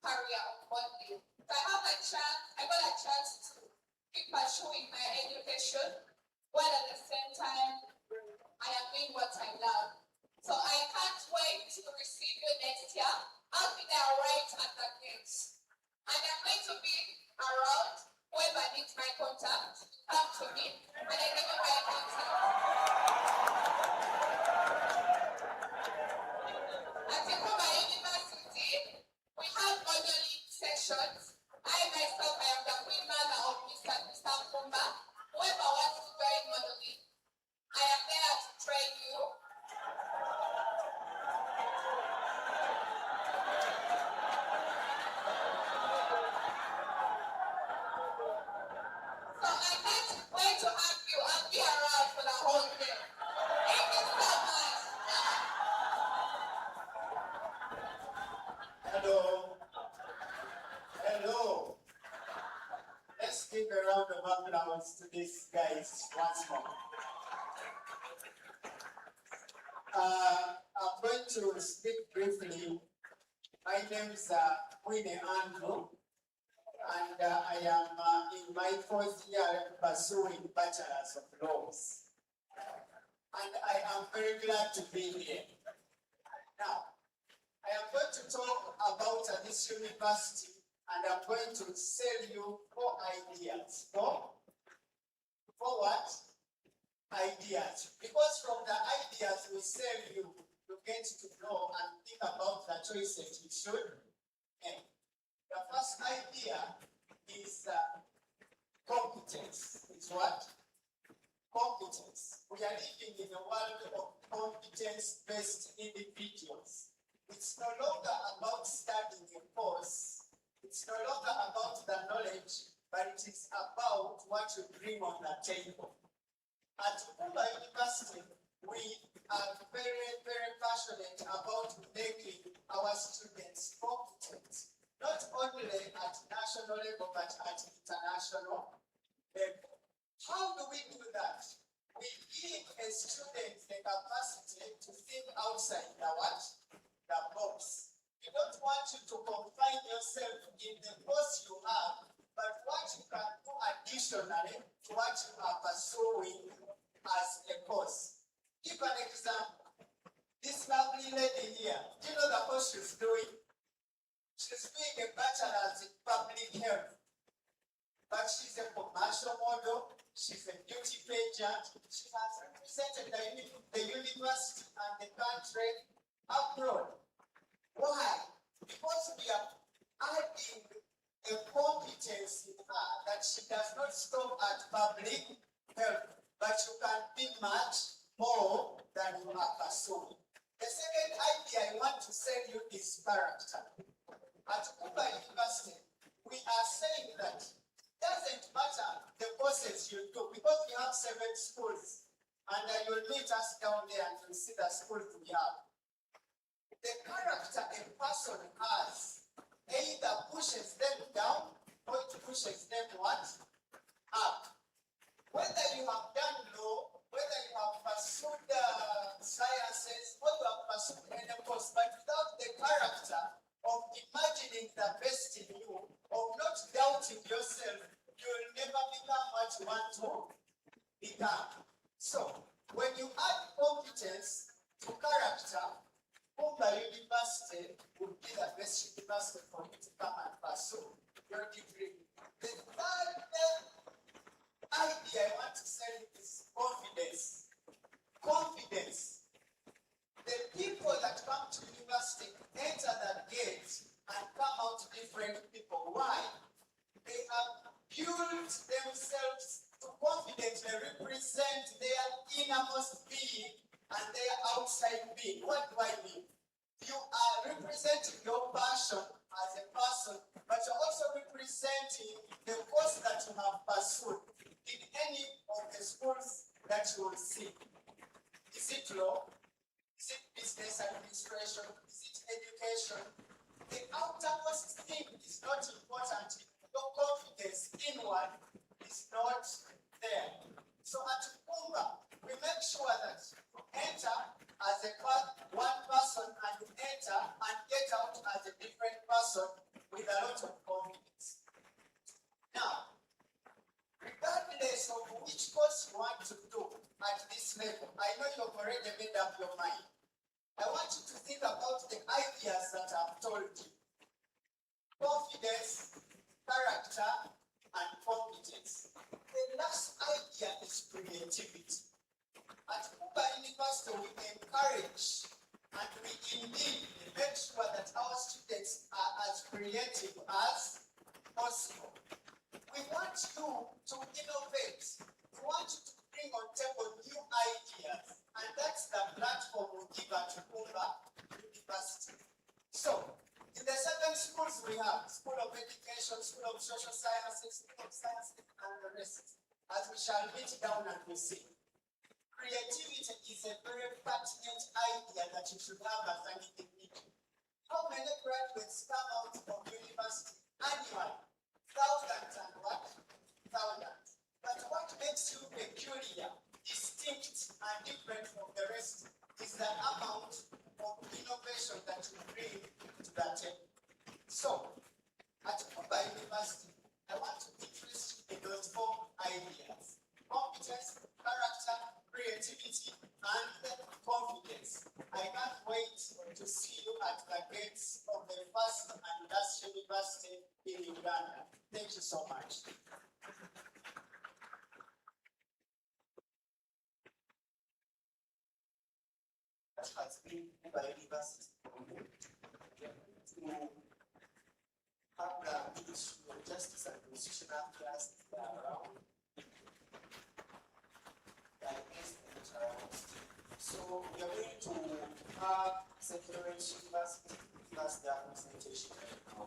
career of modeling. So I got a chance to keep pursuing my education, while at the same time, I am doing what I love. So I can't wait to receive you next year. I'll be there right at the gates. And I'm going to be around. Whoever needs my contact, come to me, and I give you my contact. At Kumba University, we have modeling sessions. I myself, I am the queen mother of Mr. Kumba. Whoever wants to join modeling, I am there to train you. So I can't wait to have you and be around for the whole day. Thank you so much. Hello. Hello. Let's give a round of applause to these guys once more. I'm going to speak briefly. My name is Winnie Andrew, and I am in my fourth year pursuing Bachelor's of Laws. And I am very glad to be here. Now, I am going to talk about this university, and I'm going to sell you 4 ideas. For what? Ideas. Because from the ideas we sell you, you get to know and think about the choices you should make. The first idea is competence. Is what? Competence. We are living in a world of competence-based individuals. It's no longer about studying a course. It's no longer about the knowledge, but it is about what you bring on the table. At Kumba University, we are very, very passionate about making our students competent, not only at national level, but at international level. How do we do that? We give a student the capacity to think outside the what? The box. We don't want you to confine yourself in the course you have, but what you can do additionally to what you are pursuing as a course. Give an example. This lovely lady here, do you know the course she's doing? She's doing a bachelor's in public health. But she's a commercial model, she's a beauty pageant, she has represented the university and the country abroad. Why? Because we are adding a competence in her that she does not stop at public health, but you can be much more than you are pursuing. The second idea I want to sell you is character. At Kumba University, we are saying that it doesn't matter the courses you do, because we have 7 schools, and you'll meet us down there and you'll see the schools we have. The character a person has either pushes them down or it pushes them what? Up. Whether you have done law, whether you have pursued sciences, or you have pursued any course, but without the character of imagining the best in you, of not doubting yourself, you will never become what you want to become. So, when you add competence to character, Kumba University university would be the best university for you to come and pursue your degree. The third idea I want to say is confidence. Confidence. The people that come to university enter the gate and come out different people. Why? They have built themselves to confidently represent their innermost being and their outside being. What do I mean? You are representing your passion as a person, but you're also representing the course that you have pursued in any of the schools that you will see. Is it law? Is it business administration? Is it education? The outermost thing is not important. Your confidence inward is not there. So at Kumba, we make sure that you enter as one person and you enter and get out as a different person with a lot of confidence. Now, regardless of which course you want to do at this level, I know you've already made up your mind. I want you to think about the ideas that I've told you. Confidence, character, and competence. The last idea is creativity. At Kuba University, we encourage and we indeed make sure that our students are as creative as possible. We want you to innovate. We want you to bring on table new ideas, and that's the platform we give at Kuba University. So, in the 7 schools we have, School of Education, School of Social Sciences, School of Science, and the rest, as we shall meet down and we see. Creativity is a very pertinent idea that you should have as an individual. How many graduates come out of university annually? Thousands and what? Thousands. But what makes you peculiar, distinct, and different from the rest is the amount of innovation that you bring to that table. So, at Kuba University, I want to interest you in those 4 ideas: competence, character, creativity, and confidence. I can't wait to see you at the gates of the first and last university in Uganda. Thank you so much. That has been Kuba University to have the issue of justice and constitutional justice around. So we are going to have Secretary University plus their presentation right now.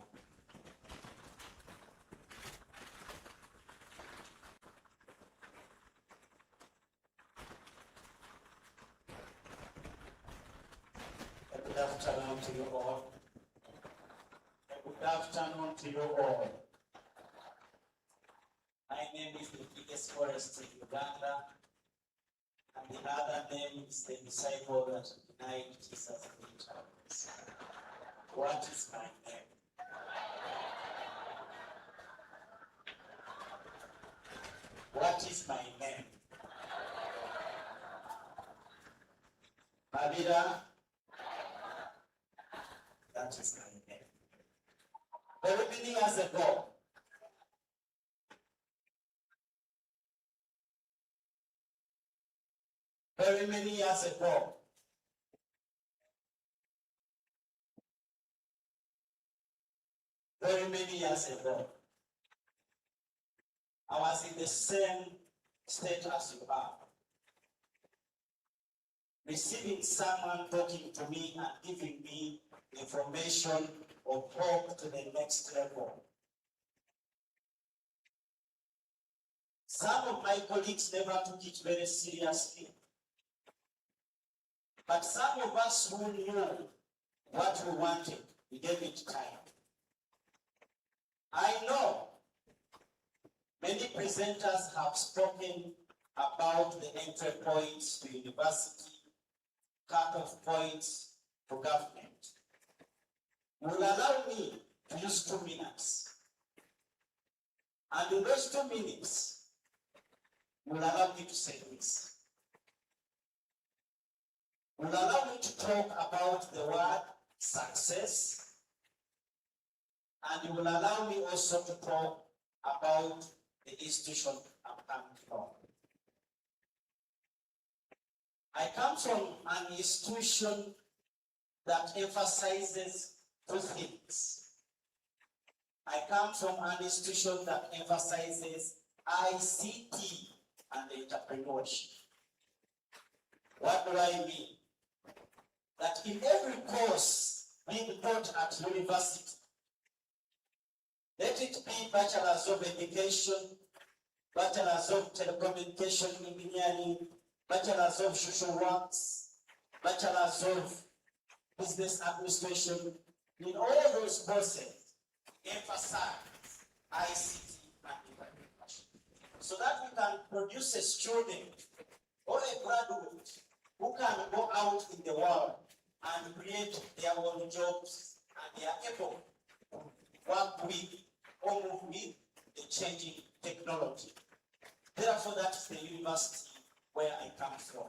Good afternoon to you all. Good afternoon to you all. My name is the biggest forest in Uganda. And the other name is the disciple that denied Jesus 3 times. What is my name? What is my name? Babida. That is my name. Very many years ago, very many years ago, I was in the same state as you are, receiving someone talking to me and giving me information of hope to the next level. Some of my colleagues never took it very seriously. But some of us who knew what we wanted, we gave it time. I know many presenters have spoken about the entry points to university, cut-off points to government. Will allow me to use 2 minutes. And in those 2 minutes, will allow me to say this. Will allow me to talk about the word success, and you will allow me also to talk about the institution I'm coming from. I come from an institution that emphasizes two things. I come from an institution that emphasizes ICT and entrepreneurship. What do I mean? That in every course being taught at university, let it be bachelor's of education, bachelor's of telecommunication engineering, bachelor's of social works, bachelor's of business administration, in all those courses, emphasize ICT and entrepreneurship, so that we can produce a student or a graduate who can go out in the world and create their own jobs, and they are able to work with or move with the changing technology. Therefore, that's the university where I come from.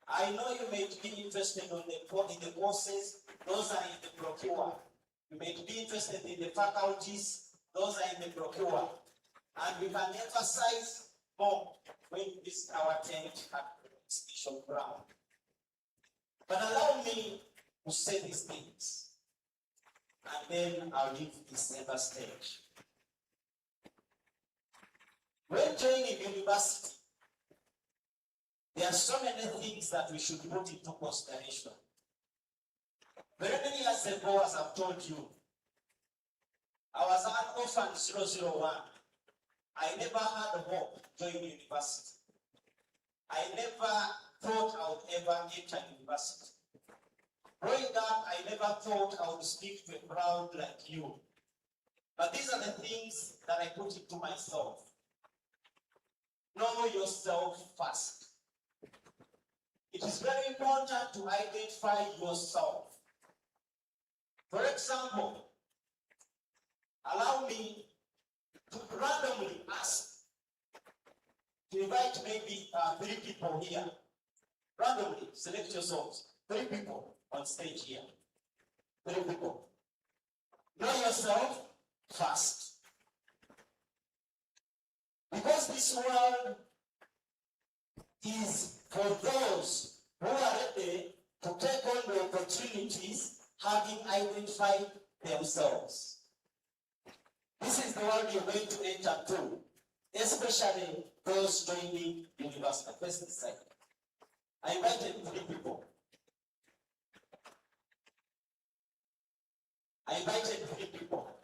I know you may be interested in the courses, those are in the brochure. You may be interested in the faculties, those are in the brochure. And we can emphasize more when we visit our tent at the station ground. But allow me to say these things, and then I'll leave this center stage. When joining university, there are so many things that we should put into consideration. Very many years ago, as I've told you, I was an orphan 001. I never had a hope joining university. I never thought I would ever enter university. Growing up, I never thought I would speak to a crowd like you. But these are the things that I put into myself. Know yourself first. It is very important to identify yourself. For example, allow me to randomly ask, to invite maybe 3 people here. Randomly select yourselves. 3 people on stage here. 3 people. Know yourself first. Because this world is for those who are ready to take on the opportunities, having identified themselves. This is the world you're going to enter to, especially those joining university. First this side. I invited 3 people. I invited 3 people.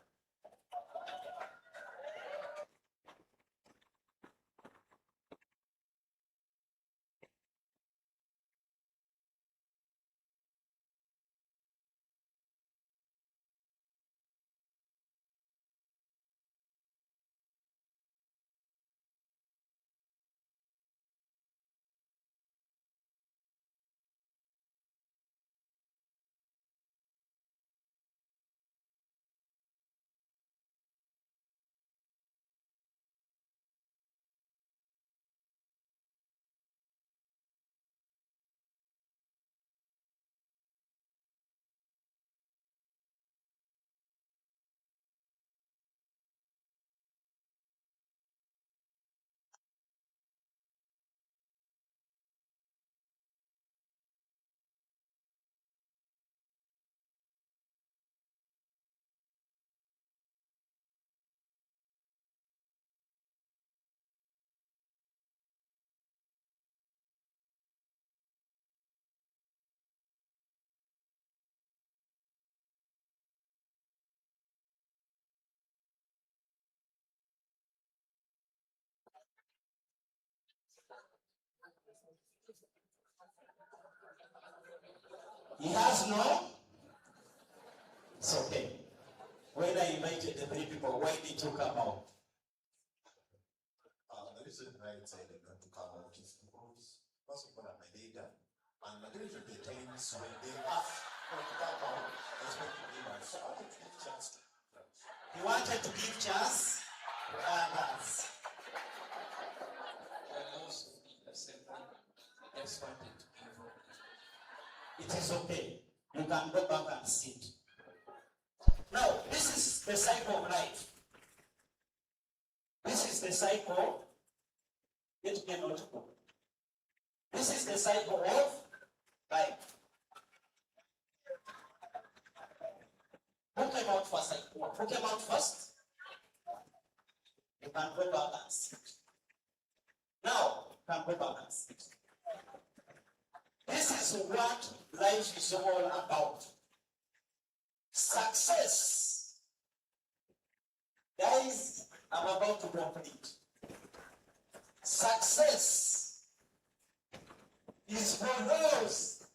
He has no? It's okay. When I invited the 3 people, why did you come out? The reason I decided not to come out is because, first of all, I'm a leader. And majority of the times when they ask for to come out, I expect to give us. So I wanted to give chance to others. He wanted to give chance to others. And also the same thing. I just wanted to give hope. It is okay. you can go back and sit. Now, this is the cycle of life. This is the cycle. Get me a notebook. This is the cycle of life. Who came out first? Who came out first? You can go back and sit. Now, you can go back and sit. This is what life is all about. Success. Guys, I'm about to complete. Success is for those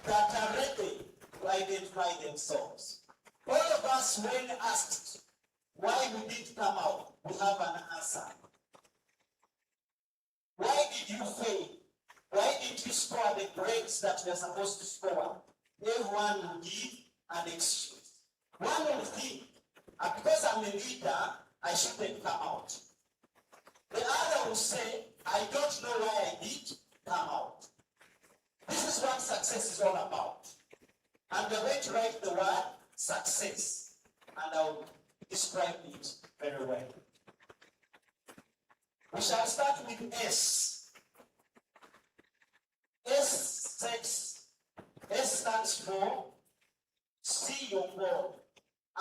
that are ready to identify themselves. All of us, when asked why we didn't come out, we have an answer. Why did you fail? Why didn't you score the grades that you are supposed to score? Everyone will give an excuse. One will think, because I'm a leader, I shouldn't come out. The other will say, I don't know why I did come out. This is what success is all about. And we're going to write the word success, and I'll describe it very well. We shall start with S. S stands for see your goal.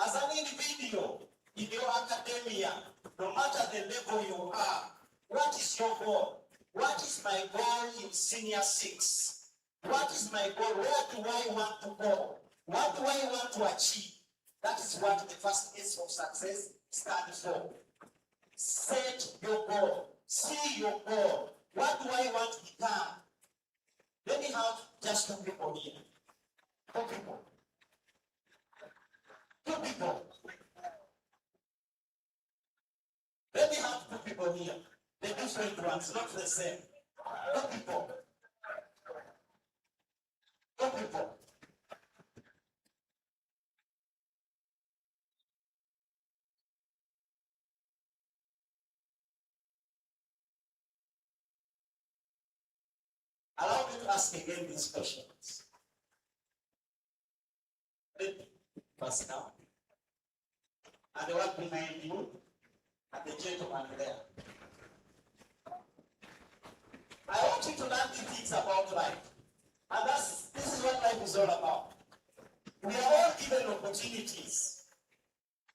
As an individual in your academia, no matter the level you are, what is your goal? What is my goal in senior 6? What is my goal? Where do I want to go? What do I want to achieve? That is what the first S of success stands for. Set your goal. See your goal. What do I want to become? Let me have just 2 people here. 2 people. 2 people. Let me have 2 people here. The different ones, not the same. 2 people. 2 people. Allow me to ask again these questions. Ready? Pass down. And the one behind you, and the gentleman there. I want you to learn the things about life. And this is what life is all about. We are all given opportunities.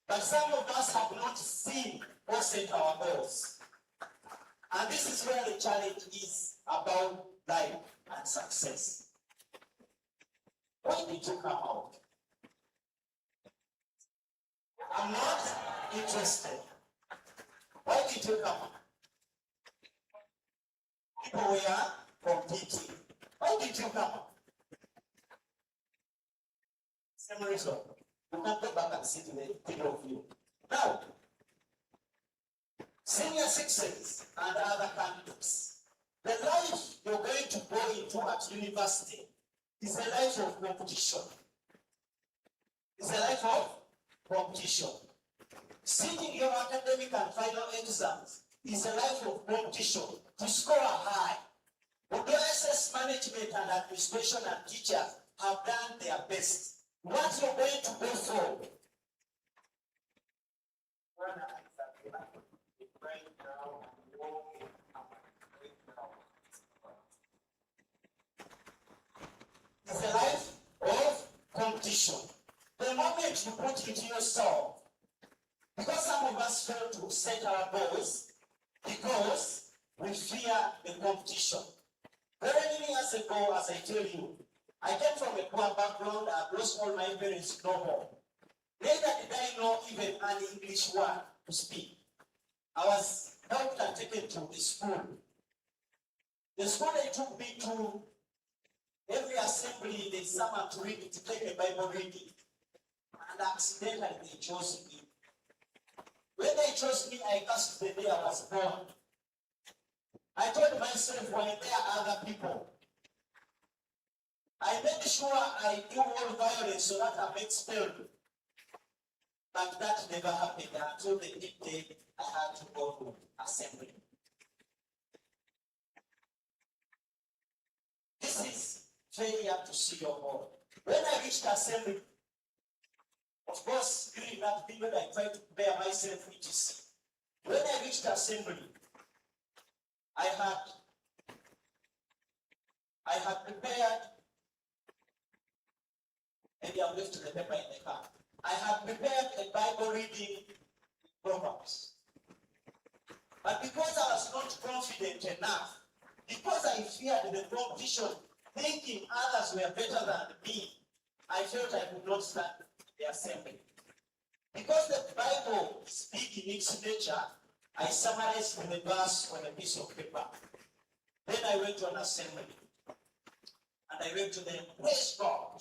But some of us have not seen or set our goals. And this is where the challenge is about life and success. Why did you come out? I'm not interested. Why did you come out? People were competing. Why did you come out? Same reason. You can go back and sit in the middle of you. Now, senior citizens and other candidates, the life you're going to go into at university is a life of competition. It's a life of competition. Sitting your academic and final exams is a life of competition to score high. Although SS management and administration and teachers have done their best, what you're going to go for? It's a life of competition. The moment you put into yourself, because some of us fail to set our goals because we fear the competition. Very many years ago, as I tell you, I came from a poor background. I lost all my parents no more. Neither did I know even an English word to speak. I was helped and taken to the school. The school they took me to, every assembly, there's someone to read, to take a Bible reading. And accidentally they chose me. When they chose me, I cursed the day I was born. I told myself, why there are other people? I made sure I do all violence so that I'm expelled. But that never happened until the day I had to go to assembly. This is failure to see your goal. When I reached assembly, of course, during that period, I tried to prepare myself, etc. When I reached assembly, I had prepared, maybe I've left the paper in the car. I had prepared a Bible reading Proverbs. But because I was not confident enough, because I feared the competition, thinking others were better than me, I felt I could not stand the assembly. Because the Bible is big in its nature, I summarized the verse on a piece of paper. Then I went to an assembly. And I went to them, praise God.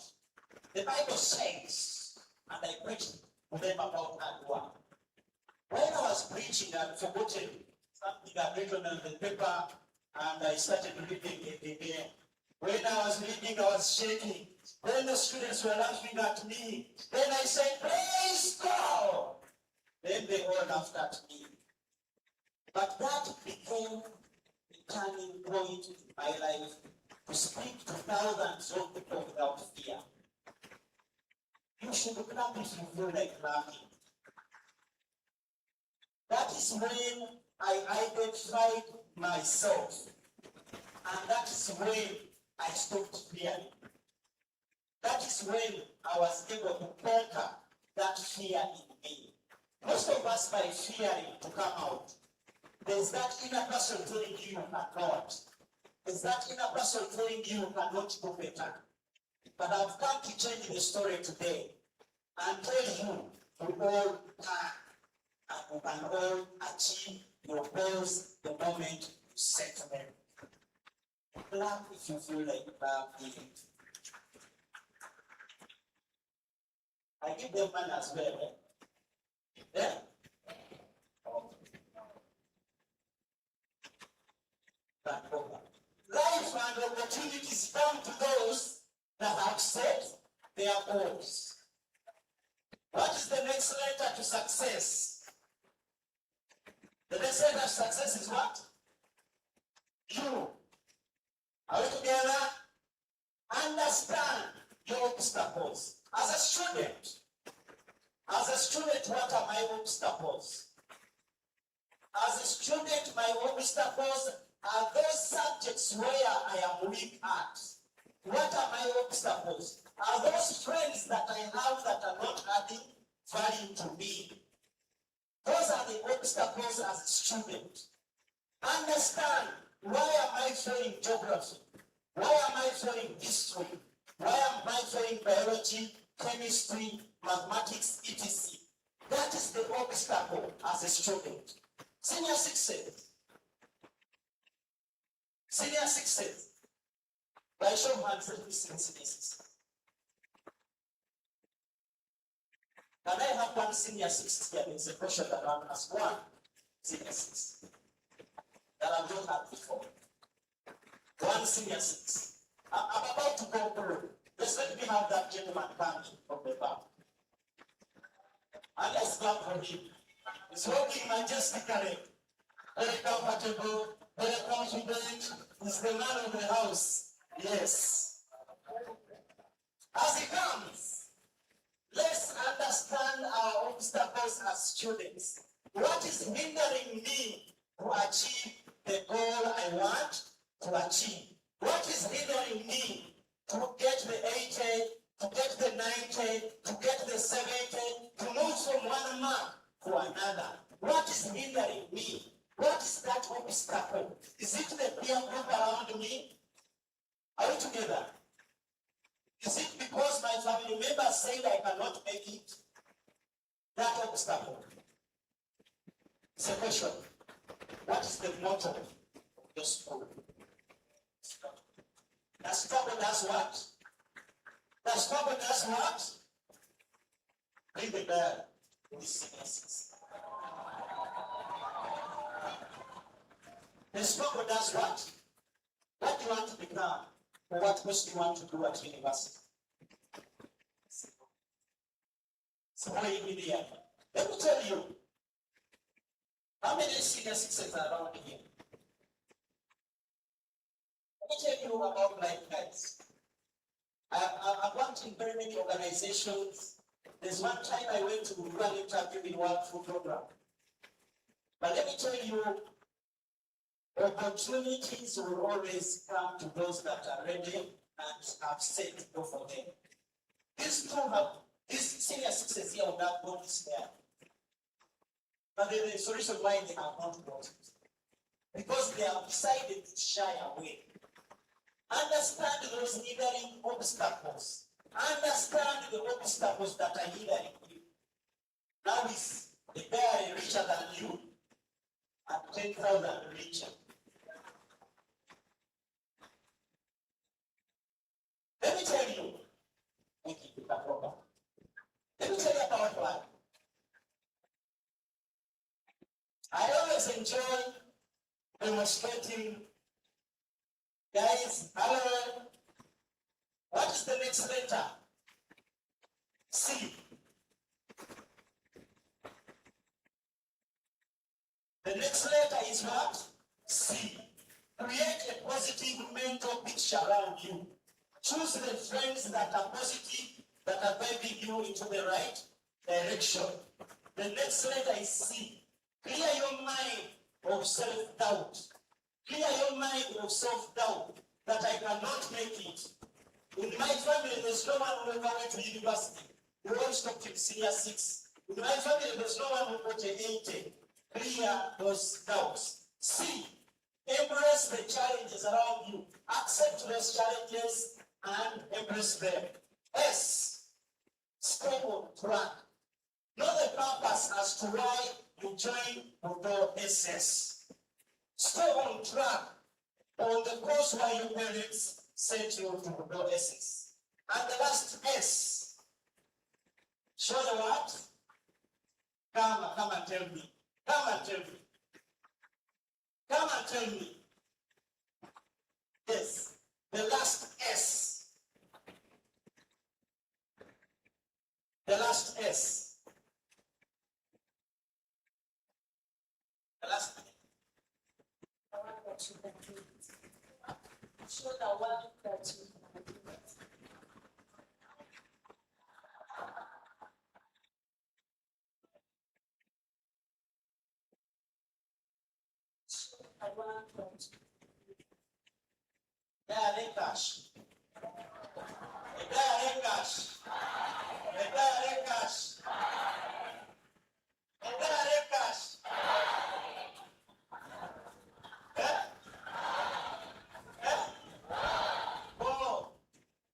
The Bible says, and I preached to them about that one. When I was preaching, I had forgotten something I'd written on the paper, and I started reading it again. When I was reading, I was shaking. Then the students were laughing at me. Then I said, praise God. Then they all laughed at me. But that became a turning point in my life to speak to thousands of people without fear. You should clap if you feel like clapping. That is when I identified myself. And that is when I stopped fearing. That is when I was able to conquer that fear in me. Most of us, by fearing to come out, there's that inner person telling you cannot. There's that inner person telling you cannot do better. But I've come to change the story today and tell you we all can and we can all achieve your goals the moment you set them. Clap if you feel like clapping. I give them money as well. Yeah? Life and opportunities come to those that have set their goals. What is the next letter to success? The next letter to success is what? You. Are we together? Understand your obstacles. As a student, what are my obstacles? As a student, my obstacles are those subjects where I am weak at. What are my obstacles? Are those friends that I have that are not adding value to me? Those are the obstacles as a student. Understand, why am I failing geography? Why am I failing history? Why am I failing biology, chemistry, mathematics, etc.? That is the obstacle as a student. Senior success. Senior success. By show of hands, let me see senior success. Can I have one senior six here? It's a question that I'm asked. One senior six that I've not had before. One senior six. I'm about to go through. Just let me have that gentleman coming from the back. And let's clap for him. He's walking majestically, very comfortable, very confident. He's the man of the house. Yes. As he comes, let's understand our obstacles as students. What is hindering me to achieve the goal I want to achieve? What is hindering me to get the 80, to get the 90, to get the 70, to move from one mark to another? What is hindering me? What is that obstacle? Is it the peer group around me? Are we together? Is it because my family members say I cannot make it? That obstacle. It's a question. What is the motto of your school? The struggle does what? The struggle does what? Ring the bell in this sequence. The struggle does what? What do you want to become? Or what course do you want to do at university? So why are you here? Let me tell you. How many senior citizens are around here? Let me tell you about life guys. I've worked in very many organizations. There's one time I went to do an interview in one food program. But let me tell you, opportunities will always come to those that are ready and have set to go for them. These senior citizens here will not go this there. But the solution why they have not got it. Because they have decided to shy away. Understand those hindering obstacles. Understand the obstacles that are hindering you. Now is the guy richer than you at 10,000 richer. Let me tell you, let me tell you about one. I always enjoy demonstrating. Guys, hello. What is the next letter? C. The next letter is what? C. Create a positive mental picture around you. Choose the friends that are positive, that are vibing you into the right direction. The next letter is C. Clear your mind of self-doubt. Clear your mind of self-doubt that I cannot make it. In my family, there's no one who ever went to university. We all stopped in senior 6. In my family, there's no one who got an 80. Clear those doubts. C. Embrace the challenges around you. Accept those challenges and embrace them. S. Stay on track. Know the purpose as to why you join BUDDO SS. Stay on track on the course why your parents sent you to BUDDO SS. And the last S. Show the what? Come and tell me. Come and tell me. Come and tell me. Yes. The last S. The last S. The last. I want that you can do it. Show the world that you can do it. Show the world that you can do it. Cash. Oh,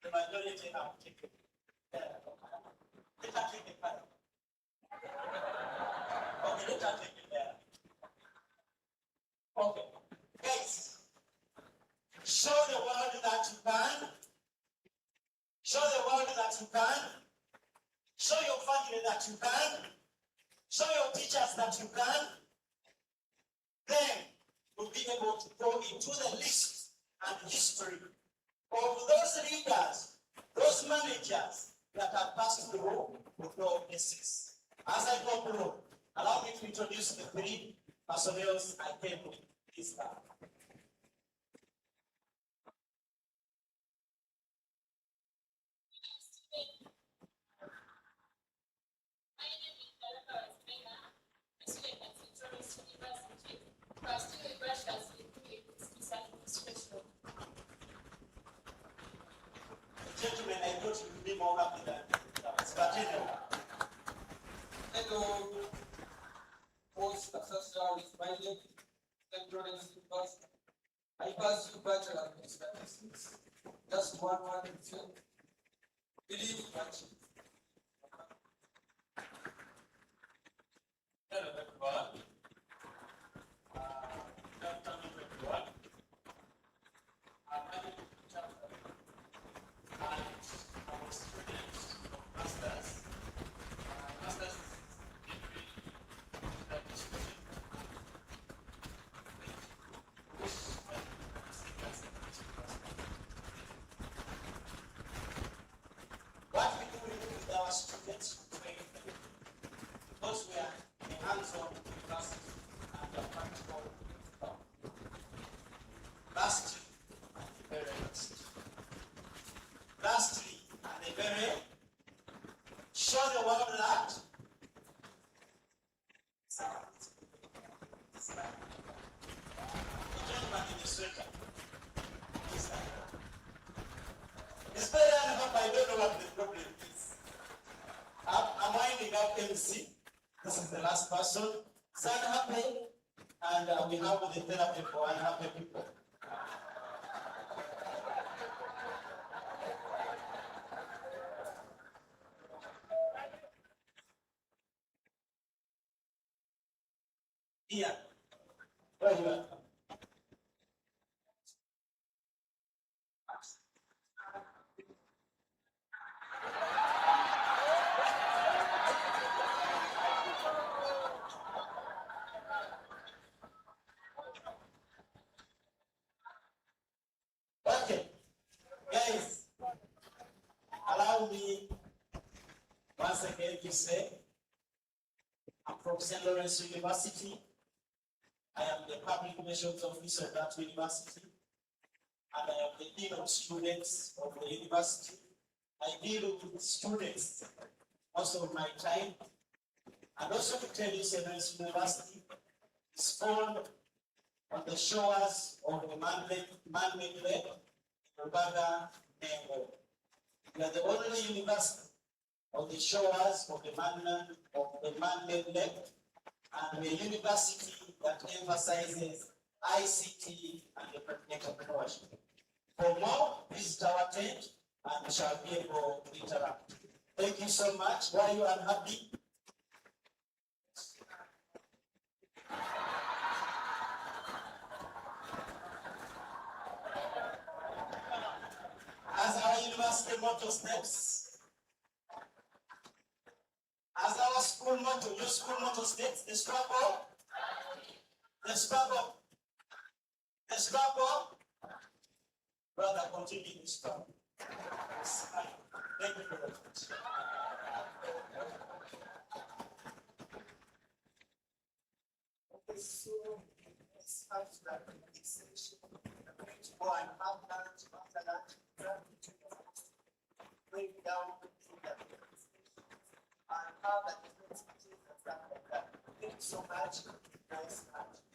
the majority have taken. Let her take the part. Okay, let her take it there. Okay. Guys, show the world that you can. Show the world that you can. Show your family that you can. Show your teachers that you can. Then you'll be able to go into the list and history of those leaders, those managers that have passed through with no misses. As I go through, allow me to introduce the 3 personnel I came with this time. Gentlemen, I thought you would be more happy than that. But anyway. Hello, post assessor is my name, Central University. I passed you Bachelor in Statistics. Just one two. Believe that. Hello, everyone. Good afternoon, everyone. My name is Chapter, and I'm a student of Masters. Masters degree in administration. What we do with our students, train them, because we are in hands-on classes and the practical. Last year, very last. Last bring up MC. This is the last person. Is unhappy, and we have the therapy for unhappy people. Yeah. Where you at? Okay, guys, allow me once again to say, I'm from St. Lawrence University. I am the public relations officer of that university, and I am the dean of students of the university. I deal with students most of my time, and also to tell you, St. Lawrence University is formed on the shores of the man-made lake, Rubaga, Mengo. We are the only university on the shores of the man-made lake, and a university that emphasizes ICT and entrepreneurship. For more, visit our tent and we shall be able to interact. Thank you so much. Why are you unhappy? As our university motto states, as our school motto, your school motto states, the struggle, the struggle, the struggle. Brother, continue the struggle. Thank you very much. Okay, so let's start that section. I'm going to go and have lunch after lunch. Break down the and have a different speeches and stuff like that. Thank you so much. Nice lunch.